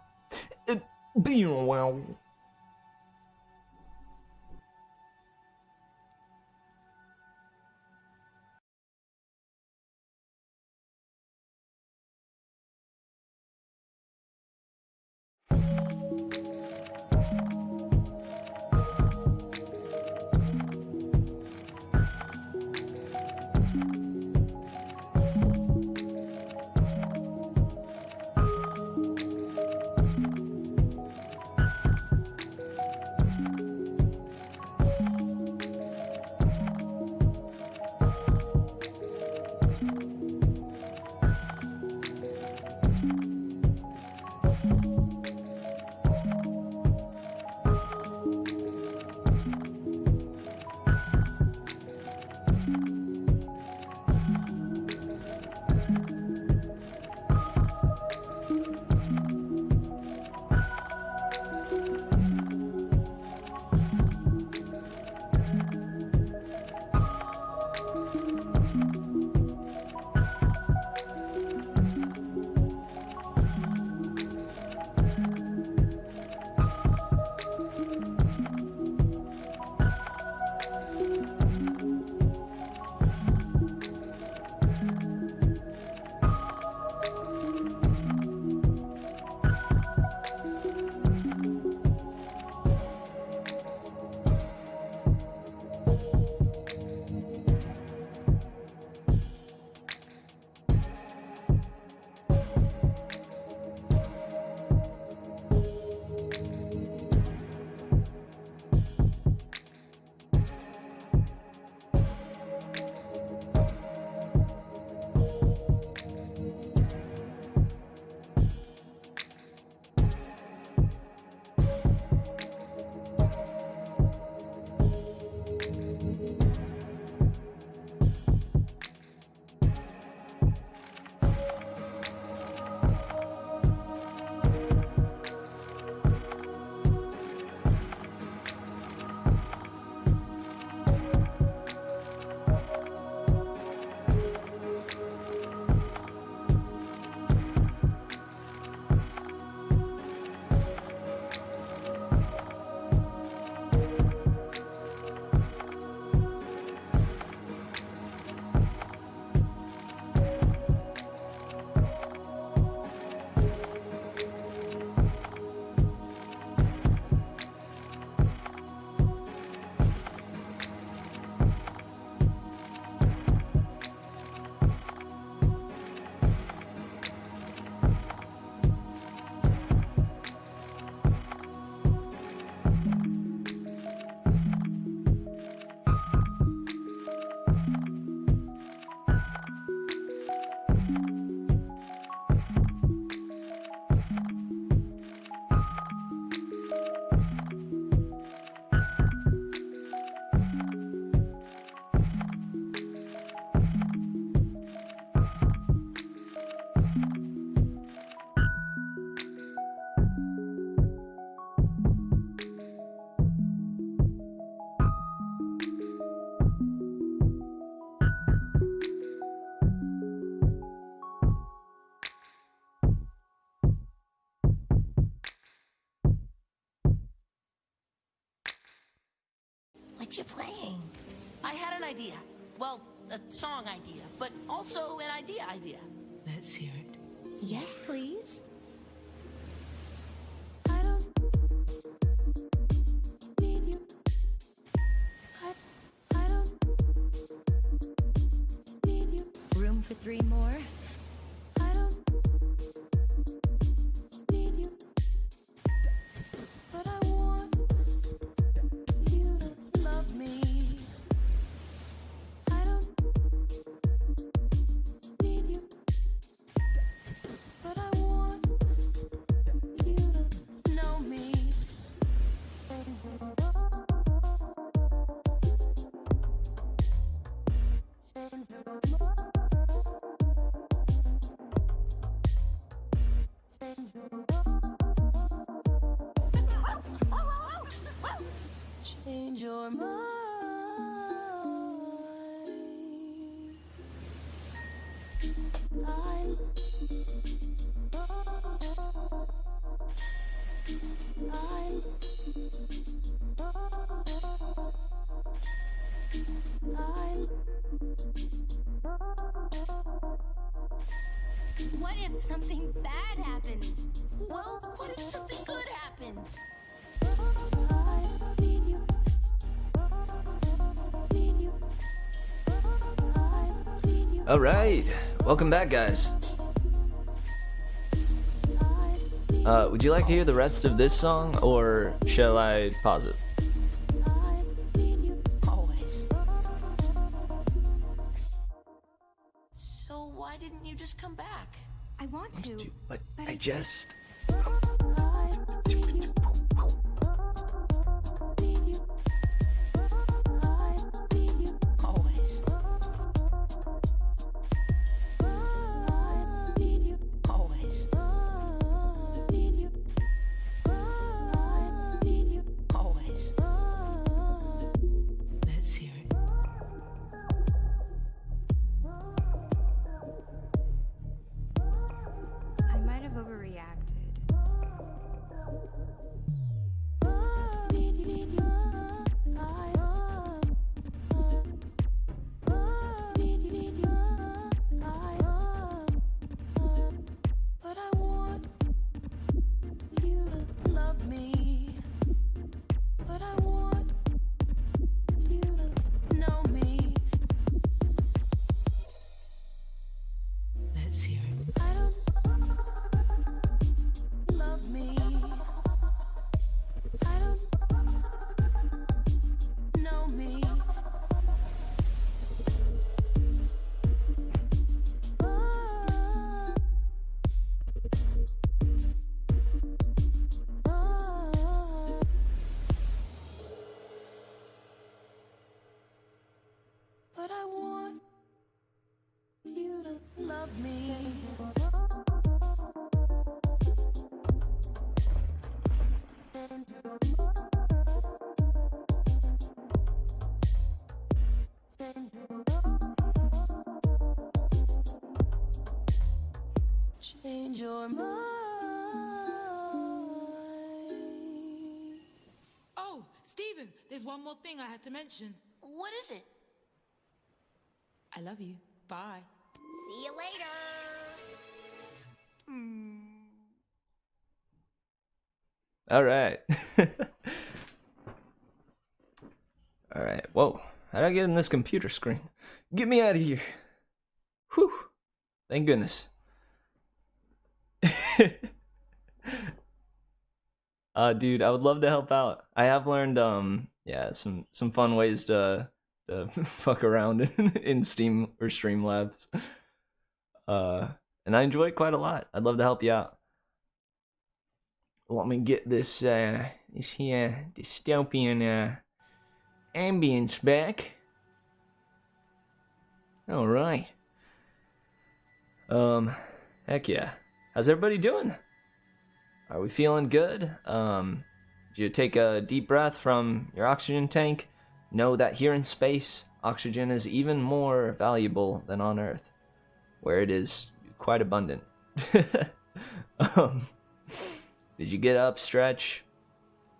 [SPEAKER 8] What you playing? I had an idea. Well, a song idea, but also an idea. Let's hear it.
[SPEAKER 3] Yes, please.
[SPEAKER 9] I don't need you. I don't need you.
[SPEAKER 3] Room for 3 more?
[SPEAKER 9] I don't need you. But I want you to love me. I don't need you. But I want you to know me. Change your mind.
[SPEAKER 3] What if something bad happens?
[SPEAKER 8] Well, what if something good happens?
[SPEAKER 9] I need you. Need you. I need you.
[SPEAKER 4] All right, welcome back, guys. Would you like to hear the rest of this song, or shall I pause it?
[SPEAKER 8] Always. So why didn't you just come back?
[SPEAKER 3] I want to.
[SPEAKER 4] But I just...
[SPEAKER 8] Always. Always. Always. Let's hear it.
[SPEAKER 3] I might have overreacted.
[SPEAKER 9] But I want you to love me. But I want you to know me.
[SPEAKER 8] Let's hear it.
[SPEAKER 9] I don't love me. I don't know me. But I want you to love me. Change your mind.
[SPEAKER 10] Oh, Stephen, there's one more thing I had to mention.
[SPEAKER 8] What is it?
[SPEAKER 10] I love you. Bye.
[SPEAKER 3] See you later.
[SPEAKER 4] All right. All right. Whoa. How did I get in this computer screen? Get me out of here. Whew. Thank goodness. Dude, I would love to help out. I have learned, yeah, some fun ways to fuck around in Steam or Streamlabs. And I enjoy it quite a lot. I'd love to help you out. Let me get this here dystopian ambience back. All right. Heck yeah. How's everybody doing? Are we feeling good? Did you take a deep breath from your oxygen tank? Know that here in space, oxygen is even more valuable than on Earth, where it is quite abundant. Did you get up, stretch?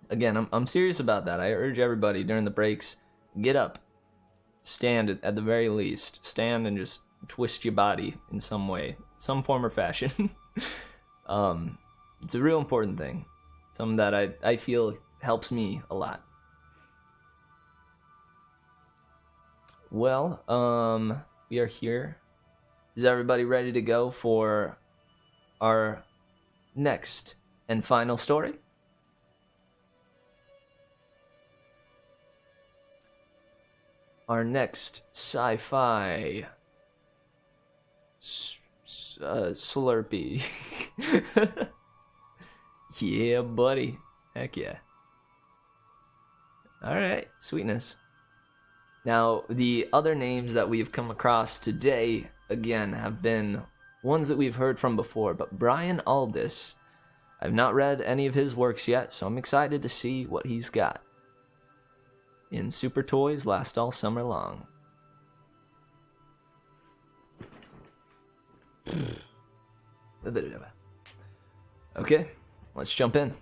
[SPEAKER 4] Again, I'm serious about that. I urge everybody during the breaks, get up. Stand at the very least. Stand and just twist your body in some way, some form or fashion. It's a real important thing. Something that I feel helps me a lot. Well, we are here. Is everybody ready to go for our next and final story? Our next sci-fi Slurpee. Yeah, buddy. Heck yeah. Alright, sweetness. Now, the other names that we've come across today, again, have been ones that we've heard from before, but Brian Aldiss, I've not read any of his works yet, so I'm excited to see what he's got. In Super Toys Last All Summer Long. Okay, let's jump in.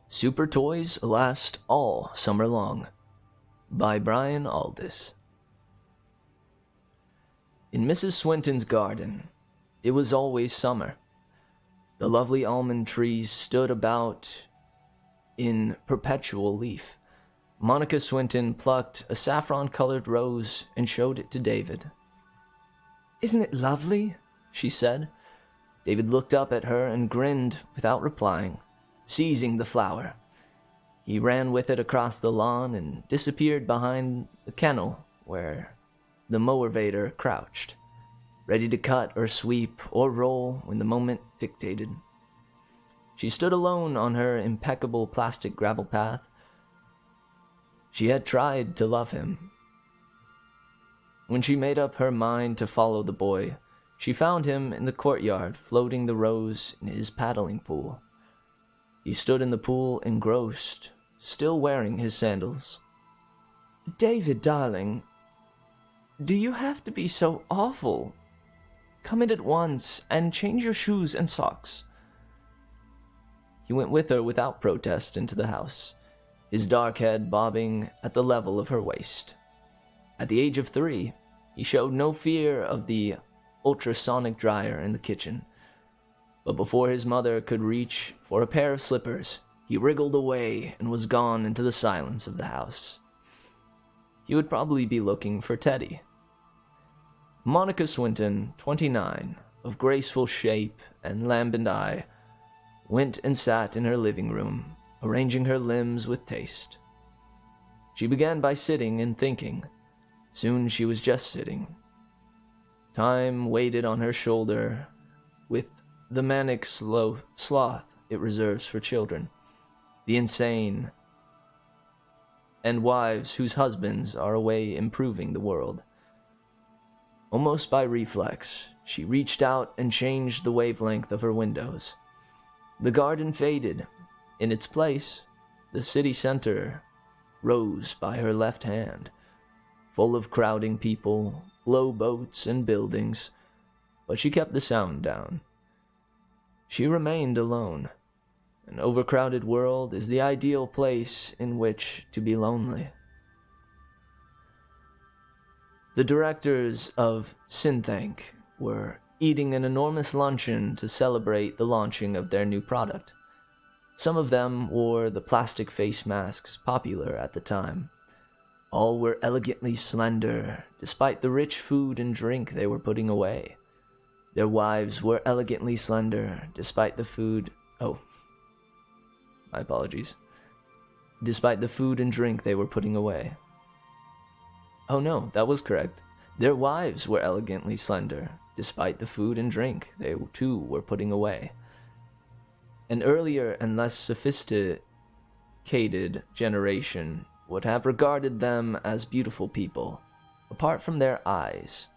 [SPEAKER 4] Super Toys Last All Summer Long by Brian Aldiss. In Mrs. Swinton's garden, it was always summer. The lovely almond trees stood about in perpetual leaf. Monica Swinton plucked a saffron-colored rose and showed it to David. "Isn't it lovely?" she said. David looked up at her and grinned without replying, seizing the flower. He ran with it across the lawn and disappeared behind the kennel where the mowervator crouched, ready to cut or sweep or roll when the moment dictated. She stood alone on her impeccable plastic gravel path. She had tried to love him. When she made up her mind to follow the boy, she found him in the courtyard floating the rose in his paddling pool. He stood in the pool engrossed, still wearing his sandals. "David, darling, do you have to be so awful? Come in at once and change your shoes and socks." He went with her without protest into the house, his dark head bobbing at the level of her waist. At the age of 3, he showed no fear of the ultrasonic dryer in the kitchen, but before his mother could reach for a pair of slippers, he wriggled away and was gone into the silence of the house. He would probably be looking for Teddy. Monica Swinton, 29, of graceful shape and lambent eye, went and sat in her living room, arranging her limbs with taste. She began by sitting and thinking. Soon she was just sitting. Time waited on her shoulder with the manic sloth it reserves for children, the insane, and wives whose husbands are away improving the world. Almost by reflex, she reached out and changed the wavelength of her windows. The garden faded. In its place, the city center rose by her left hand, full of crowding people, low boats, and buildings, but she kept the sound down. She remained alone. An overcrowded world is the ideal place in which to be lonely. The directors of Synthank were eating an enormous luncheon to celebrate the launching of their new product. Some of them wore the plastic face masks popular at the time. All were elegantly slender, despite the rich food and drink they were putting away. Their wives were elegantly slender, despite the food... Oh, my apologies. Despite the food and drink they were putting away. Oh no, that was correct. Their wives were elegantly slender, despite the food and drink they too were putting away. An earlier and less sophisticated generation would have regarded them as beautiful people, apart from their eyes.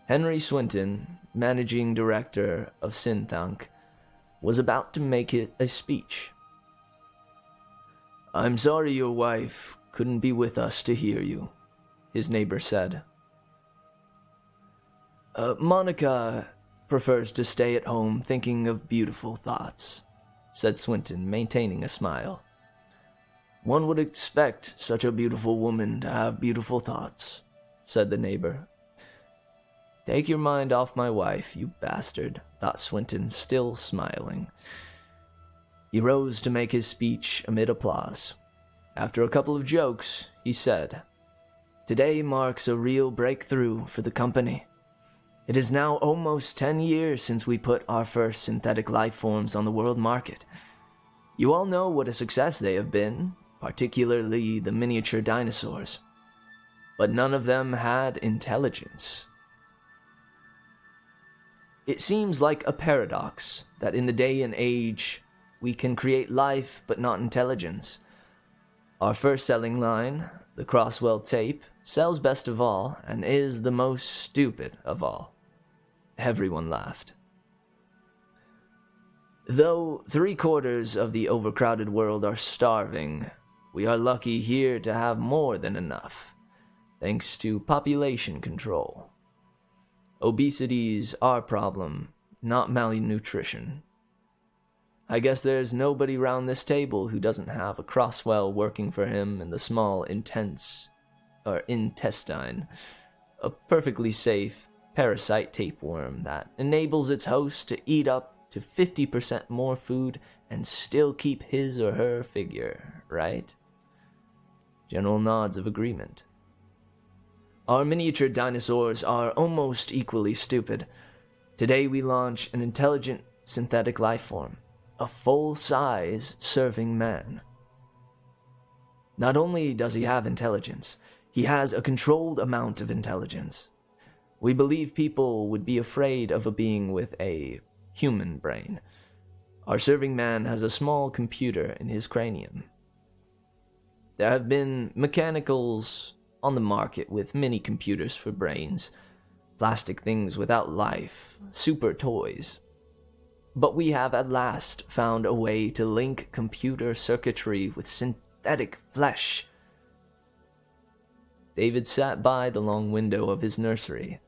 [SPEAKER 4] Henry Swinton, managing director of Synthank, was about to make it a speech. "I'm sorry your wife couldn't be with us to hear you," his neighbor said. Monica prefers to stay at home thinking of beautiful thoughts," said Swinton, maintaining a smile.
[SPEAKER 2] One would expect such a beautiful woman to have beautiful thoughts, said the neighbor. Take your mind off my wife, you bastard, thought Swinton, still smiling. He rose to make his speech amid applause. After a couple of jokes, he said, Today marks a real breakthrough for the company. It is now almost 10 years since we put our first synthetic life forms on the world market. You all know what a success they have been, particularly the miniature dinosaurs. But none of them had intelligence. It seems like a paradox that in the day and age, we can create life but not intelligence. Our first selling line, the Crosswell tape, sells best of all and is the most stupid of all. Everyone laughed. Though 3/4 of the overcrowded world are starving, we are lucky here to have more than enough, thanks to population control. Obesity's our problem, not malnutrition. I guess there's nobody round this table who doesn't have a Crosswell working for him in the small intestine, a perfectly safe parasite tapeworm that enables its host to eat up to 50% more food and still keep his or her figure, right? General nods of agreement. Our miniature dinosaurs are almost equally stupid. Today we launch an intelligent synthetic life form, a full-size serving man. Not only does he have intelligence, he has a controlled amount of intelligence. We believe people would be afraid of a being with a human brain. Our serving man has a small computer in his cranium. There have been mechanicals on the market with mini computers for brains, plastic things without life, super toys. But we have at last found a way to link computer circuitry with synthetic flesh. David sat by the long window of his nursery,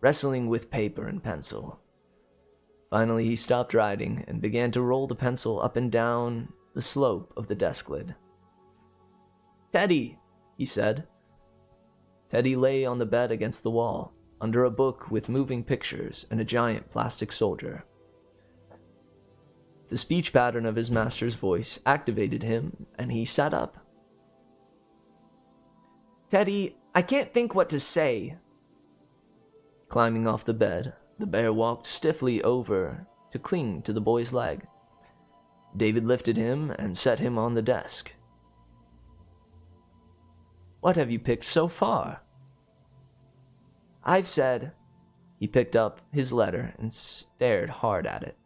[SPEAKER 2] wrestling with paper and pencil. Finally, he stopped writing and began to roll the pencil up and down the slope of the desk lid. "Teddy," he said. Teddy lay on the bed against the wall, under a book with moving pictures and a giant plastic soldier. The speech pattern of his master's voice activated him, and he sat up. "Teddy, I can't think what to say." Climbing off the bed, the bear walked stiffly over to cling to the boy's leg. David lifted him and set him on the desk. "What have you picked so far?" "I've said..." He picked up his letter and stared hard at it.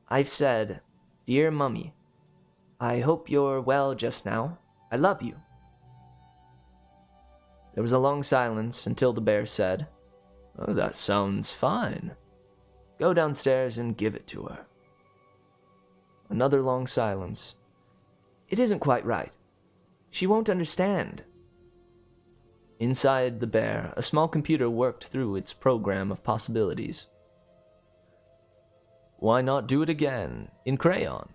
[SPEAKER 2] "I've said, Dear Mummy, I hope you're well just now. I love you." There was a long silence until the bear said, "Oh, that sounds fine. Go downstairs and give it to her." Another long silence. "It isn't quite right. She won't understand." Inside the bear, a small computer worked through its program of possibilities. "Why not do it again, in crayon?"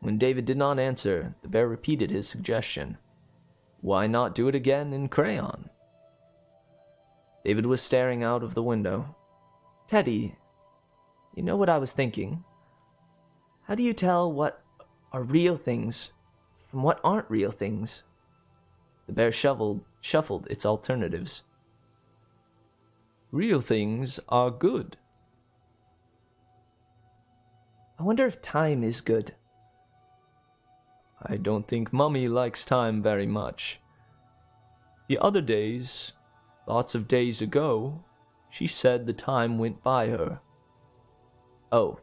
[SPEAKER 2] When David did not answer, the bear repeated his suggestion. "Why not do it again in crayon?" David was staring out of the window. "Teddy, you know what I was thinking? How do you tell what are real things from what aren't real things?" The bear shuffled its alternatives. "Real things are good." "I wonder if time is good." "I don't think Mummy likes time very much. The other days, lots of days ago, she said the time went by her." "Oh,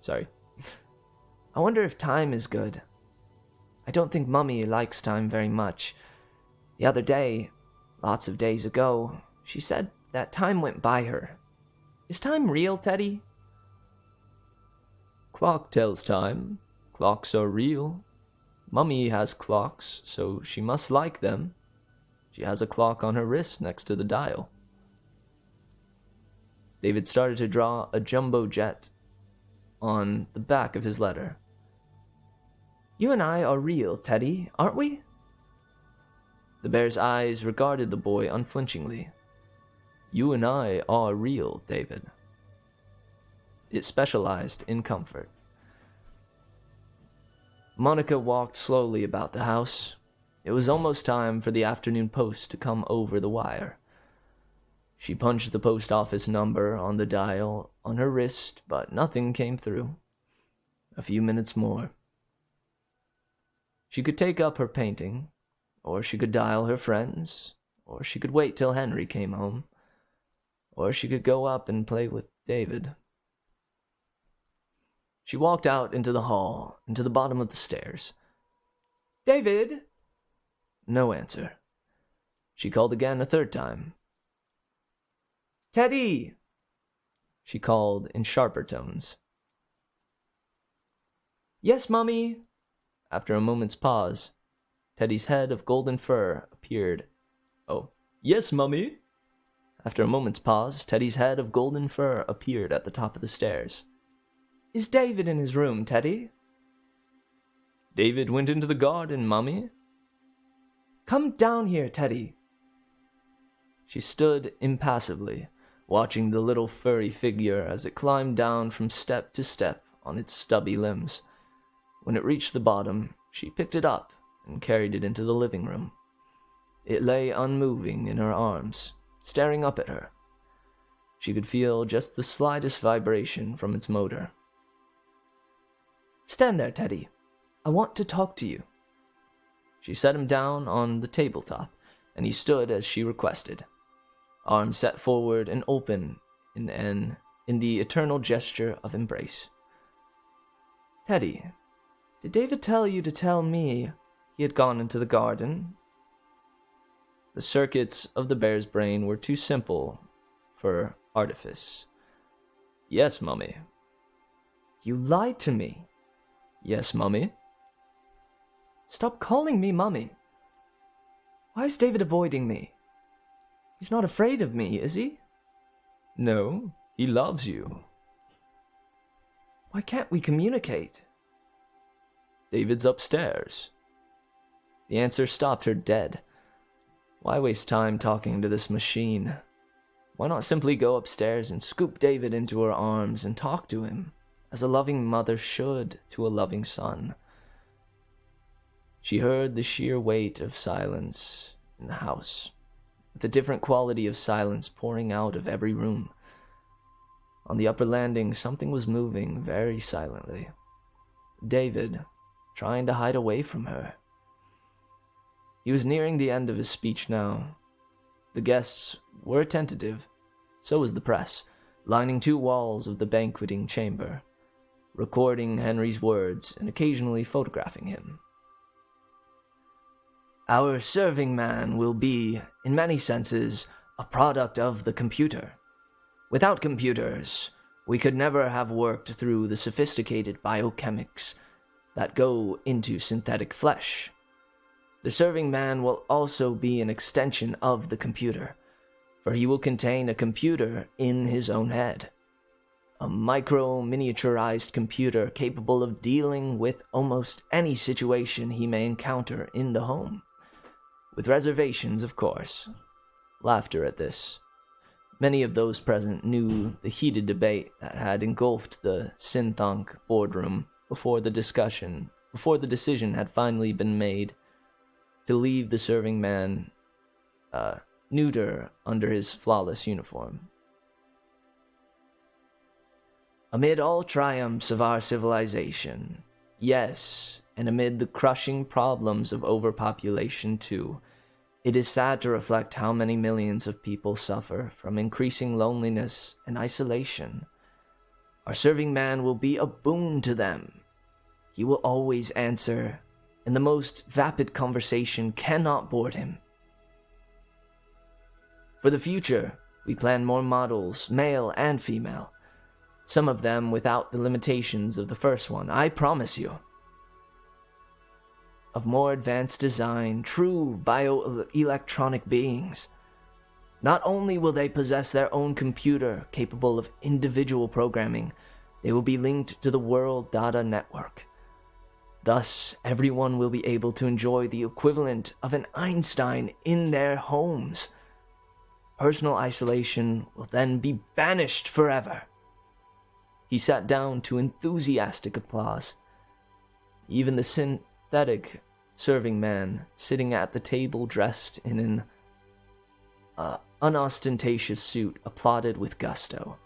[SPEAKER 2] sorry. I wonder if time is good. I don't think Mummy likes time very much. The other day, lots of days ago, she said that time went by her. Is time real, Teddy?" "Clock tells time. Clocks are real. Mummy has clocks, so she must like them. She has a clock on her wrist next to the dial." David started to draw a jumbo jet on the back of his letter.
[SPEAKER 4] You and I are real, Teddy, aren't we? The bear's eyes regarded the boy unflinchingly. You and I are real, David. It specialized in comfort. Monica walked slowly about the house. It was almost time for the afternoon post to come over the wire. She punched the post office number on the dial on her wrist, but nothing came through. A few minutes more. She could take up her painting, or she could dial her friends, or she could wait till Henry came home, or she could go up and play with David. She walked out into the hall, into the bottom of the stairs. David! No answer. She called again a third time. Teddy! She called in sharper tones. Yes, Mummy! After a moment's pause, Teddy's head of golden fur appeared. Oh, yes, Mummy! After a moment's pause, Teddy's head of golden fur appeared at the top of the stairs. Is David in his room, Teddy? David went into the garden, Mummy. Come down here, Teddy. She stood impassively, watching the little furry figure as it climbed down from step to step on its stubby limbs. When it reached the bottom, she picked it up and carried it into the living room. It lay unmoving in her arms, staring up at her. She could feel just the slightest vibration from its motor. Stand there, Teddy. I want to talk to you. She set him down on the tabletop, and he stood as she requested, arms set forward and open in the eternal gesture of embrace. Teddy, did David tell you to tell me he had gone into the garden? The circuits of the bear's brain were too simple for artifice. Yes, Mummy. You lied to me. Yes, Mummy. Stop calling me Mummy. Why is David avoiding me? He's not afraid of me, is he? No, he loves you. Why can't we communicate? David's upstairs. The answer stopped her dead. Why waste time talking to this machine? Why not simply go upstairs and scoop David into her arms and talk to him, as a loving mother should to a loving son? She heard the sheer weight of silence in the house, with a different quality of silence pouring out of every room. On the upper landing, something was moving very silently. David, trying to hide away from her. He was nearing the end of his speech now. The guests were attentive, so was the press, lining two walls of the banqueting chamber, recording Henry's words and occasionally photographing him. Our serving man will be, in many senses, a product of the computer. Without computers, we could never have worked through the sophisticated biochemics that go into synthetic flesh. The serving man will also be an extension of the computer, for he will contain a computer in his own head. A micro-miniaturized computer capable of dealing with almost any situation he may encounter in the home. With reservations, of course. Laughter at this. Many of those present knew the heated debate that had engulfed the Synthonk boardroom before the decision had finally been made to leave the serving man neuter under his flawless uniform. Amid all triumphs of our civilization, yes, and amid the crushing problems of overpopulation too, it is sad to reflect how many millions of people suffer from increasing loneliness and isolation. Our serving man will be a boon to them. He will always answer, and the most vapid conversation cannot bored him. For the future, we plan more models, male and female. Some of them without the limitations of the first one, I promise you. Of more advanced design, true bioelectronic beings. Not only will they possess their own computer capable of individual programming, they will be linked to the World Data Network.
[SPEAKER 2] Thus, everyone will be able to enjoy the equivalent of an Einstein in their homes. Personal isolation will then be banished forever. He sat down to enthusiastic applause. Even the synthetic serving man sitting at the table dressed in an unostentatious suit applauded with gusto.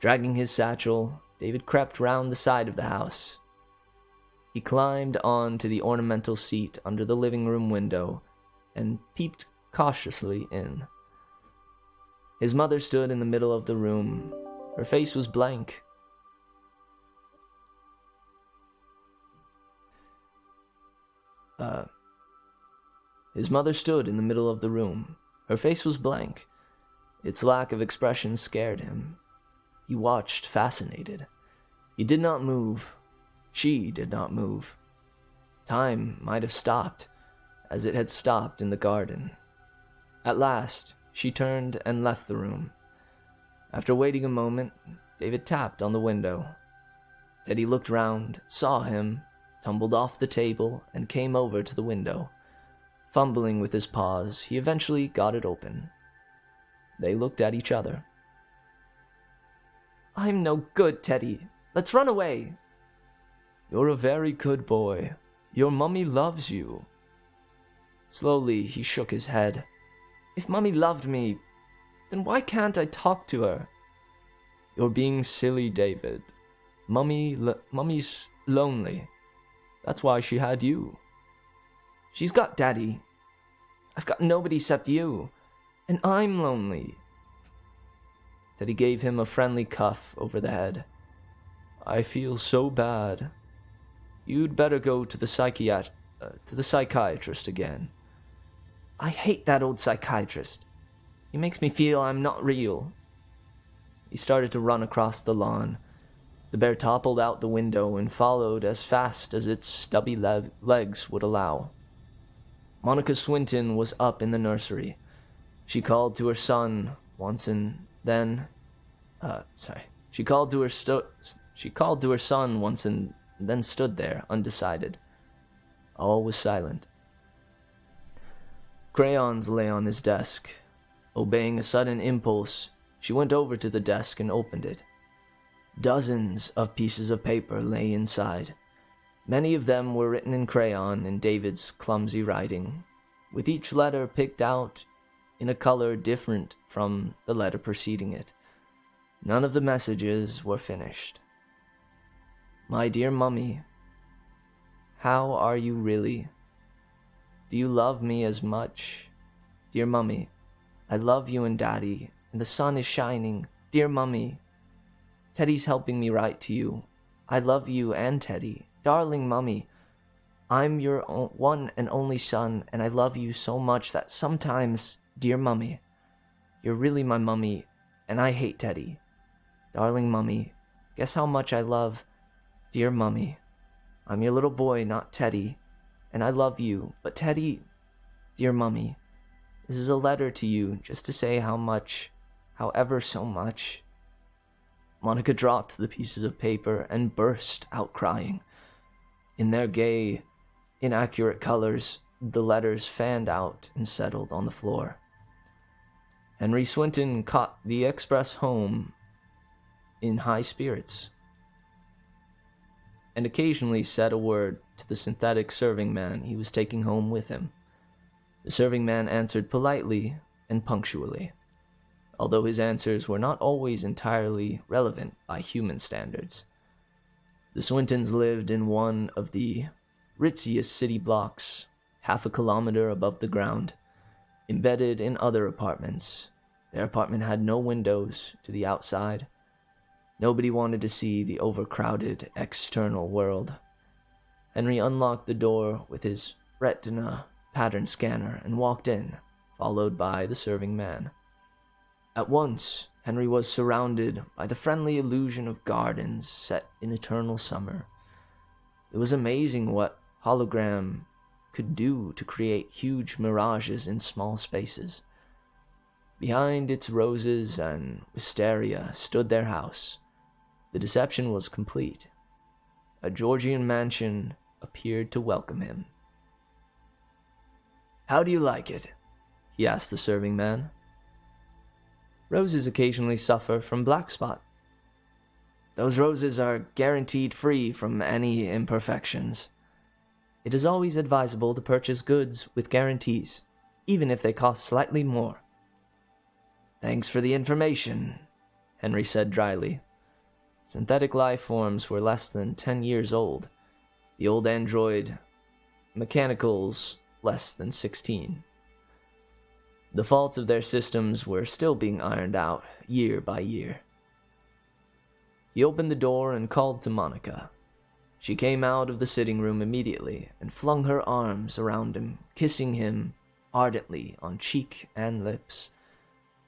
[SPEAKER 2] Dragging his satchel, David crept round the side of the house. He climbed on to the ornamental seat under the living room window and peeped cautiously in. His mother stood in the middle of the room. Her face was blank. His mother stood in the middle of the room. Her face was blank. Its lack of expression scared him. He watched, fascinated. He did not move. She did not move. Time might have stopped, as it had stopped in the garden. At last, she turned and left the room. After waiting a moment, David tapped on the window. Teddy looked round, saw him, tumbled off the table, and came over to the window. Fumbling with his paws, he eventually got it open. They looked at each other. "I'm no good, Teddy. Let's run away." "You're a very good boy. Your mummy loves you." Slowly, he shook his head. "If Mummy loved me, then why can't I talk to her?" "You're being silly, David. Mummy's lonely. That's why she had you." "She's got Daddy. I've got nobody except you, and I'm lonely." Teddy gave him a friendly cuff over the head. "I feel so bad. You'd better go to the psychiatrist again." "I hate that old psychiatrist. He makes me feel I'm not real." He started to run across the lawn. The bear toppled out the window and followed as fast as its stubby legs would allow. Monica Swinton was up in the nursery. She called to her son once and then... She called to her son once and then stood there, undecided. All was silent. Crayons lay on his desk. Obeying a sudden impulse, she went over to the desk and opened it. Dozens of pieces of paper lay inside. Many of them were written in crayon in David's clumsy writing, with each letter picked out in a color different from the letter preceding it. None of the messages were finished. "My dear Mummy, how are you really? Do you love me as much? Dear Mummy, I love you and Daddy, and the sun is shining. Dear Mummy, Teddy's helping me write to you. I love you and Teddy. Darling Mummy, I'm your one and only son, and I love you so much that sometimes, dear Mummy, you're really my Mummy, and I hate Teddy. Darling Mummy, guess how much I love, dear Mummy. I'm your little boy, not Teddy, and I love you, but Teddy, dear Mummy, this is a letter to you just to say how much, however so much." Monica dropped the pieces of paper and burst out crying. In their gay, inaccurate colors, the letters fanned out and settled on the floor. Henry Swinton caught the express home in high spirits, and occasionally said a word to the synthetic serving man he was taking home with him. The serving man answered politely and punctually, although his answers were not always entirely relevant by human standards. The Swintons lived in one of the ritziest city blocks, half a kilometer above the ground, embedded in other apartments. Their apartment had no windows to the outside. Nobody wanted to see the overcrowded external world. Henry unlocked the door with his retina pattern scanner and walked in, followed by the serving man. At once, Henry was surrounded by the friendly illusion of gardens set in eternal summer. It was amazing what hologram could do to create huge mirages in small spaces. Behind its roses and wisteria stood their house. The deception was complete. A Georgian mansion appeared to welcome him. "How do you like it?" he asked the serving man. "Roses occasionally suffer from black spot. Those roses are guaranteed free from any imperfections. It is always advisable to purchase goods with guarantees, even if they cost slightly more." "Thanks for the information," Henry said dryly. Synthetic life forms were less than 10 years old. The old android mechanicals less than 16. The faults of their systems were still being ironed out year by year. He opened the door and called to Monica. She came out of the sitting room immediately and flung her arms around him, kissing him ardently on cheek and lips.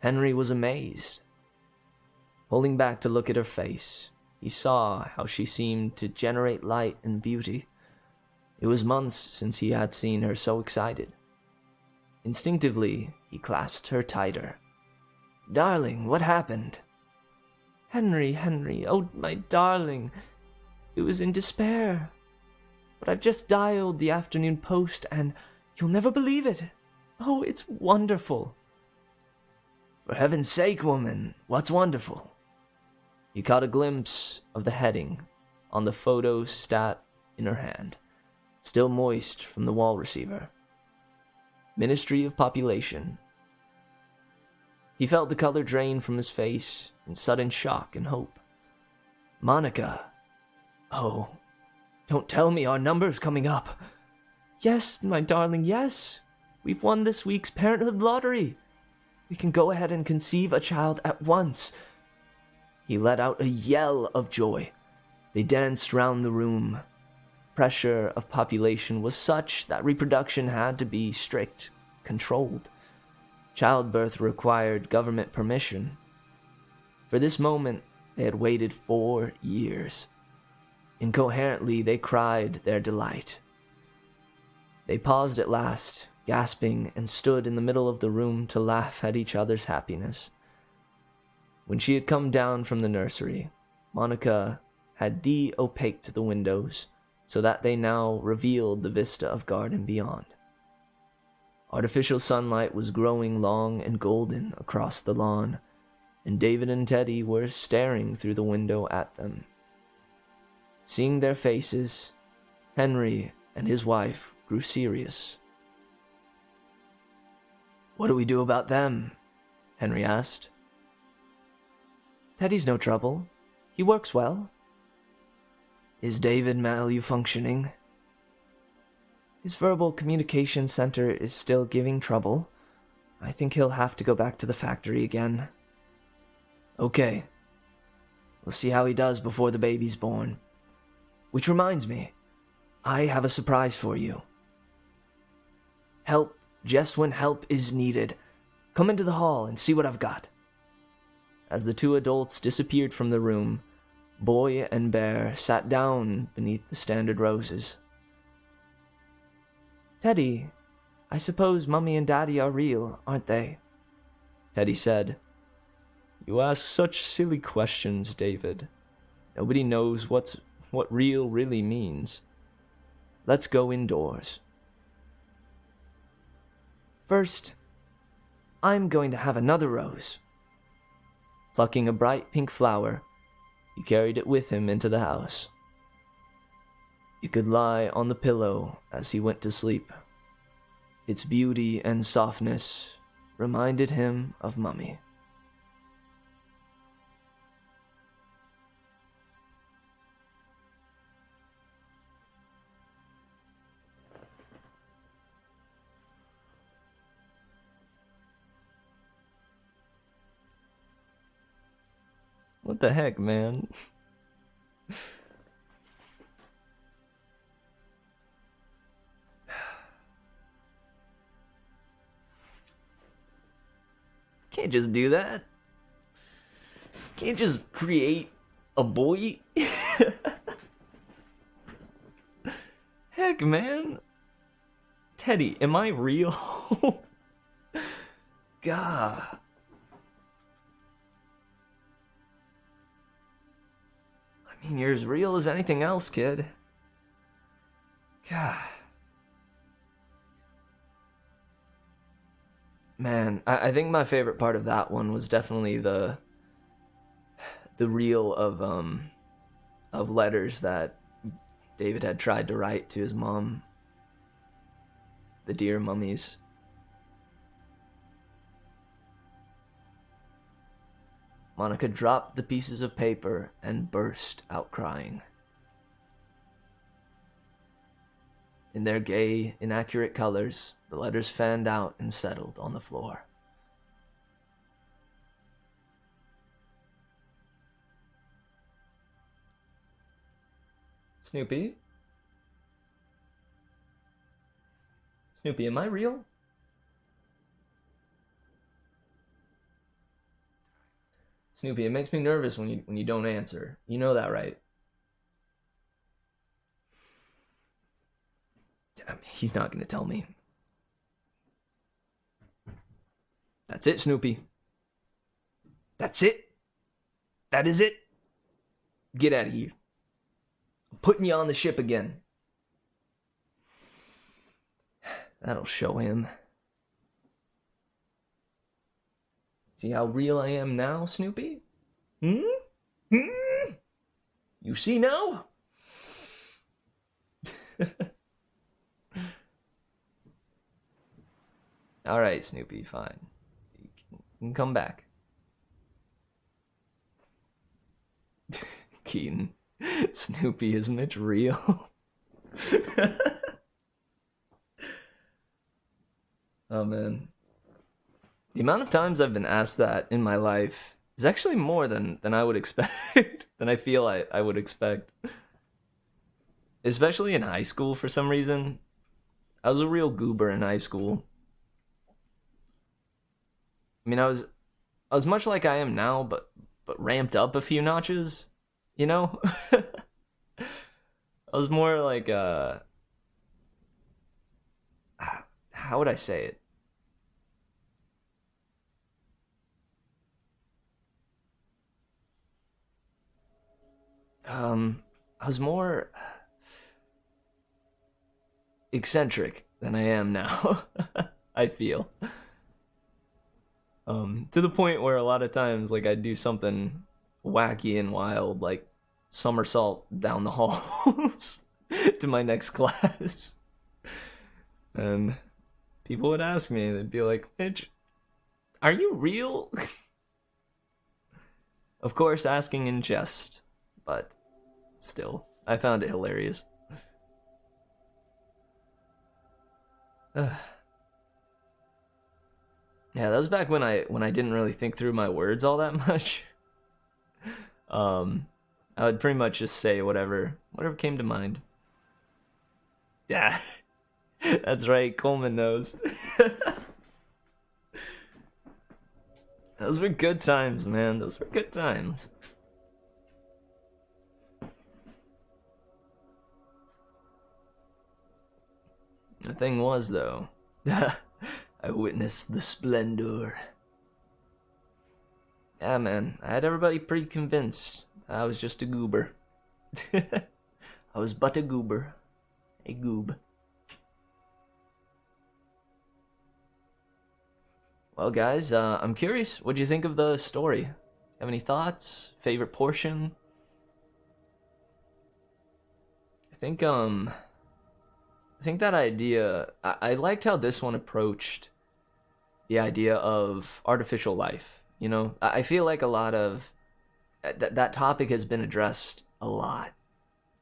[SPEAKER 2] Henry was amazed. Pulling back to look at her face, he saw how she seemed to generate light and beauty. It was months since he had seen her so excited. Instinctively, he clasped her tighter. "Darling, what happened?" Henry, oh my darling. It was in despair. But I've just dialed the afternoon post and you'll never believe it. Oh, it's wonderful." "For heaven's sake, woman, what's wonderful?" He caught a glimpse of the heading on the photo stat in her hand, still moist from the wall receiver. Ministry of Population. He felt the color drain from his face in sudden shock and hope. "Monica. Oh, don't tell me our number's coming up." "Yes, my darling, yes. We've won this week's Parenthood Lottery. We can go ahead and conceive a child at once." He let out a yell of joy. They danced round the room. Pressure of population was such that reproduction had to be strict, controlled. Childbirth required government permission. For this moment, they had waited 4 years. Incoherently, they cried their delight. They paused at last, gasping, and stood in the middle of the room to laugh at each other's happiness. When she had come down from the nursery, Monica had de-opaqued the windows so that they now revealed the vista of garden beyond. Artificial sunlight was growing long and golden across the lawn, and David and Teddy were staring through the window at them. Seeing their faces, Henry and his wife grew serious. "What do we do about them?" Henry asked. "Teddy's no trouble. He works well." "Is David malfunctioning?" "His verbal communication center is still giving trouble. I think he'll have to go back to the factory again." "Okay. We'll see how he does before the baby's born. Which reminds me, I have a surprise for you. Help just when help is needed. Come into the hall and see what I've got." As the two adults disappeared from the room, Boy and Bear sat down beneath the standard roses. "Teddy, I suppose Mummy and Daddy are real, aren't they?" Teddy said. "You ask such silly questions, David. Nobody knows what real really means. Let's go indoors." "First, I'm going to have another rose." Plucking a bright pink flower, he carried it with him into the house. It could lie on the pillow as he went to sleep. Its beauty and softness reminded him of Mummy. What the heck, man? Can't just do that. Can't just create a boy. Heck, man. Teddy, am I real? God. I mean, you're as real as anything else, kid.
[SPEAKER 4] God. Man, I think my favorite part of that one was definitely the reel of letters that David had tried to write to his mom. The dear mummies. Monica dropped the pieces of paper and burst out crying. In their gay, inaccurate colors, the letters fanned out and settled on the floor. Snoopy? Snoopy, am I real? Snoopy, it makes me nervous when you don't answer. You know that, right? Damn, he's not gonna tell me. That's it, Snoopy. That's it. That is it. Get out of here. I'm putting you on the ship again. That'll show him. See how real I am now, Snoopy? Hmm? You see now? Alright, Snoopy, fine. You can come back. Keaton. Snoopy, is Mitch real? Oh, man. The amount of times I've been asked that in my life is actually more than I would expect. Than I feel I would expect. Especially in high school for some reason. I was a real goober in high school. I mean, I was much like I am now, but ramped up a few notches, you know? I was more like, how would I say it? I was more eccentric than I am now, I feel. To the point where a lot of times, like, I'd do something wacky and wild, like somersault down the halls to my next class. And people would ask me, they'd be like, Mitch, are you real? Of course, asking in jest, but still, I found it hilarious. Yeah, that was back when I didn't really think through my words all that much. I would pretty much just say whatever came to mind. Yeah, that's right, Coleman knows. Those were good times, man. Those were good times. The thing was, though, I witnessed the splendor. Yeah, man, I had everybody pretty convinced I was just a goober. I was but a goober. A goob. Well, guys, I'm curious. What do you think of the story? Have any thoughts? Favorite portion? I think that idea, I liked how this one approached the idea of artificial life. You know, I feel like a lot of that topic has been addressed a lot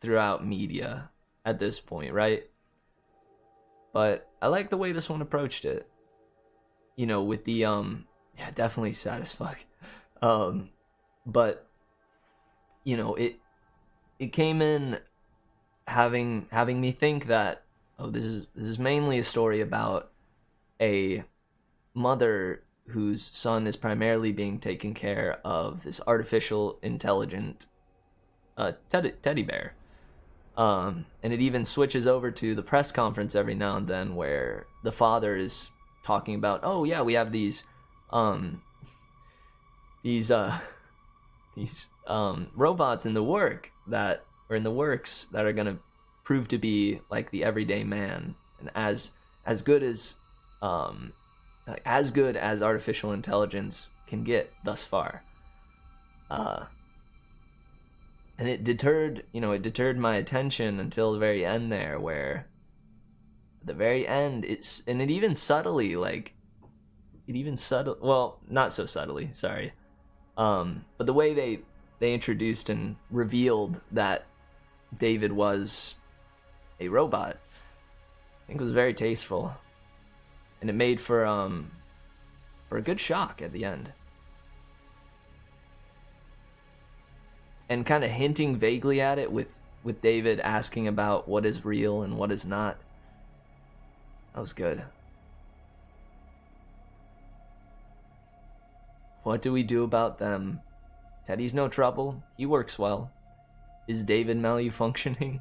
[SPEAKER 4] throughout media at this point, right? But I like the way this one approached it. You know, with the yeah, definitely sad as fuck. But you know, it came in having me think that, oh, this is mainly a story about a mother whose son is primarily being taken care of this artificial intelligent teddy bear. And it even switches over to the press conference every now and then where the father is talking about, oh yeah, we have these robots in the works that are gonna prove to be like the everyday man, and as good as artificial intelligence can get thus far. And it deterred my attention until the very end there, where at the very end it even subtly, well, not so subtly, sorry. But the way they introduced and revealed that David was a robot, I think was very tasteful. And it made for a good shock at the end. And kind of hinting vaguely at it with David asking about what is real and what is not. That was good. What do we do about them? Teddy's no trouble. He works well. Is David malfunctioning?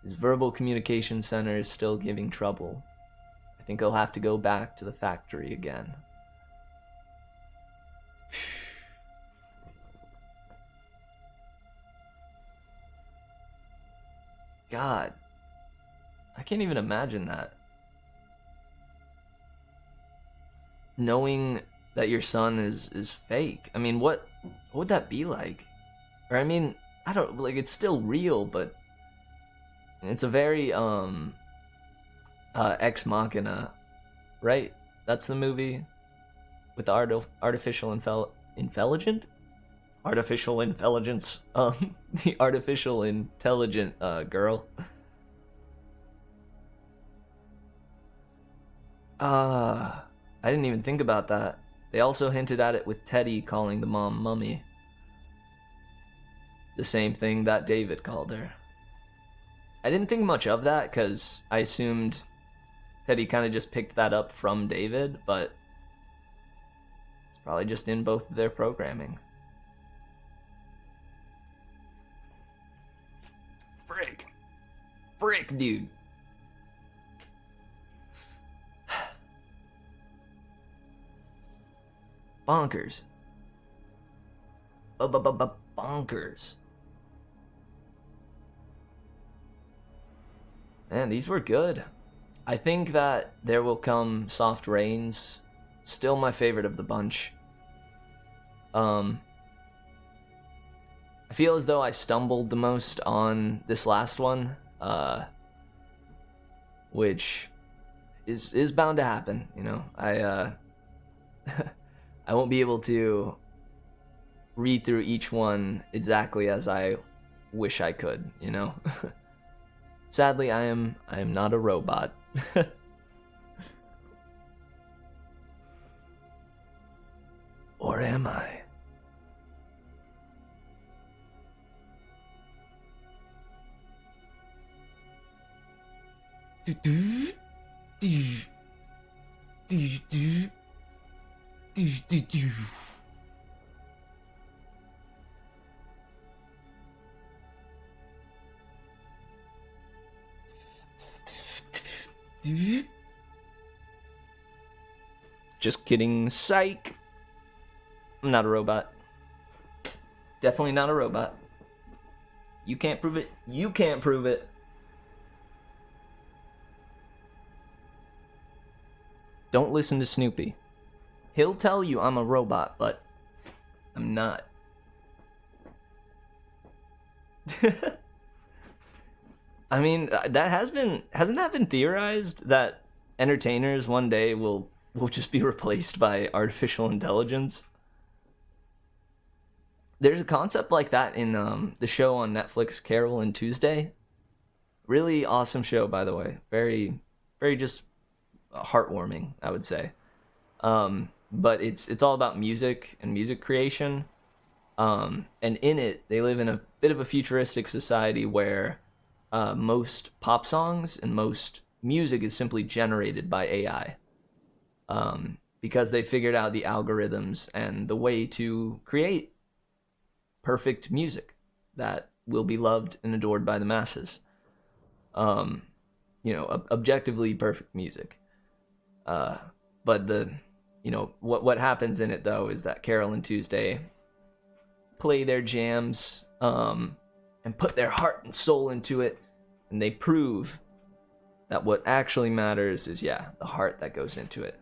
[SPEAKER 4] His verbal communication center is still giving trouble. I think I'll have to go back to the factory again. God, I can't even imagine that. Knowing that your son is fake. I mean, what would that be like? Or I mean, I don't, like, it's still real, but it's a very Ex Machina, right? That's the movie with the artificial intelligence. The artificial intelligent girl. I didn't even think about that. They also hinted at it with Teddy calling the mom mummy. The same thing that David called her. I didn't think much of that because I assumed Teddy kind of just picked that up from David, but it's probably just in both of their programming. Frick, dude. Bonkers. Bonkers. Man, these were good. I think that There Will Come Soft Rains, still my favorite of the bunch. I feel as though I stumbled the most on this last one, which is bound to happen, you know. I won't be able to read through each one exactly as I wish I could, you know. Sadly, I am not a robot. Or am I? Just kidding, psych. I'm not a robot. Definitely not a robot. You can't prove it. You can't prove it. Don't listen to Snoopy. He'll tell you I'm a robot, but I'm not. I mean, hasn't that been theorized, that entertainers one day will just be replaced by artificial intelligence? There's a concept like that in the show on Netflix, Carol and Tuesday. Really awesome show, by the way. Very, very just heartwarming, I would say. But it's all about music and music creation. And in it, they live in a bit of a futuristic society where most pop songs and most music is simply generated by AI. Because they figured out the algorithms and the way to create perfect music that will be loved and adored by the masses. Objectively perfect music. But what happens in it, though, is that Carol and Tuesday play their jams and put their heart and soul into it, And they prove that what actually matters is, yeah, the heart that goes into it.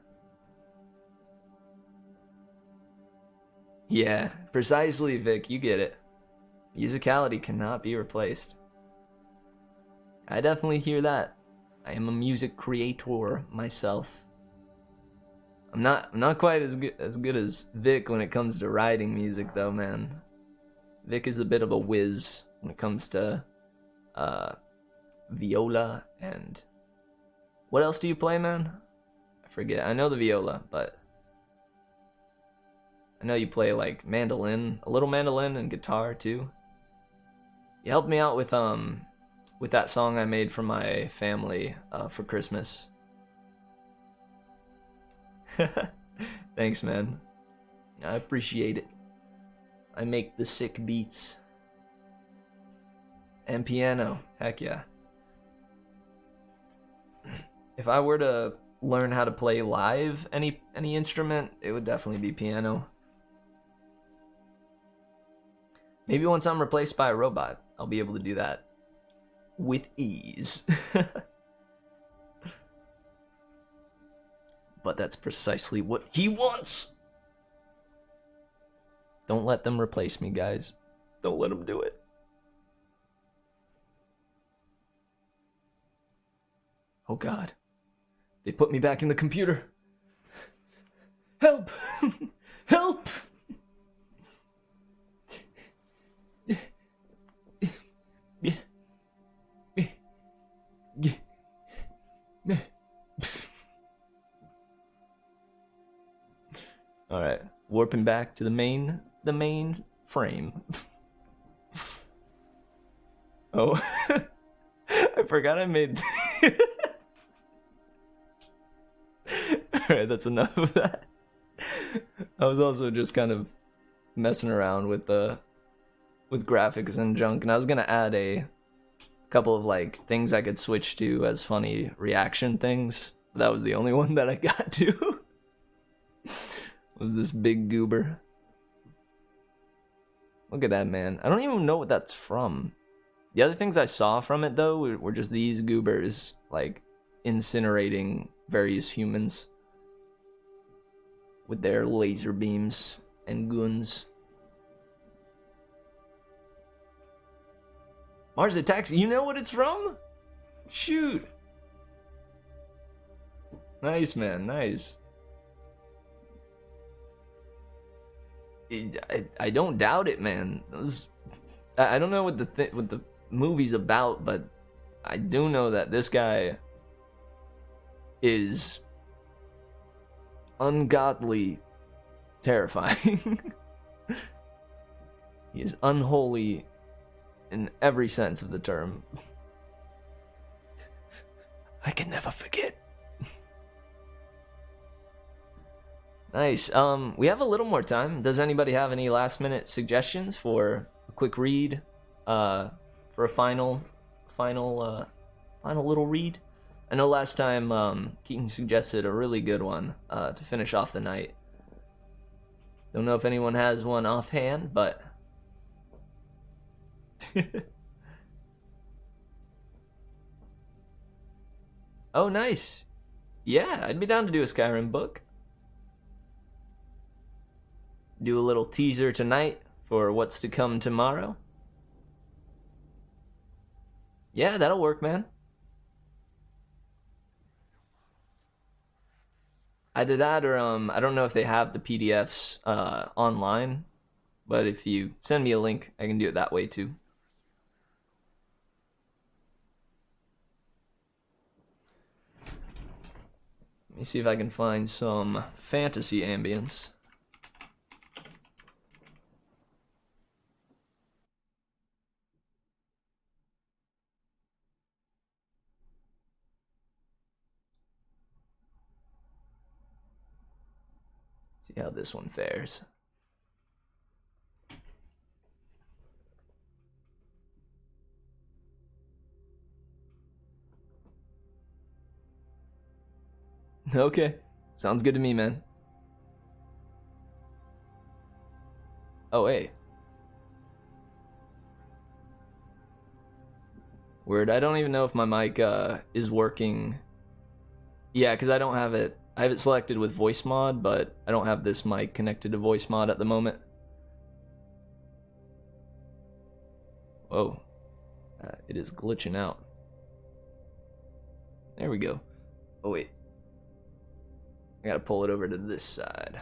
[SPEAKER 4] Yeah, precisely, Vic, you get it. Musicality cannot be replaced. I definitely hear that. I am a music creator myself. I'm not quite as good as Vic when it comes to writing music though, man. Vic is a bit of a whiz when it comes to viola and what else do you play, man? I forget. I know the viola, but I know you play like mandolin, a little mandolin and guitar too. You helped me out with that song I made for my family for Christmas. Thanks, man. I appreciate it. I make the sick beats. And piano. Heck yeah. If I were to learn how to play live any instrument, it would definitely be piano. Maybe once I'm replaced by a robot, I'll be able to do that with ease. But that's precisely what he wants. Don't let them replace me, guys. Don't let them do it. Oh God. They put me back in the computer. Help! Help! All right, warping back to the main frame. Oh, I forgot I made. All right, that's enough of that. I was also just kind of messing around with graphics and junk, and I was gonna add a couple of like things I could switch to as funny reaction things. That was the only one that I got to. Was this big goober. Look at that, man. I don't even know what that's from. The other things I saw from it, though, were just these goobers, like, incinerating various humans with their laser beams and guns. Mars Attacks, you know what it's from? Shoot. Nice, man, nice. I don't doubt it, man. I don't know what the movie's about, but I do know that this guy is ungodly terrifying. He is unholy in every sense of the term. I can never forget. Nice. We have a little more time. Does anybody have any last minute suggestions for a quick read? For a final little read? I know last time Keaton suggested a really good one to finish off the night. Don't know if anyone has one offhand, but oh, nice. Yeah, I'd be down to do a Skyrim book. Do a little teaser tonight for what's to come tomorrow. Yeah, that'll work, man. Either that or I don't know if they have the PDFs online, but if you send me a link, I can do it that way too. Let me see if I can find some fantasy ambience. See how this one fares. Okay, sounds good to me, man. Oh, hey. Word. I don't even know if my mic is working. Yeah, because I don't have it. I have it selected with voice mod, but I don't have this mic connected to voice mod at the moment. Whoa. It is glitching out. There we go. Oh, wait. I gotta pull it over to this side.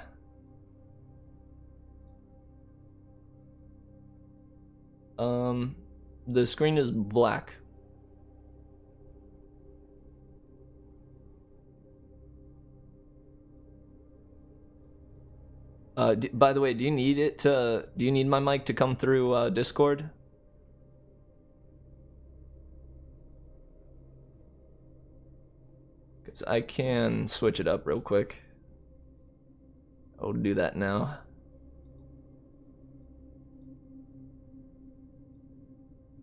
[SPEAKER 4] The screen is black. By the way, do you need my mic to come through Discord? Because I can switch it up real quick. I'll do that now.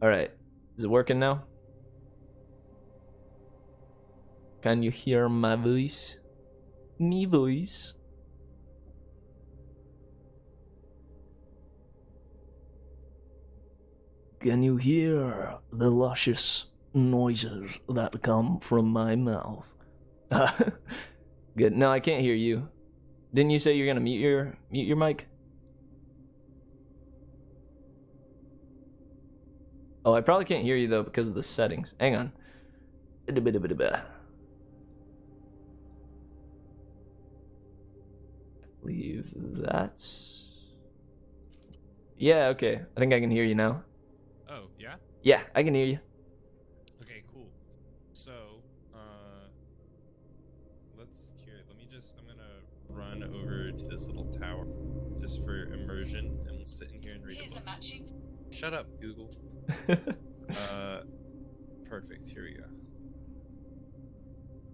[SPEAKER 4] Alright, is it working now? Can you hear my voice? Me voice? Can you hear the luscious noises that come from my mouth? Good. No, I can't hear you. Didn't you say you're gonna mute your mic? Oh, I probably can't hear you though because of the settings. Hang on. Leave that. Yeah, okay. I think I can hear you now.
[SPEAKER 11] Oh, yeah?
[SPEAKER 4] Yeah, I can hear you.
[SPEAKER 11] Okay, cool. So, I'm gonna run over to this little tower just for immersion, and we'll sit in here and read a book. Shut up, Google. Perfect. Here we go.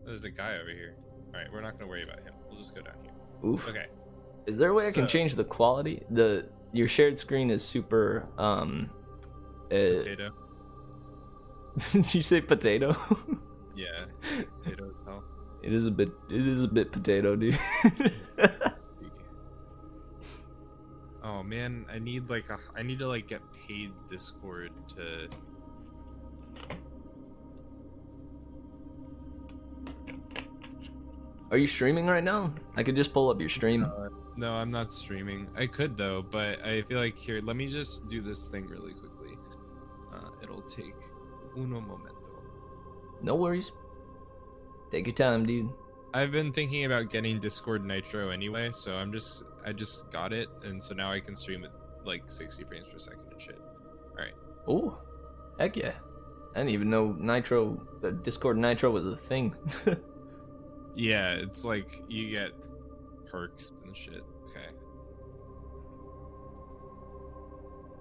[SPEAKER 11] There's a guy over here. Alright, we're not gonna worry about him. We'll just go down here.
[SPEAKER 4] Oof.
[SPEAKER 11] Okay.
[SPEAKER 4] Is there a way I can change the quality? Your shared screen is super
[SPEAKER 11] Potato.
[SPEAKER 4] Did you say potato?
[SPEAKER 11] Yeah. Potato as hell.
[SPEAKER 4] It is a bit potato, dude.
[SPEAKER 11] Oh man, I need to like get paid Discord to.
[SPEAKER 4] Are you streaming right now? I could just pull up your stream.
[SPEAKER 11] No, I'm not streaming. I could though, but I feel like here, let me just do this thing really quickly. It'll take uno momento.
[SPEAKER 4] No worries. Take your time, dude.
[SPEAKER 11] I've been thinking about getting Discord Nitro anyway, so I just got it, and so now I can stream at like 60 frames per second and shit. Alright.
[SPEAKER 4] Oh, heck yeah. I didn't even know Discord Nitro was a thing.
[SPEAKER 11] Yeah, it's like you get perks and shit. Okay.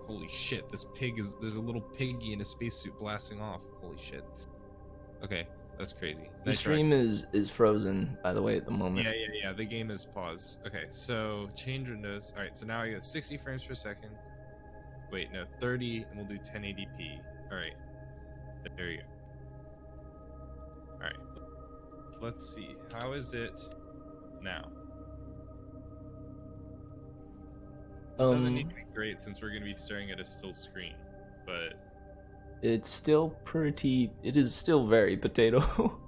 [SPEAKER 11] Holy shit, there's a little piggy in a spacesuit blasting off. Holy shit. Okay, that's crazy.
[SPEAKER 4] The stream is frozen, by the way, at the moment.
[SPEAKER 11] Yeah, the game is paused. Okay, so change windows. Alright, so now I get 60 frames per second. Wait, no, 30, and we'll do 1080p. Alright. There you go. Alright. Let's see. How is it now? It doesn't need to be great since we're going to be staring at a still screen, but
[SPEAKER 4] it is still very potato.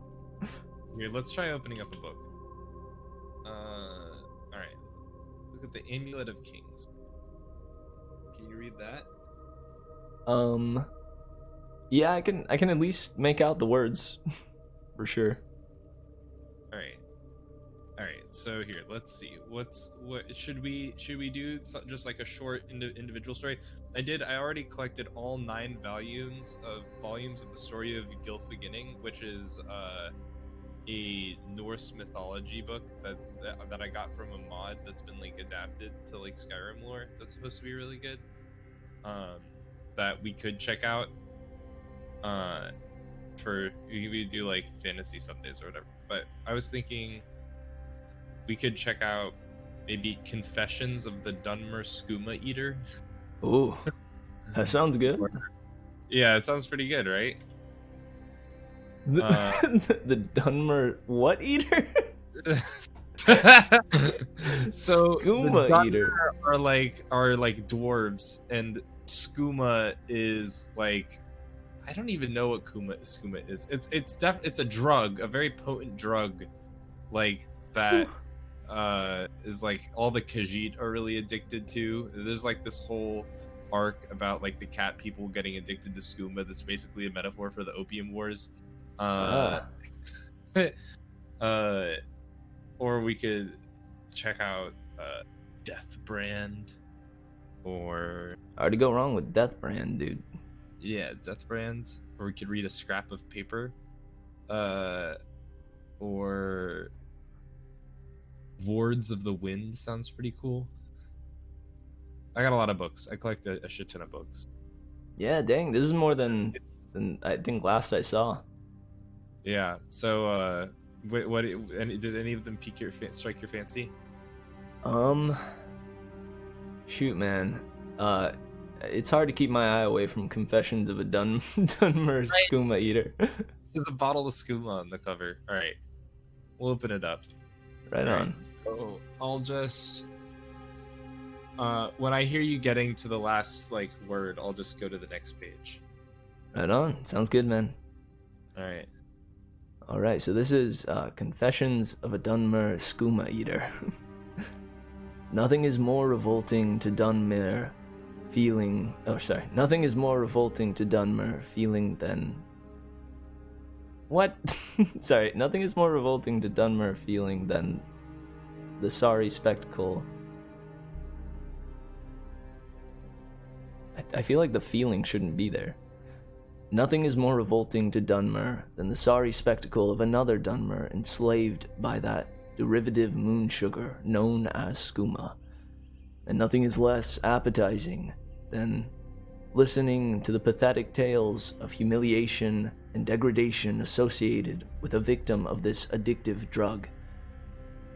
[SPEAKER 11] Here, let's try opening up a book. Alright. Look at the Amulet of Kings. Can you read that?
[SPEAKER 4] Yeah, I can at least make out the words. For sure.
[SPEAKER 11] Alright, so here, let's see. What should we do just like a short individual story? I already collected all 9 volumes of the story of Gylfaginning, which is a Norse mythology book that I got from a mod that's been like adapted to like Skyrim lore. That's supposed to be really good. That we could check out. We do like fantasy Sundays or whatever. But I was thinking we could check out maybe Confessions of the Dunmer Skooma Eater.
[SPEAKER 4] Ooh, that sounds good.
[SPEAKER 11] Yeah, it sounds pretty good, right?
[SPEAKER 4] The Dunmer what eater?
[SPEAKER 11] So
[SPEAKER 4] Skooma eater
[SPEAKER 11] are like dwarves, and skooma is like I don't even know what skooma is. It's a drug, a very potent drug, like that is like all the Khajiit are really addicted to. There's like this whole arc about like the cat people getting addicted to skooma. That's basically a metaphor for the opium wars. Or we could check out Death Brand, or
[SPEAKER 4] Hard to go wrong with Death Brand, dude.
[SPEAKER 11] yeah, Death Brand. Or we could read a scrap of paper, or Wards of the Wind sounds pretty cool. I got a lot of books. I collect a shit ton of books.
[SPEAKER 4] Yeah, dang, this is more than I think last I saw.
[SPEAKER 11] Yeah. So, did any of them strike your fancy?
[SPEAKER 4] Shoot, man. It's hard to keep my eye away from Confessions of a Dunmer Skooma Eater.
[SPEAKER 11] There's a bottle of skooma on the cover. All right, we'll open it up.
[SPEAKER 4] Right on.
[SPEAKER 11] So I'll just when I hear you getting to the last like word, I'll just go to the next page.
[SPEAKER 4] Right on. Sounds good, man.
[SPEAKER 11] All right.
[SPEAKER 4] All right. So this is Confessions of a Dunmer Skooma Eater. Nothing is more revolting to Dunmer feeling. Oh, sorry. Nothing is more revolting to Dunmer feeling than. What? Sorry. Nothing is more revolting to Dunmer feeling than the sorry spectacle. I feel like the feeling shouldn't be there. Nothing is more revolting to Dunmer than the sorry spectacle of another Dunmer enslaved by that derivative moon sugar known as skooma. And nothing is less appetizing than listening to the pathetic tales of humiliation and degradation associated with a victim of this addictive drug.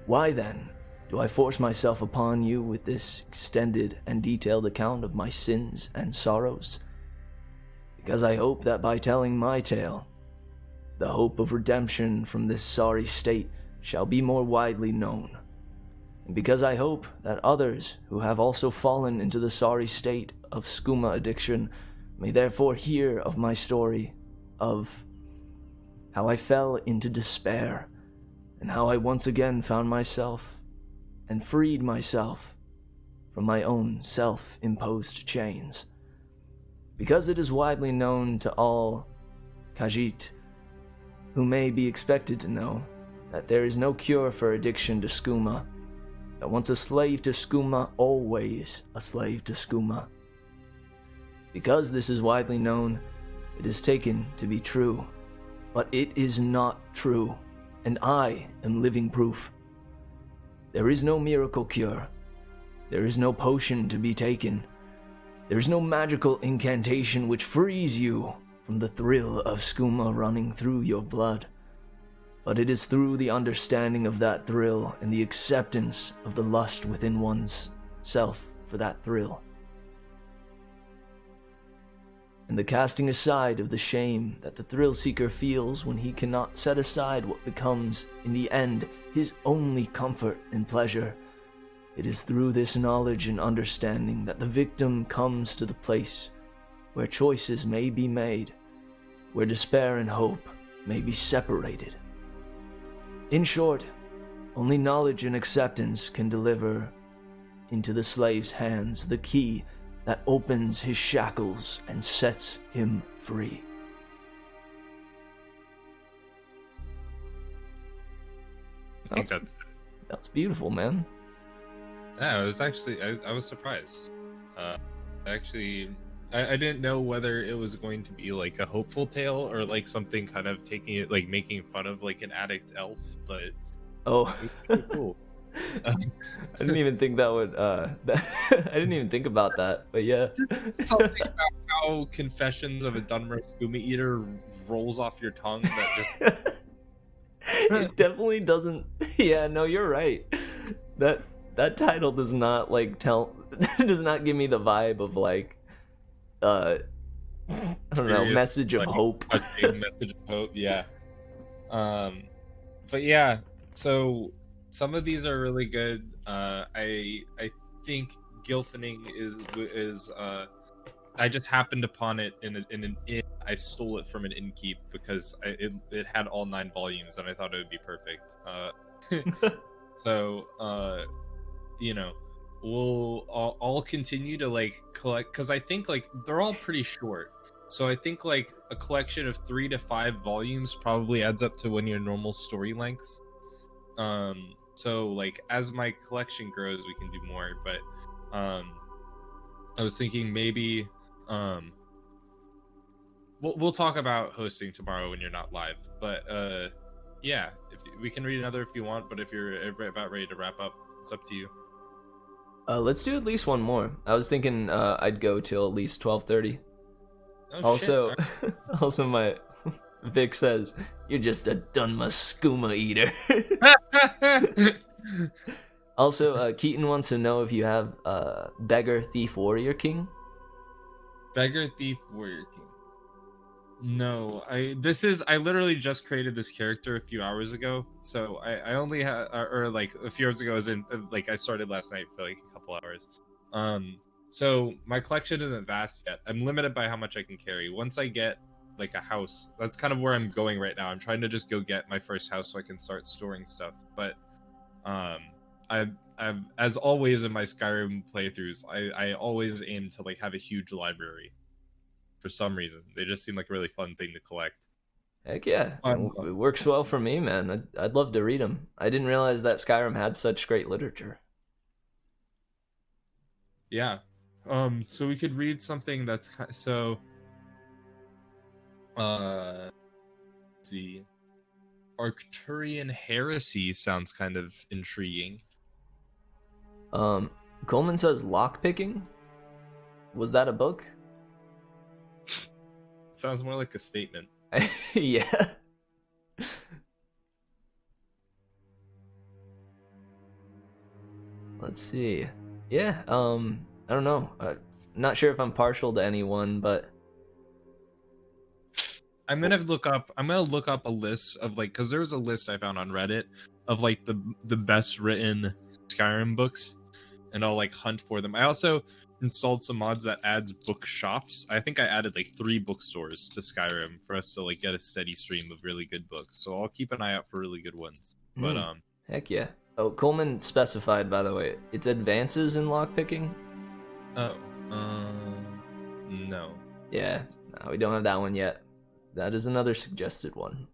[SPEAKER 4] Why then do I force myself upon you with this extended and detailed account of my sins and sorrows? Because I hope that by telling my tale, the hope of redemption from this sorry state shall be more widely known. And because I hope that others who have also fallen into the sorry state of skooma addiction may therefore hear of my story of how I fell into despair and how I once again found myself and freed myself from my own self-imposed chains. Because it is widely known to all Khajiit who may be expected to know that there is no cure for addiction to skooma, that once a slave to skooma, always a slave to skooma. Because this is widely known, it is taken to be true, but it is not true, and I am living proof. There is no miracle cure. There is no potion to be taken. There is no magical incantation which frees you from the thrill of skooma running through your blood. But it is through the understanding of that thrill and the acceptance of the lust within one's self for that thrill, and the casting aside of the shame that the thrill seeker feels when he cannot set aside what becomes, in the end, his only comfort and pleasure. It is through this knowledge and understanding that the victim comes to the place where choices may be made, where despair and hope may be separated. In short, only knowledge and acceptance can deliver into the slave's hands the key that opens his shackles and sets him free.
[SPEAKER 11] I think that's
[SPEAKER 4] beautiful, man.
[SPEAKER 11] Yeah, it was actually I was surprised. Actually, I didn't know whether it was going to be like a hopeful tale or like something kind of taking it like making fun of like an addict elf, but
[SPEAKER 4] oh,
[SPEAKER 11] cool.
[SPEAKER 4] I didn't even think that would. I didn't even think about that, but yeah.
[SPEAKER 11] Something about how Confessions of a Dunmer Skooma Eater rolls off your tongue that just.
[SPEAKER 4] It definitely doesn't. Yeah, no, you're right. That title does not like does not give me the vibe of like. I don't know, message of hope.
[SPEAKER 11] Message of hope, yeah. But yeah, so some of these are really good. I think Gilfening is I just happened upon it in an inn. I stole it from an innkeep because it had all 9 volumes, and I thought it would be perfect. So you know, I'll continue to like collect, because I think like they're all pretty short. So I think like a collection of 3 to 5 volumes probably adds up to one of your normal story lengths. So like as my collection grows, we can do more. But I was thinking maybe we'll talk about hosting tomorrow when you're not live. But yeah, if we can read another if you want, but if you're about ready to wrap up, it's up to you.
[SPEAKER 2] Let's do at least one more. I was thinking I'd go till at least 12:30.
[SPEAKER 11] Oh,
[SPEAKER 2] Also,
[SPEAKER 11] shit.
[SPEAKER 2] also my Vic says you're just a Dunma skooma eater. Also, Keaton wants to know if you have Beggar Thief Warrior King.
[SPEAKER 11] Beggar Thief Warrior King. No, I literally just created this character a few hours ago, so I only had, or like a few hours ago, as in like I started last night for like a couple hours. So my collection isn't vast yet. I'm limited by how much I can carry. Once I get like a house, that's kind of where I'm going right now. I'm trying to just go get my first house so I can start storing stuff. But I've as always in my Skyrim playthroughs, I always aim to like have a huge library. For some reason, they just seem like a really fun thing to collect.
[SPEAKER 2] Heck yeah, it works well for me, man. I'd love to read them. I didn't realize that Skyrim had such great literature.
[SPEAKER 11] Yeah. So we could read something that's so. Let's see. Arcturian Heresy sounds kind of intriguing.
[SPEAKER 2] Coleman says lockpicking. Was that a book?
[SPEAKER 11] Sounds more like a statement.
[SPEAKER 2] Yeah. Let's see. Yeah, I don't know. Not sure if I'm partial to anyone, but
[SPEAKER 11] I'm gonna look up a list of like, because there was a list I found on Reddit of like the best written Skyrim books, and I'll like hunt for them. I also installed some mods that adds bookshops. I think I added like 3 bookstores to Skyrim for us to like get a steady stream of really good books. So I'll keep an eye out for really good ones. But
[SPEAKER 2] heck yeah. Oh, Coleman specified, by the way, it's advances in lockpicking.
[SPEAKER 11] Oh, no.
[SPEAKER 2] Yeah, no, we don't have that one yet. That is another suggested one.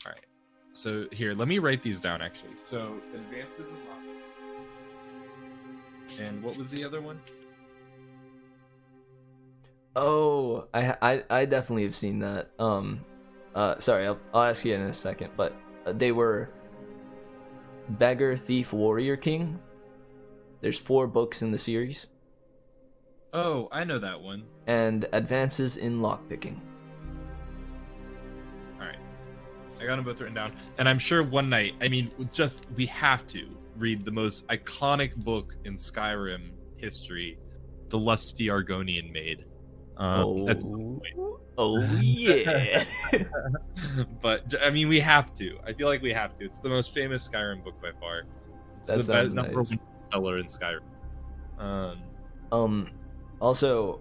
[SPEAKER 11] All right. So here, let me write these down actually. So advances in lockpicking. And what was the other one?
[SPEAKER 2] Oh, I definitely have seen that. Sorry, I'll ask you in a second, but they were Beggar Thief Warrior King. There's 4 books in the series.
[SPEAKER 11] Oh, I know that one.
[SPEAKER 2] And Advances in Lockpicking.
[SPEAKER 11] All right, I got them both written down, and I'm sure one night, I mean, we have to read the most iconic book in Skyrim history, The Lusty Argonian Maid.
[SPEAKER 2] Oh yeah.
[SPEAKER 11] But I mean, we have to. I feel like we have to. It's the most famous Skyrim book by far. It's
[SPEAKER 2] that
[SPEAKER 11] the
[SPEAKER 2] sounds
[SPEAKER 11] best number
[SPEAKER 2] nice.
[SPEAKER 11] 1 seller in Skyrim.
[SPEAKER 2] Also,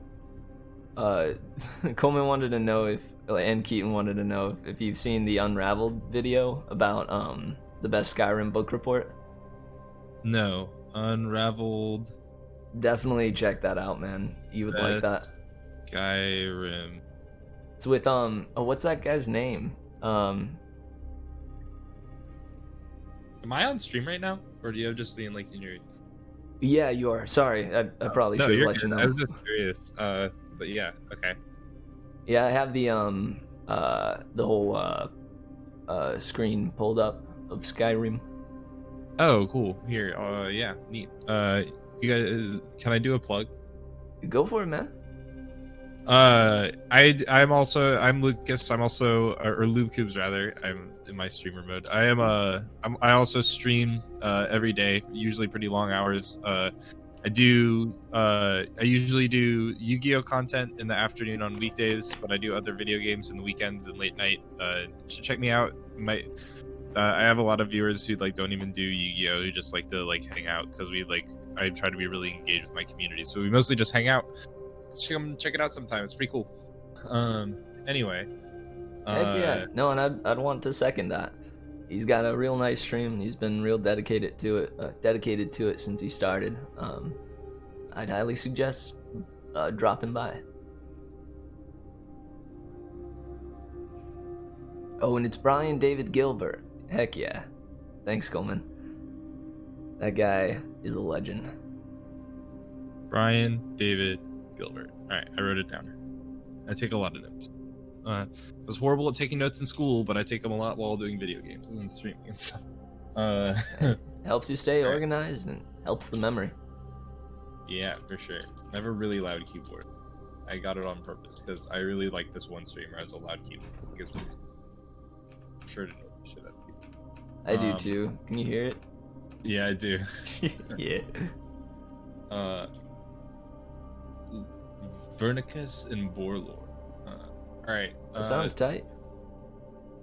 [SPEAKER 2] Coleman wanted to know if, and Keaton wanted to know if you've seen the Unraveled video about the best Skyrim book report.
[SPEAKER 11] No, Unraveled.
[SPEAKER 2] Definitely check that out, man. You would like that.
[SPEAKER 11] Skyrim.
[SPEAKER 2] It's with what's that guy's name?
[SPEAKER 11] Am I on stream right now, or do you have just being like in your?
[SPEAKER 2] Yeah, you are. Sorry, I probably should have let you know.
[SPEAKER 11] I was just curious. But yeah, okay.
[SPEAKER 2] Yeah, I have the whole screen pulled up of Skyrim.
[SPEAKER 11] Oh, cool. Here, yeah, neat. You guys, can I do a plug?
[SPEAKER 2] Go for it, man.
[SPEAKER 11] I'm Lucas. I'm also, or Lubecubes rather. I'm in my streamer mode. I also stream every day, usually pretty long hours. I usually do Yu-Gi-Oh content in the afternoon on weekdays, but I do other video games in the weekends and late night. Check me out. I have a lot of viewers who like don't even do Yu-Gi-Oh, who just like to like hang out, because I try to be really engaged with my community, so we mostly just hang out. Come check it out sometime. It's pretty cool. Anyway.
[SPEAKER 4] Heck yeah. No, and I'd want to second that. He's got a real nice stream. He's been real dedicated to it since he started. I'd highly suggest dropping by. Oh, and it's Brian David Gilbert. Heck yeah. Thanks, Coleman. That guy is a legend.
[SPEAKER 11] Brian David Gilbert. Alright, I wrote it down. I take a lot of notes. I was horrible at taking notes in school, but I take them a lot while doing video games and streaming and stuff.
[SPEAKER 4] Helps you stay organized and helps the memory.
[SPEAKER 11] Yeah, for sure. I have a really loud keyboard. I got it on purpose because I really like this one streamer has a loud keyboard. Because I'm sure to know the shit out of people.
[SPEAKER 4] I do too. Can you hear it?
[SPEAKER 11] Yeah, I do.
[SPEAKER 4] Yeah.
[SPEAKER 11] Vernicus and Borlor. Alright.
[SPEAKER 4] That sounds tight.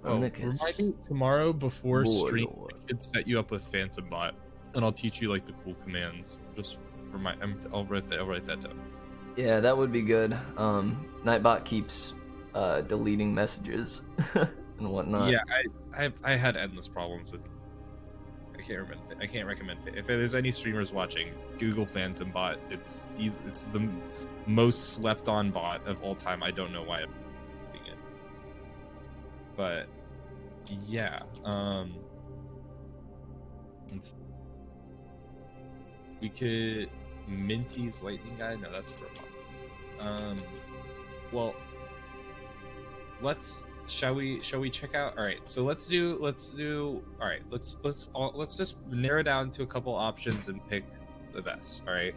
[SPEAKER 11] Remind me tomorrow before stream, I should set you up with Phantom Bot, and I'll teach you like the cool commands. Just for my, I'll write that down.
[SPEAKER 4] Yeah, that would be good. Nightbot keeps deleting messages and whatnot.
[SPEAKER 11] Yeah, I had endless problems with. I can't recommend. If there's any streamers watching, Google Phantom Bot. It's the most slept on bot of all time. I don't know why I'm doing it, but yeah. We could Minty's lightning guy. No, that's for a month. Well, shall we check out? All right, so let's do all right, let's just narrow down to a couple options and pick the best. All right,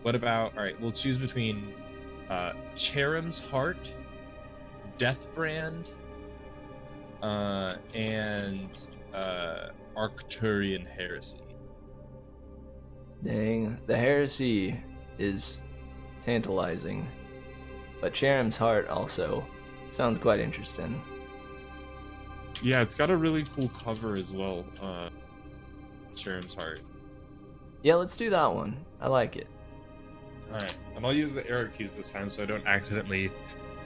[SPEAKER 11] what about, all right, we'll choose between Cherum's Heart, Deathbrand, and Arcturian Heresy.
[SPEAKER 4] Dang, the Heresy is tantalizing, but Cherum's Heart also sounds quite interesting.
[SPEAKER 11] Yeah, it's got a really cool cover as well. Cherum's Heart.
[SPEAKER 4] Yeah, let's do that one. I like it.
[SPEAKER 11] Alright, and I'll use the arrow keys this time so I don't accidentally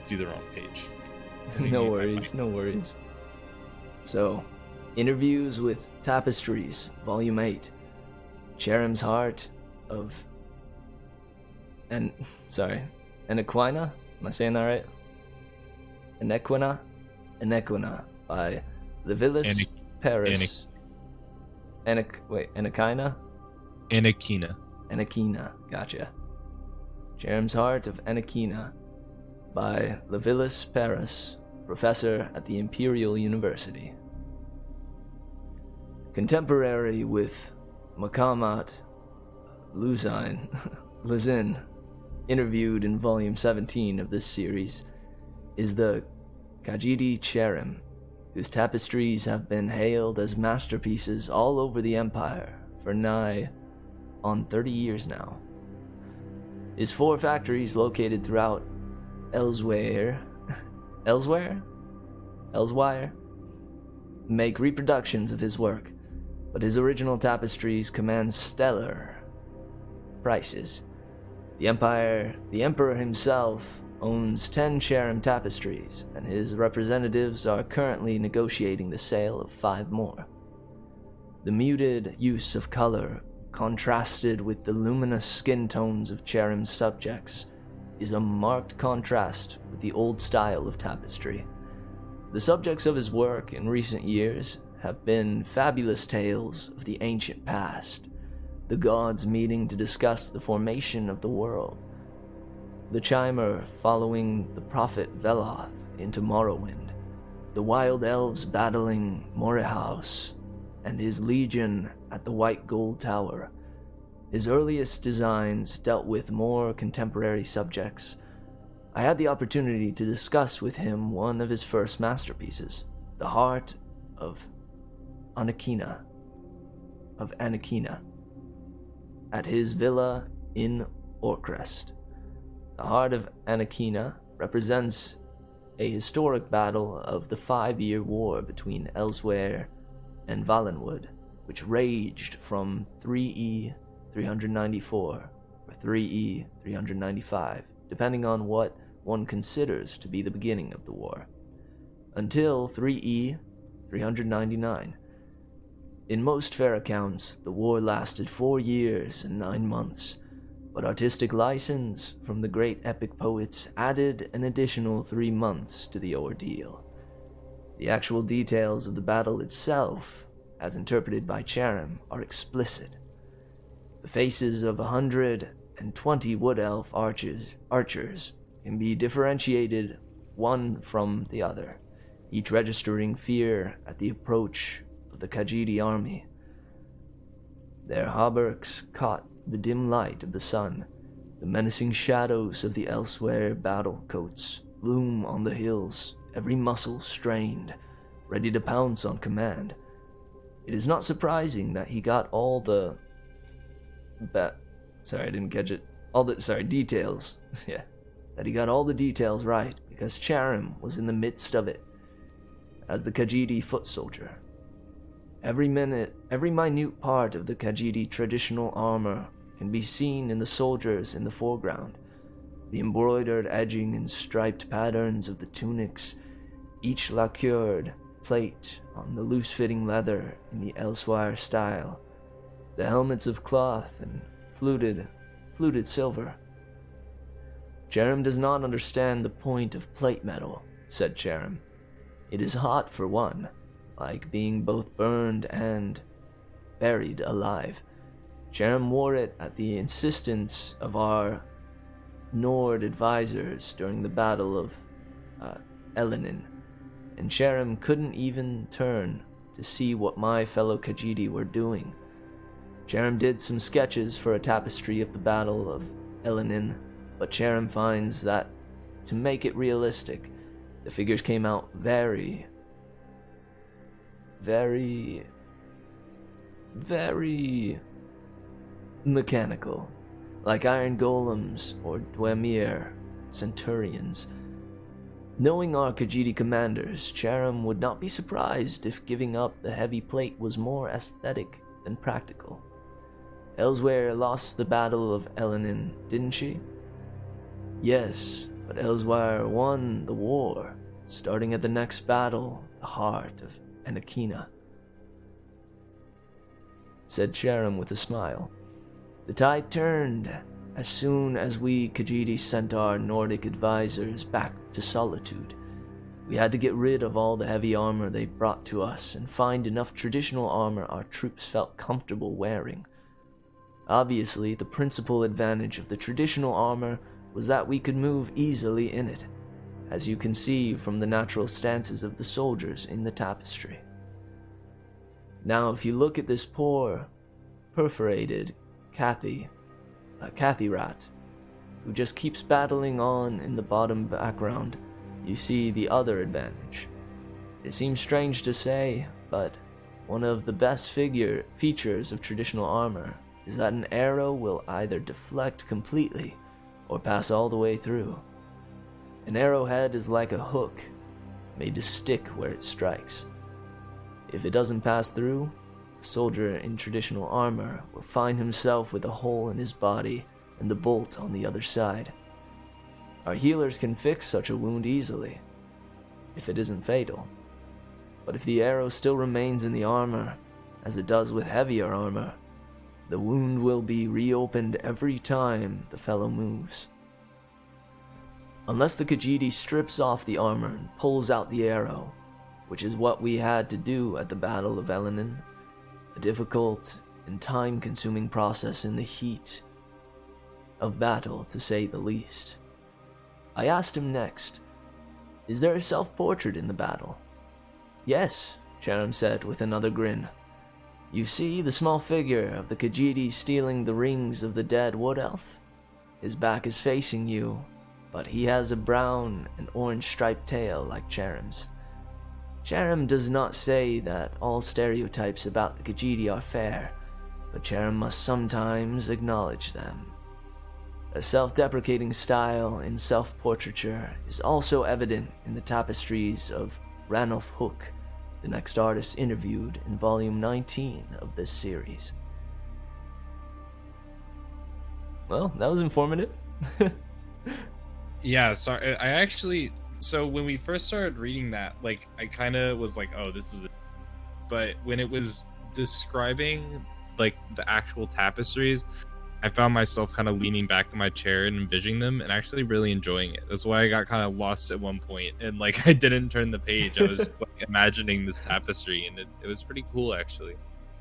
[SPEAKER 11] do the wrong page.
[SPEAKER 4] No worries, no worries. So, Interviews with Tapestries, Volume 8. Cherum's Heart of... Enequina? Am I saying that right? Enequina by Levilis Paris. Enequina? Enequina, gotcha. Cherum's Heart of Enequina by Levilis Paris, professor at the Imperial University. Contemporary with Makamat Luzin, interviewed in Volume 17 of this series, is the Kajiti Cherum, whose tapestries have been hailed as masterpieces all over the Empire for nigh on 30 years now. His 4 factories located throughout Elsewhere make reproductions of his work, but his original tapestries command stellar prices. The Emperor himself owns 10 Cherum tapestries, and his representatives are currently negotiating the sale of 5 more. The muted use of color, contrasted with the luminous skin tones of Cherum's subjects, is a marked contrast with the old style of tapestry. The subjects of his work in recent years have been fabulous tales of the ancient past, the gods meeting to discuss the formation of the world, the Chimer following the prophet Veloth into Morrowind, the wild elves battling Morehouse and his legion at the White Gold Tower. His earliest designs dealt with more contemporary subjects. I had the opportunity to discuss with him one of his first masterpieces, the Heart of Enequina, at his villa in Orcrest. The Heart of Enequina represents a historic battle of the 5-year war between Elsewhere and Valenwood, which raged from 3E 394 or 3E 395, depending on what
[SPEAKER 2] one considers to be the beginning of the war, until 3E 399. In most fair accounts, the war lasted 4 years and 9 months, but artistic license from the great epic poets added an additional 3 months to the ordeal. The actual details of the battle itself, as interpreted by Chatham, are explicit. The faces of 120 wood elf archers can be differentiated one from the other, each registering fear at the approach of the Khajiit army. Their hauberks caught the dim light of the sun. The menacing shadows of the elsewhere battle coats loom on the hills, every muscle strained, ready to pounce on command. It is not surprising that he got all the details. Yeah. That he got all the details right, because Chatham was in the midst of it as the Khajiit foot soldier. Every minute part of the Khajiit traditional armor can be seen in the soldiers in the foreground. The embroidered edging and striped patterns of the tunics, each lacquered plate on the loose-fitting leather in the elsewhere style, the helmets of cloth and fluted silver. Chatham does not understand the point of plate metal, said Chatham. It is hot for one, like being both burned and buried alive. Chatham wore it at the insistence of our Nord advisors during the Battle of Elenin, and Chatham couldn't even turn to see what my fellow Khajiit were doing. Chatham did some sketches for a tapestry of the Battle of Elenin, but Chatham finds that, to make it realistic, the figures came out very mechanical, like iron golems or Dwemer centurions. Knowing our Khajiit commanders, Chatham would not be surprised if giving up the heavy plate was more aesthetic than practical. Elsewhere lost the Battle of Elenin, didn't she? Yes, but Elsewhere won the war, starting at the next battle, the heart of Anakina, said Chatham with a smile. The tide turned as soon as we Khajiit sent our Nordic advisors back to Solitude. We had to get rid of all the heavy armor they brought to us and find enough traditional armor our troops felt comfortable wearing. Obviously, the principal advantage of the traditional armor was that we could move easily in it, as you can see from the natural stances of the soldiers in the tapestry. Now, if you look at this poor, perforated Cathy rat, who just keeps battling on in the bottom background, you see the other advantage. It seems strange to say, but one of the best features of traditional armor is that an arrow will either deflect completely or pass all the way through. An arrowhead is like a hook, made to stick where it strikes. If it doesn't pass through, the soldier in traditional armor will find himself with a hole in his body and the bolt on the other side. Our healers can fix such a wound easily, if it isn't fatal. But if the arrow still remains in the armor, as it does with heavier armor, the wound will be reopened every time the fellow moves. Unless the Khajiit strips off the armor and pulls out the arrow, which is what we had to do at the Battle of Elenin, a difficult and time-consuming process in the heat of battle, to say the least. I asked him next, "Is there a self-portrait in the battle?" "Yes," Chatham said with another grin. "You see the small figure of the Khajiit stealing the rings of the dead wood elf? His back is facing you, but he has a brown and orange striped tail like Chathram's. Chatham does not say that all stereotypes about the Khajiit are fair, but Chatham must sometimes acknowledge them. A self-deprecating style in self-portraiture is also evident in the tapestries of Ranulf Hook, the next artist interviewed in volume 19 of this series." Well, that was informative.
[SPEAKER 11] Yeah, sorry. I actually, so when we first started reading that, like, I kind of was like, oh, this is it. But when it was describing like the actual tapestries, I found myself kind of leaning back in my chair and envisioning them and actually really enjoying it. That's why I got kind of lost at one point and like I didn't turn the page. I was just like imagining this tapestry, and it was pretty cool actually.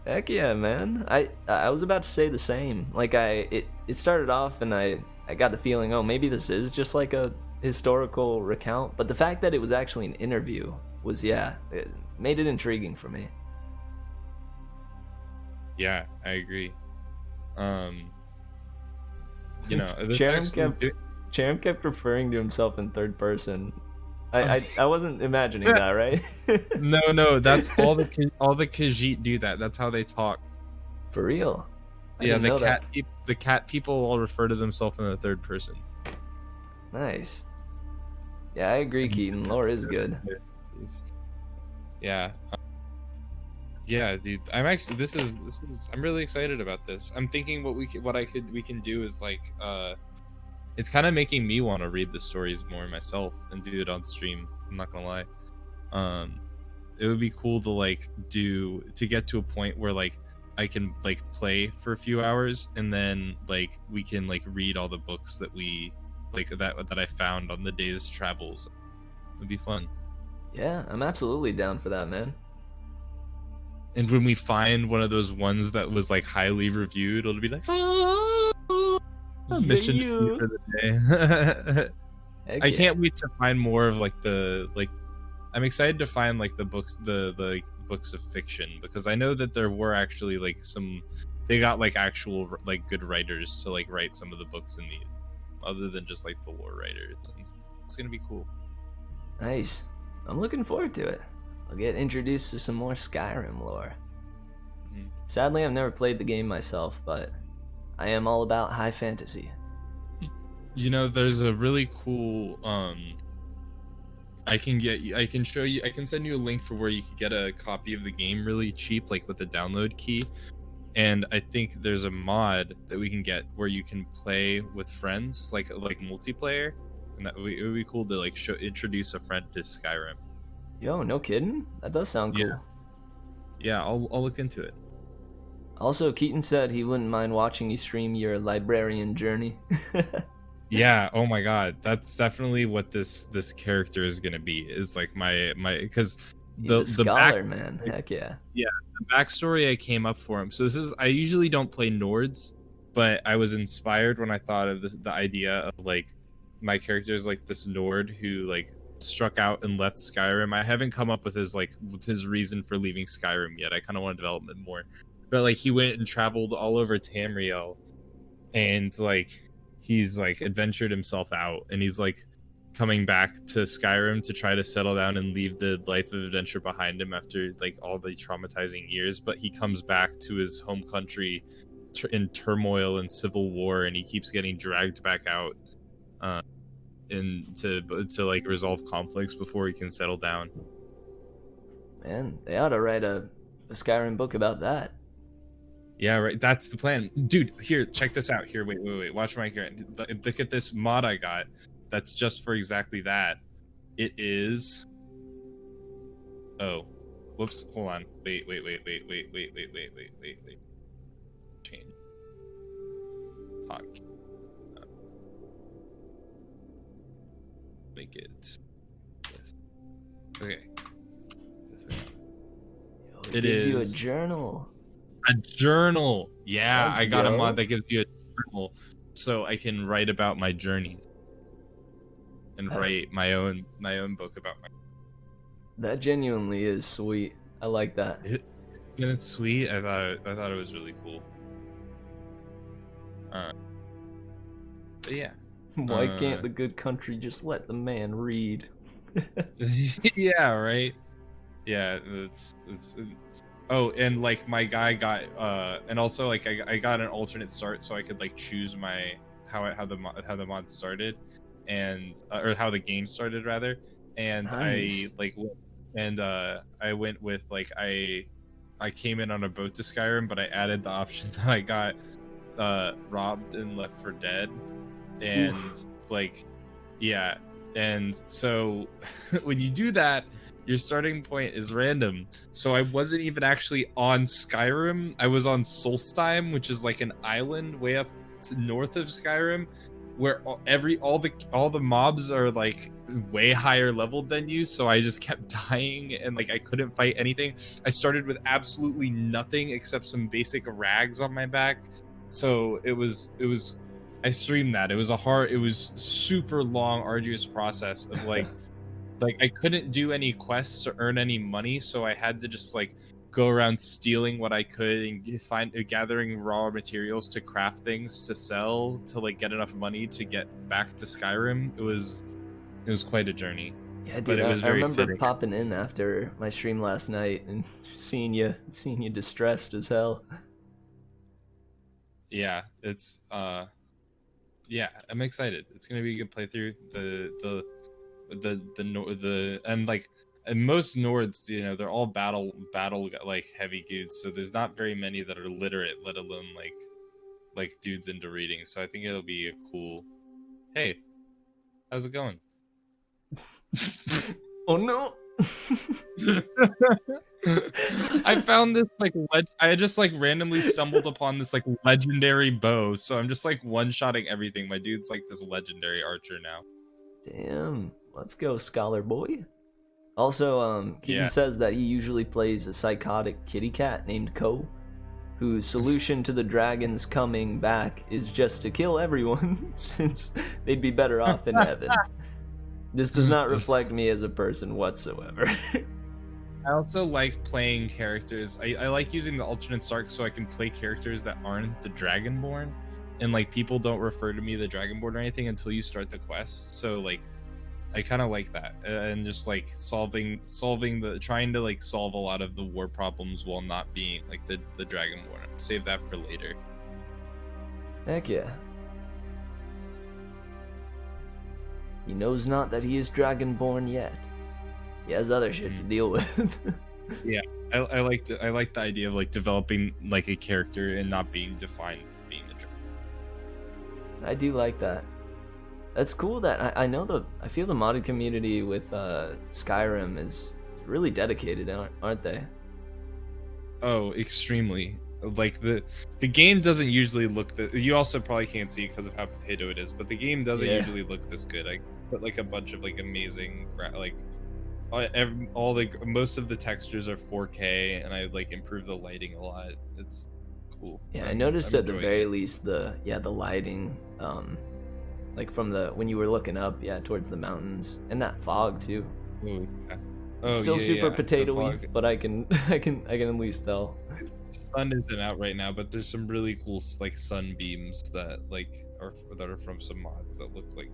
[SPEAKER 2] Heck yeah, man. I was about to say the same. Like it started off and I got the feeling, oh, maybe this is just like a historical recount, but the fact that it was actually an interview was, yeah, it made it intriguing for me.
[SPEAKER 11] Yeah, I agree. You know,
[SPEAKER 2] Charam kept referring to himself in third person. I wasn't imagining that, right?
[SPEAKER 11] No, that's all the Khajiit do that. That's how they talk.
[SPEAKER 2] For real?
[SPEAKER 11] Yeah, the cat people all refer to themselves in the third person.
[SPEAKER 2] Nice. Yeah, I agree, Keaton. Lore is good.
[SPEAKER 11] Yeah. Yeah, dude. I'm actually this is I'm really excited about this. I'm thinking we can do is like it's kind of making me want to read the stories more myself and do it on stream. I'm not gonna lie. It would be cool to get to a point where like I can like play for a few hours and then like we can like read all the books that we like that I found on the day's travels. It'd be fun.
[SPEAKER 2] Yeah, I'm absolutely down for that, man.
[SPEAKER 11] And when we find one of those ones that was like highly reviewed, it'll be like, mission for the day. I can't wait to find more of like I'm excited to find like the books, the like books of fiction, because I know that there were actually like they got like actual like good writers to like write some of the books in the, other than just like the lore writers. And it's gonna be cool.
[SPEAKER 2] Nice. I'm looking forward to it. I'll get introduced to some more Skyrim lore. Sadly, I've never played the game myself, but I am all about high fantasy.
[SPEAKER 11] You know, there's a really cool I can send you a link for where you can get a copy of the game really cheap, like with the download key. And I think there's a mod that we can get where you can play with friends, like multiplayer, and it would be cool to like introduce a friend to Skyrim.
[SPEAKER 2] Yo, no kidding? That does sound cool.
[SPEAKER 11] Yeah, I'll look into it.
[SPEAKER 2] Also, Keaton said he wouldn't mind watching you stream your librarian journey.
[SPEAKER 11] Yeah, oh my god, that's definitely what this character is gonna be. Is like my because
[SPEAKER 2] the scholar, man. Heck yeah.
[SPEAKER 11] Yeah, the backstory I came up for him. So I usually don't play Nords, but I was inspired when I thought of the idea of like my character is like this Nord who like struck out and left Skyrim. I haven't come up with his reason for leaving Skyrim yet. I kind of want to develop it more, but like he went and traveled all over Tamriel, and like he's like adventured himself out, and he's like coming back to Skyrim to try to settle down and leave the life of adventure behind him after like all the traumatizing years. But he comes back to his home country in turmoil and civil war, and he keeps getting dragged back out and to like resolve conflicts before he can settle down.
[SPEAKER 2] Man, they ought to write a Skyrim book about that.
[SPEAKER 11] Yeah, right. That's the plan, dude. Here, check this out. Here, wait. Watch my character. Look at this mod I got. That's just for exactly that. It is. Oh, whoops. Hold on. Wait. Change. Hot. Make it. Yes. Okay.
[SPEAKER 2] It gives you a journal.
[SPEAKER 11] A journal. Yeah,
[SPEAKER 2] Let's
[SPEAKER 11] I got
[SPEAKER 2] go.
[SPEAKER 11] a mod that gives you a journal, so I can write about my journeys and write my own book about my.
[SPEAKER 2] That genuinely is sweet. I like that.
[SPEAKER 11] Isn't it sweet? I thought it was really cool. But yeah.
[SPEAKER 2] Why can't the good country just let the man read?
[SPEAKER 11] Yeah, right. Yeah, it's. Oh, and like my guy got and also like I got an alternate start so I could like choose my how the mod started, and or how the game started rather, and nice. I went with like I came in on a boat to Skyrim, but I added the option that I got robbed and left for dead, and like Yeah, and so when you do that, your starting point is random. So I wasn't even actually on Skyrim. I was on Solstheim, which is like an island way up north of Skyrim, where all the mobs are like way higher leveled than you. So I just kept dying and like I couldn't fight anything. I started with absolutely nothing except some basic rags on my back. So it was I streamed that. It was super long, arduous process of like I couldn't do any quests to earn any money, so I had to just like go around stealing what I could and gathering raw materials to craft things to sell to like get enough money to get back to Skyrim. It was quite a journey.
[SPEAKER 4] Yeah, dude,
[SPEAKER 11] but it was
[SPEAKER 4] I
[SPEAKER 11] very
[SPEAKER 4] remember
[SPEAKER 11] fitting.
[SPEAKER 4] popping in after my stream last night and seeing you distressed as hell.
[SPEAKER 11] Yeah, it's yeah, I'm excited. It's gonna be a good playthrough. And most Nords, you know, they're all battle like heavy dudes, so there's not very many that are literate, let alone like dudes into reading. So I think it'll be a cool. Hey, how's it going?
[SPEAKER 4] Oh no.
[SPEAKER 11] I found this like I just like randomly stumbled upon this like legendary bow, so I'm just like one-shotting everything. My dude's like this legendary archer now.
[SPEAKER 4] Damn, let's go, scholar boy. Also, Keaton
[SPEAKER 11] Yeah.
[SPEAKER 4] says that he usually plays a psychotic kitty cat named Ko, whose solution to the dragons coming back is just to kill everyone, since they'd be better off in heaven. This does not reflect me as a person whatsoever.
[SPEAKER 11] I also like playing characters. I like using the alternate start so I can play characters that aren't the Dragonborn, and like people don't refer to me the Dragonborn or anything until you start the quest. So like, I kind of like that, and just like trying to like solve a lot of the war problems while not being like the Dragonborn. Save that for later.
[SPEAKER 4] Heck yeah. He knows not that he is Dragonborn yet. He has other shit to deal with.
[SPEAKER 11] Yeah, I like the idea of like developing like a character and not being defined being the Dragon.
[SPEAKER 4] I do like that. That's cool that I know I feel the modded community with Skyrim is really dedicated, aren't they?
[SPEAKER 11] Oh, extremely. Like the game doesn't usually look you also probably can't see because of how potato it is, but the game doesn't usually look this good. I put like a bunch of like amazing like most of the textures are 4K, and I like improve the lighting a lot. It's cool.
[SPEAKER 4] Yeah, I noticed at the very least the lighting, like from when you were looking up, towards the mountains, and that fog too.
[SPEAKER 11] Ooh, yeah.
[SPEAKER 4] It's still super potato-y, but I can at least tell.
[SPEAKER 11] Sun isn't out right now, but there's some really cool like sunbeams that are from some mods that look like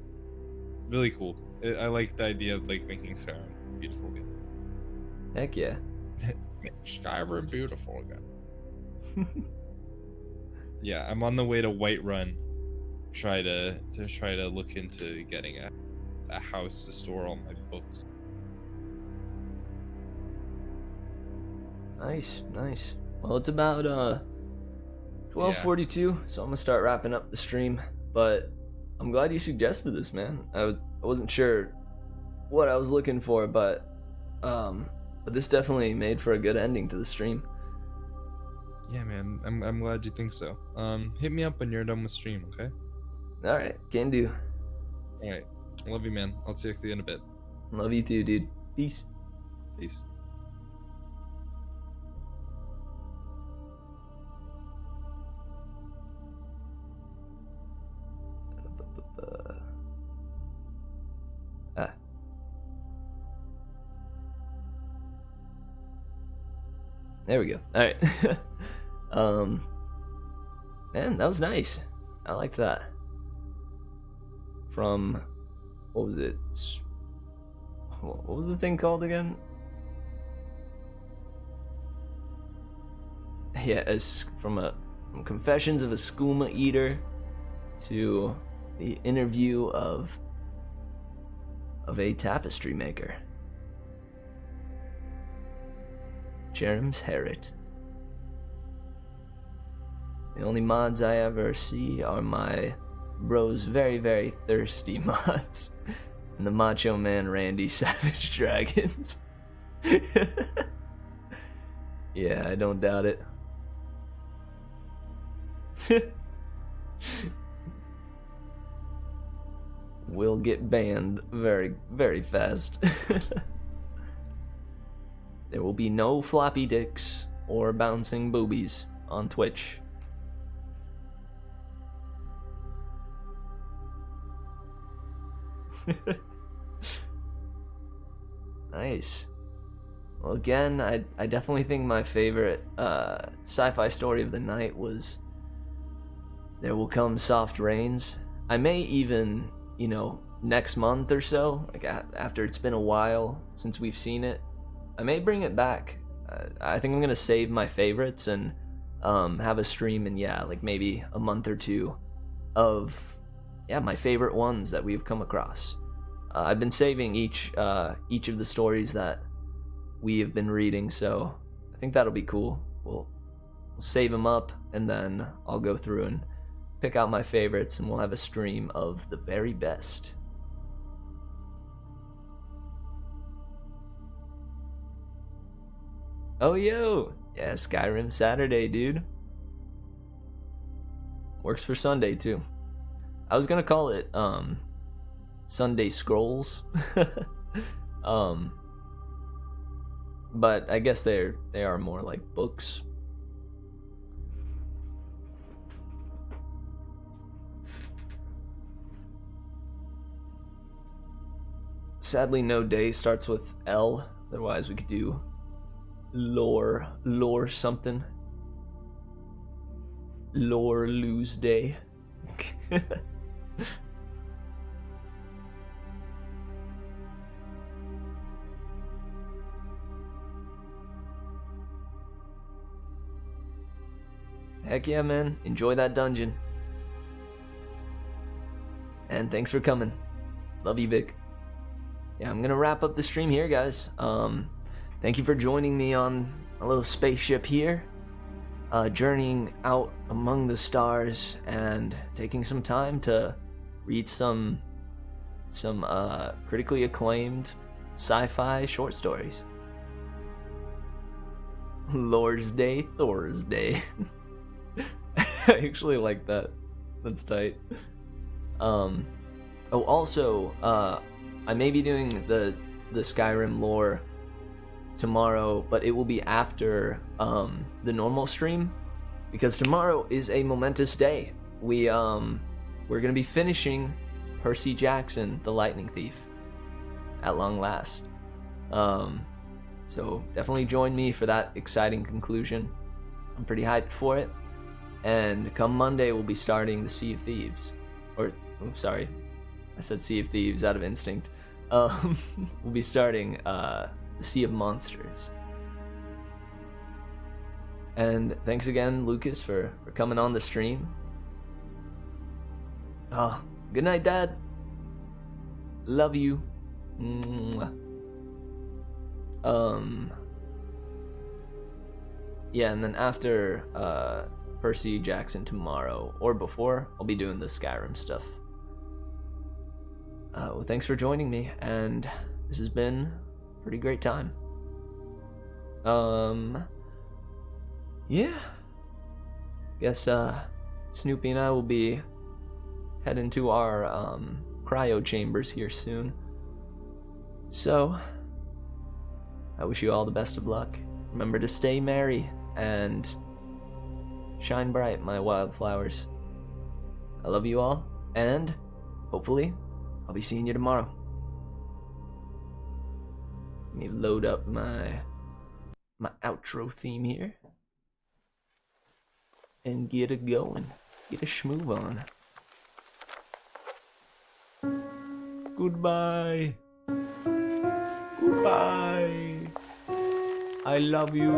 [SPEAKER 11] really cool. I like the idea of like making Skyrim a beautiful game.
[SPEAKER 4] Heck yeah.
[SPEAKER 11] Skyrim beautiful again. Yeah, I'm on the way to Whiterun. Try to look into getting a house to store all my books.
[SPEAKER 4] Nice. Well, it's about 12:42, so I'm gonna start wrapping up the stream. But I'm glad you suggested this, man. I wasn't sure what I was looking for, but this definitely made for a good ending to the stream.
[SPEAKER 11] Yeah, man. I'm glad you think so. Hit me up when you're done with stream, okay?
[SPEAKER 4] All right, can do.
[SPEAKER 11] All right. Love you, man. I'll see you in a bit.
[SPEAKER 4] Love you too, dude. Peace.
[SPEAKER 11] Peace.
[SPEAKER 4] There we go. All right. Man, that was nice. I liked that. From, what was it? What was the thing called again? Yeah, from Confessions of a Skooma Eater to the interview of a tapestry maker. Jerem's Herod. The only mods I ever see are my Bro's very, very thirsty mods. And the Macho Man Randy Savage Dragons. Yeah, I don't doubt it. Will get banned very, very fast. There will be no floppy dicks or bouncing boobies on Twitch. Nice. Well, again, I definitely think my favorite sci-fi story of the night was There Will Come Soft Rains. I may even, you know, next month or so, like after it's been a while since we've seen it, I may bring it back. I think I'm gonna save my favorites and have a stream in, yeah, like maybe a month or two of, yeah, my favorite ones that we've come across. I've been saving each of the stories that we have been reading, so I think that'll be cool. We'll save them up, and then I'll go through and pick out my favorites, and we'll have a stream of the very best. Oh, yo! Yeah, Skyrim Saturday, dude. Works for Sunday, too. I was gonna call it, Sunday Scrolls. But I guess they are more like books. Sadly, no day starts with L. Otherwise, we could do lore something. Lore lose day. Heck yeah, man. Enjoy that dungeon. And thanks for coming. Love you, Vic. Yeah, I'm gonna wrap up the stream here, guys. Thank you for joining me on a little spaceship here. Journeying out among the stars and taking some time to read some critically acclaimed sci-fi short stories. Lord's Day, Thor's Day. I actually like that. That's tight. Oh, also, I may be doing the Skyrim lore tomorrow, but it will be after the normal stream, because tomorrow is a momentous day. We're gonna be finishing Percy Jackson, the Lightning Thief, at long last. So definitely join me for that exciting conclusion. I'm pretty hyped for it. And come Monday, we'll be starting the Sea of Thieves. Or, oops, sorry, I said Sea of Thieves out of instinct. We'll be starting the Sea of Monsters. And thanks again, Lucas, for coming on the stream. Oh, good night, Dad. Love you. Mwah. Yeah, and then after Percy Jackson tomorrow, or before, I'll be doing the Skyrim stuff. Well, thanks for joining me, and this has been a pretty great time. Yeah. Guess Snoopy and I will be heading to our cryo chambers here soon. So, I wish you all the best of luck. Remember to stay merry and shine bright, my wildflowers. I love you all, and hopefully I'll be seeing you tomorrow. Let me load up my outro theme here and get it going. Get a schmoove on. Goodbye. Goodbye. I love you.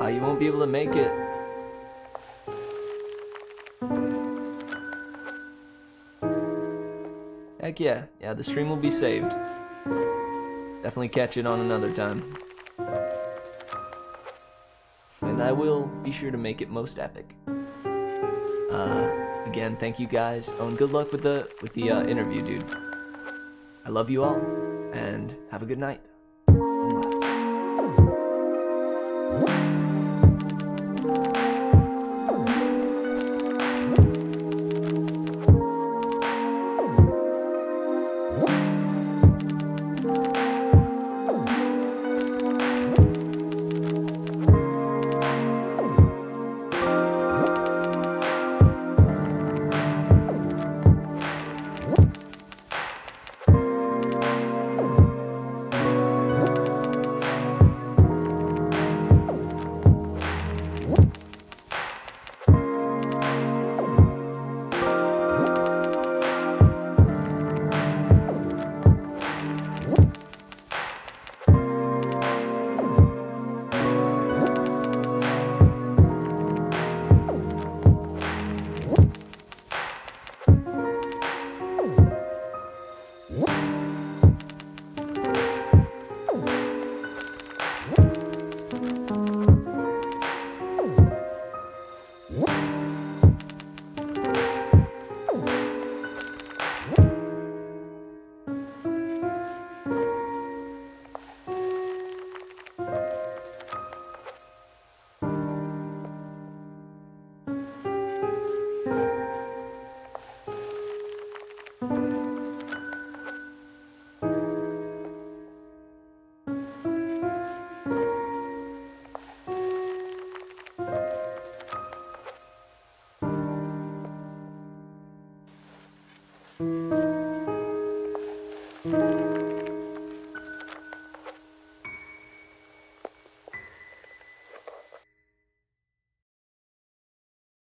[SPEAKER 4] You won't be able to make it. Heck yeah. Yeah, the stream will be saved. Definitely catch it on another time. Good night. I will be sure to make it most epic. Again, thank you guys. Oh, and good luck with the interview, dude. I love you all, and have a good night.
[SPEAKER 9] Thank you.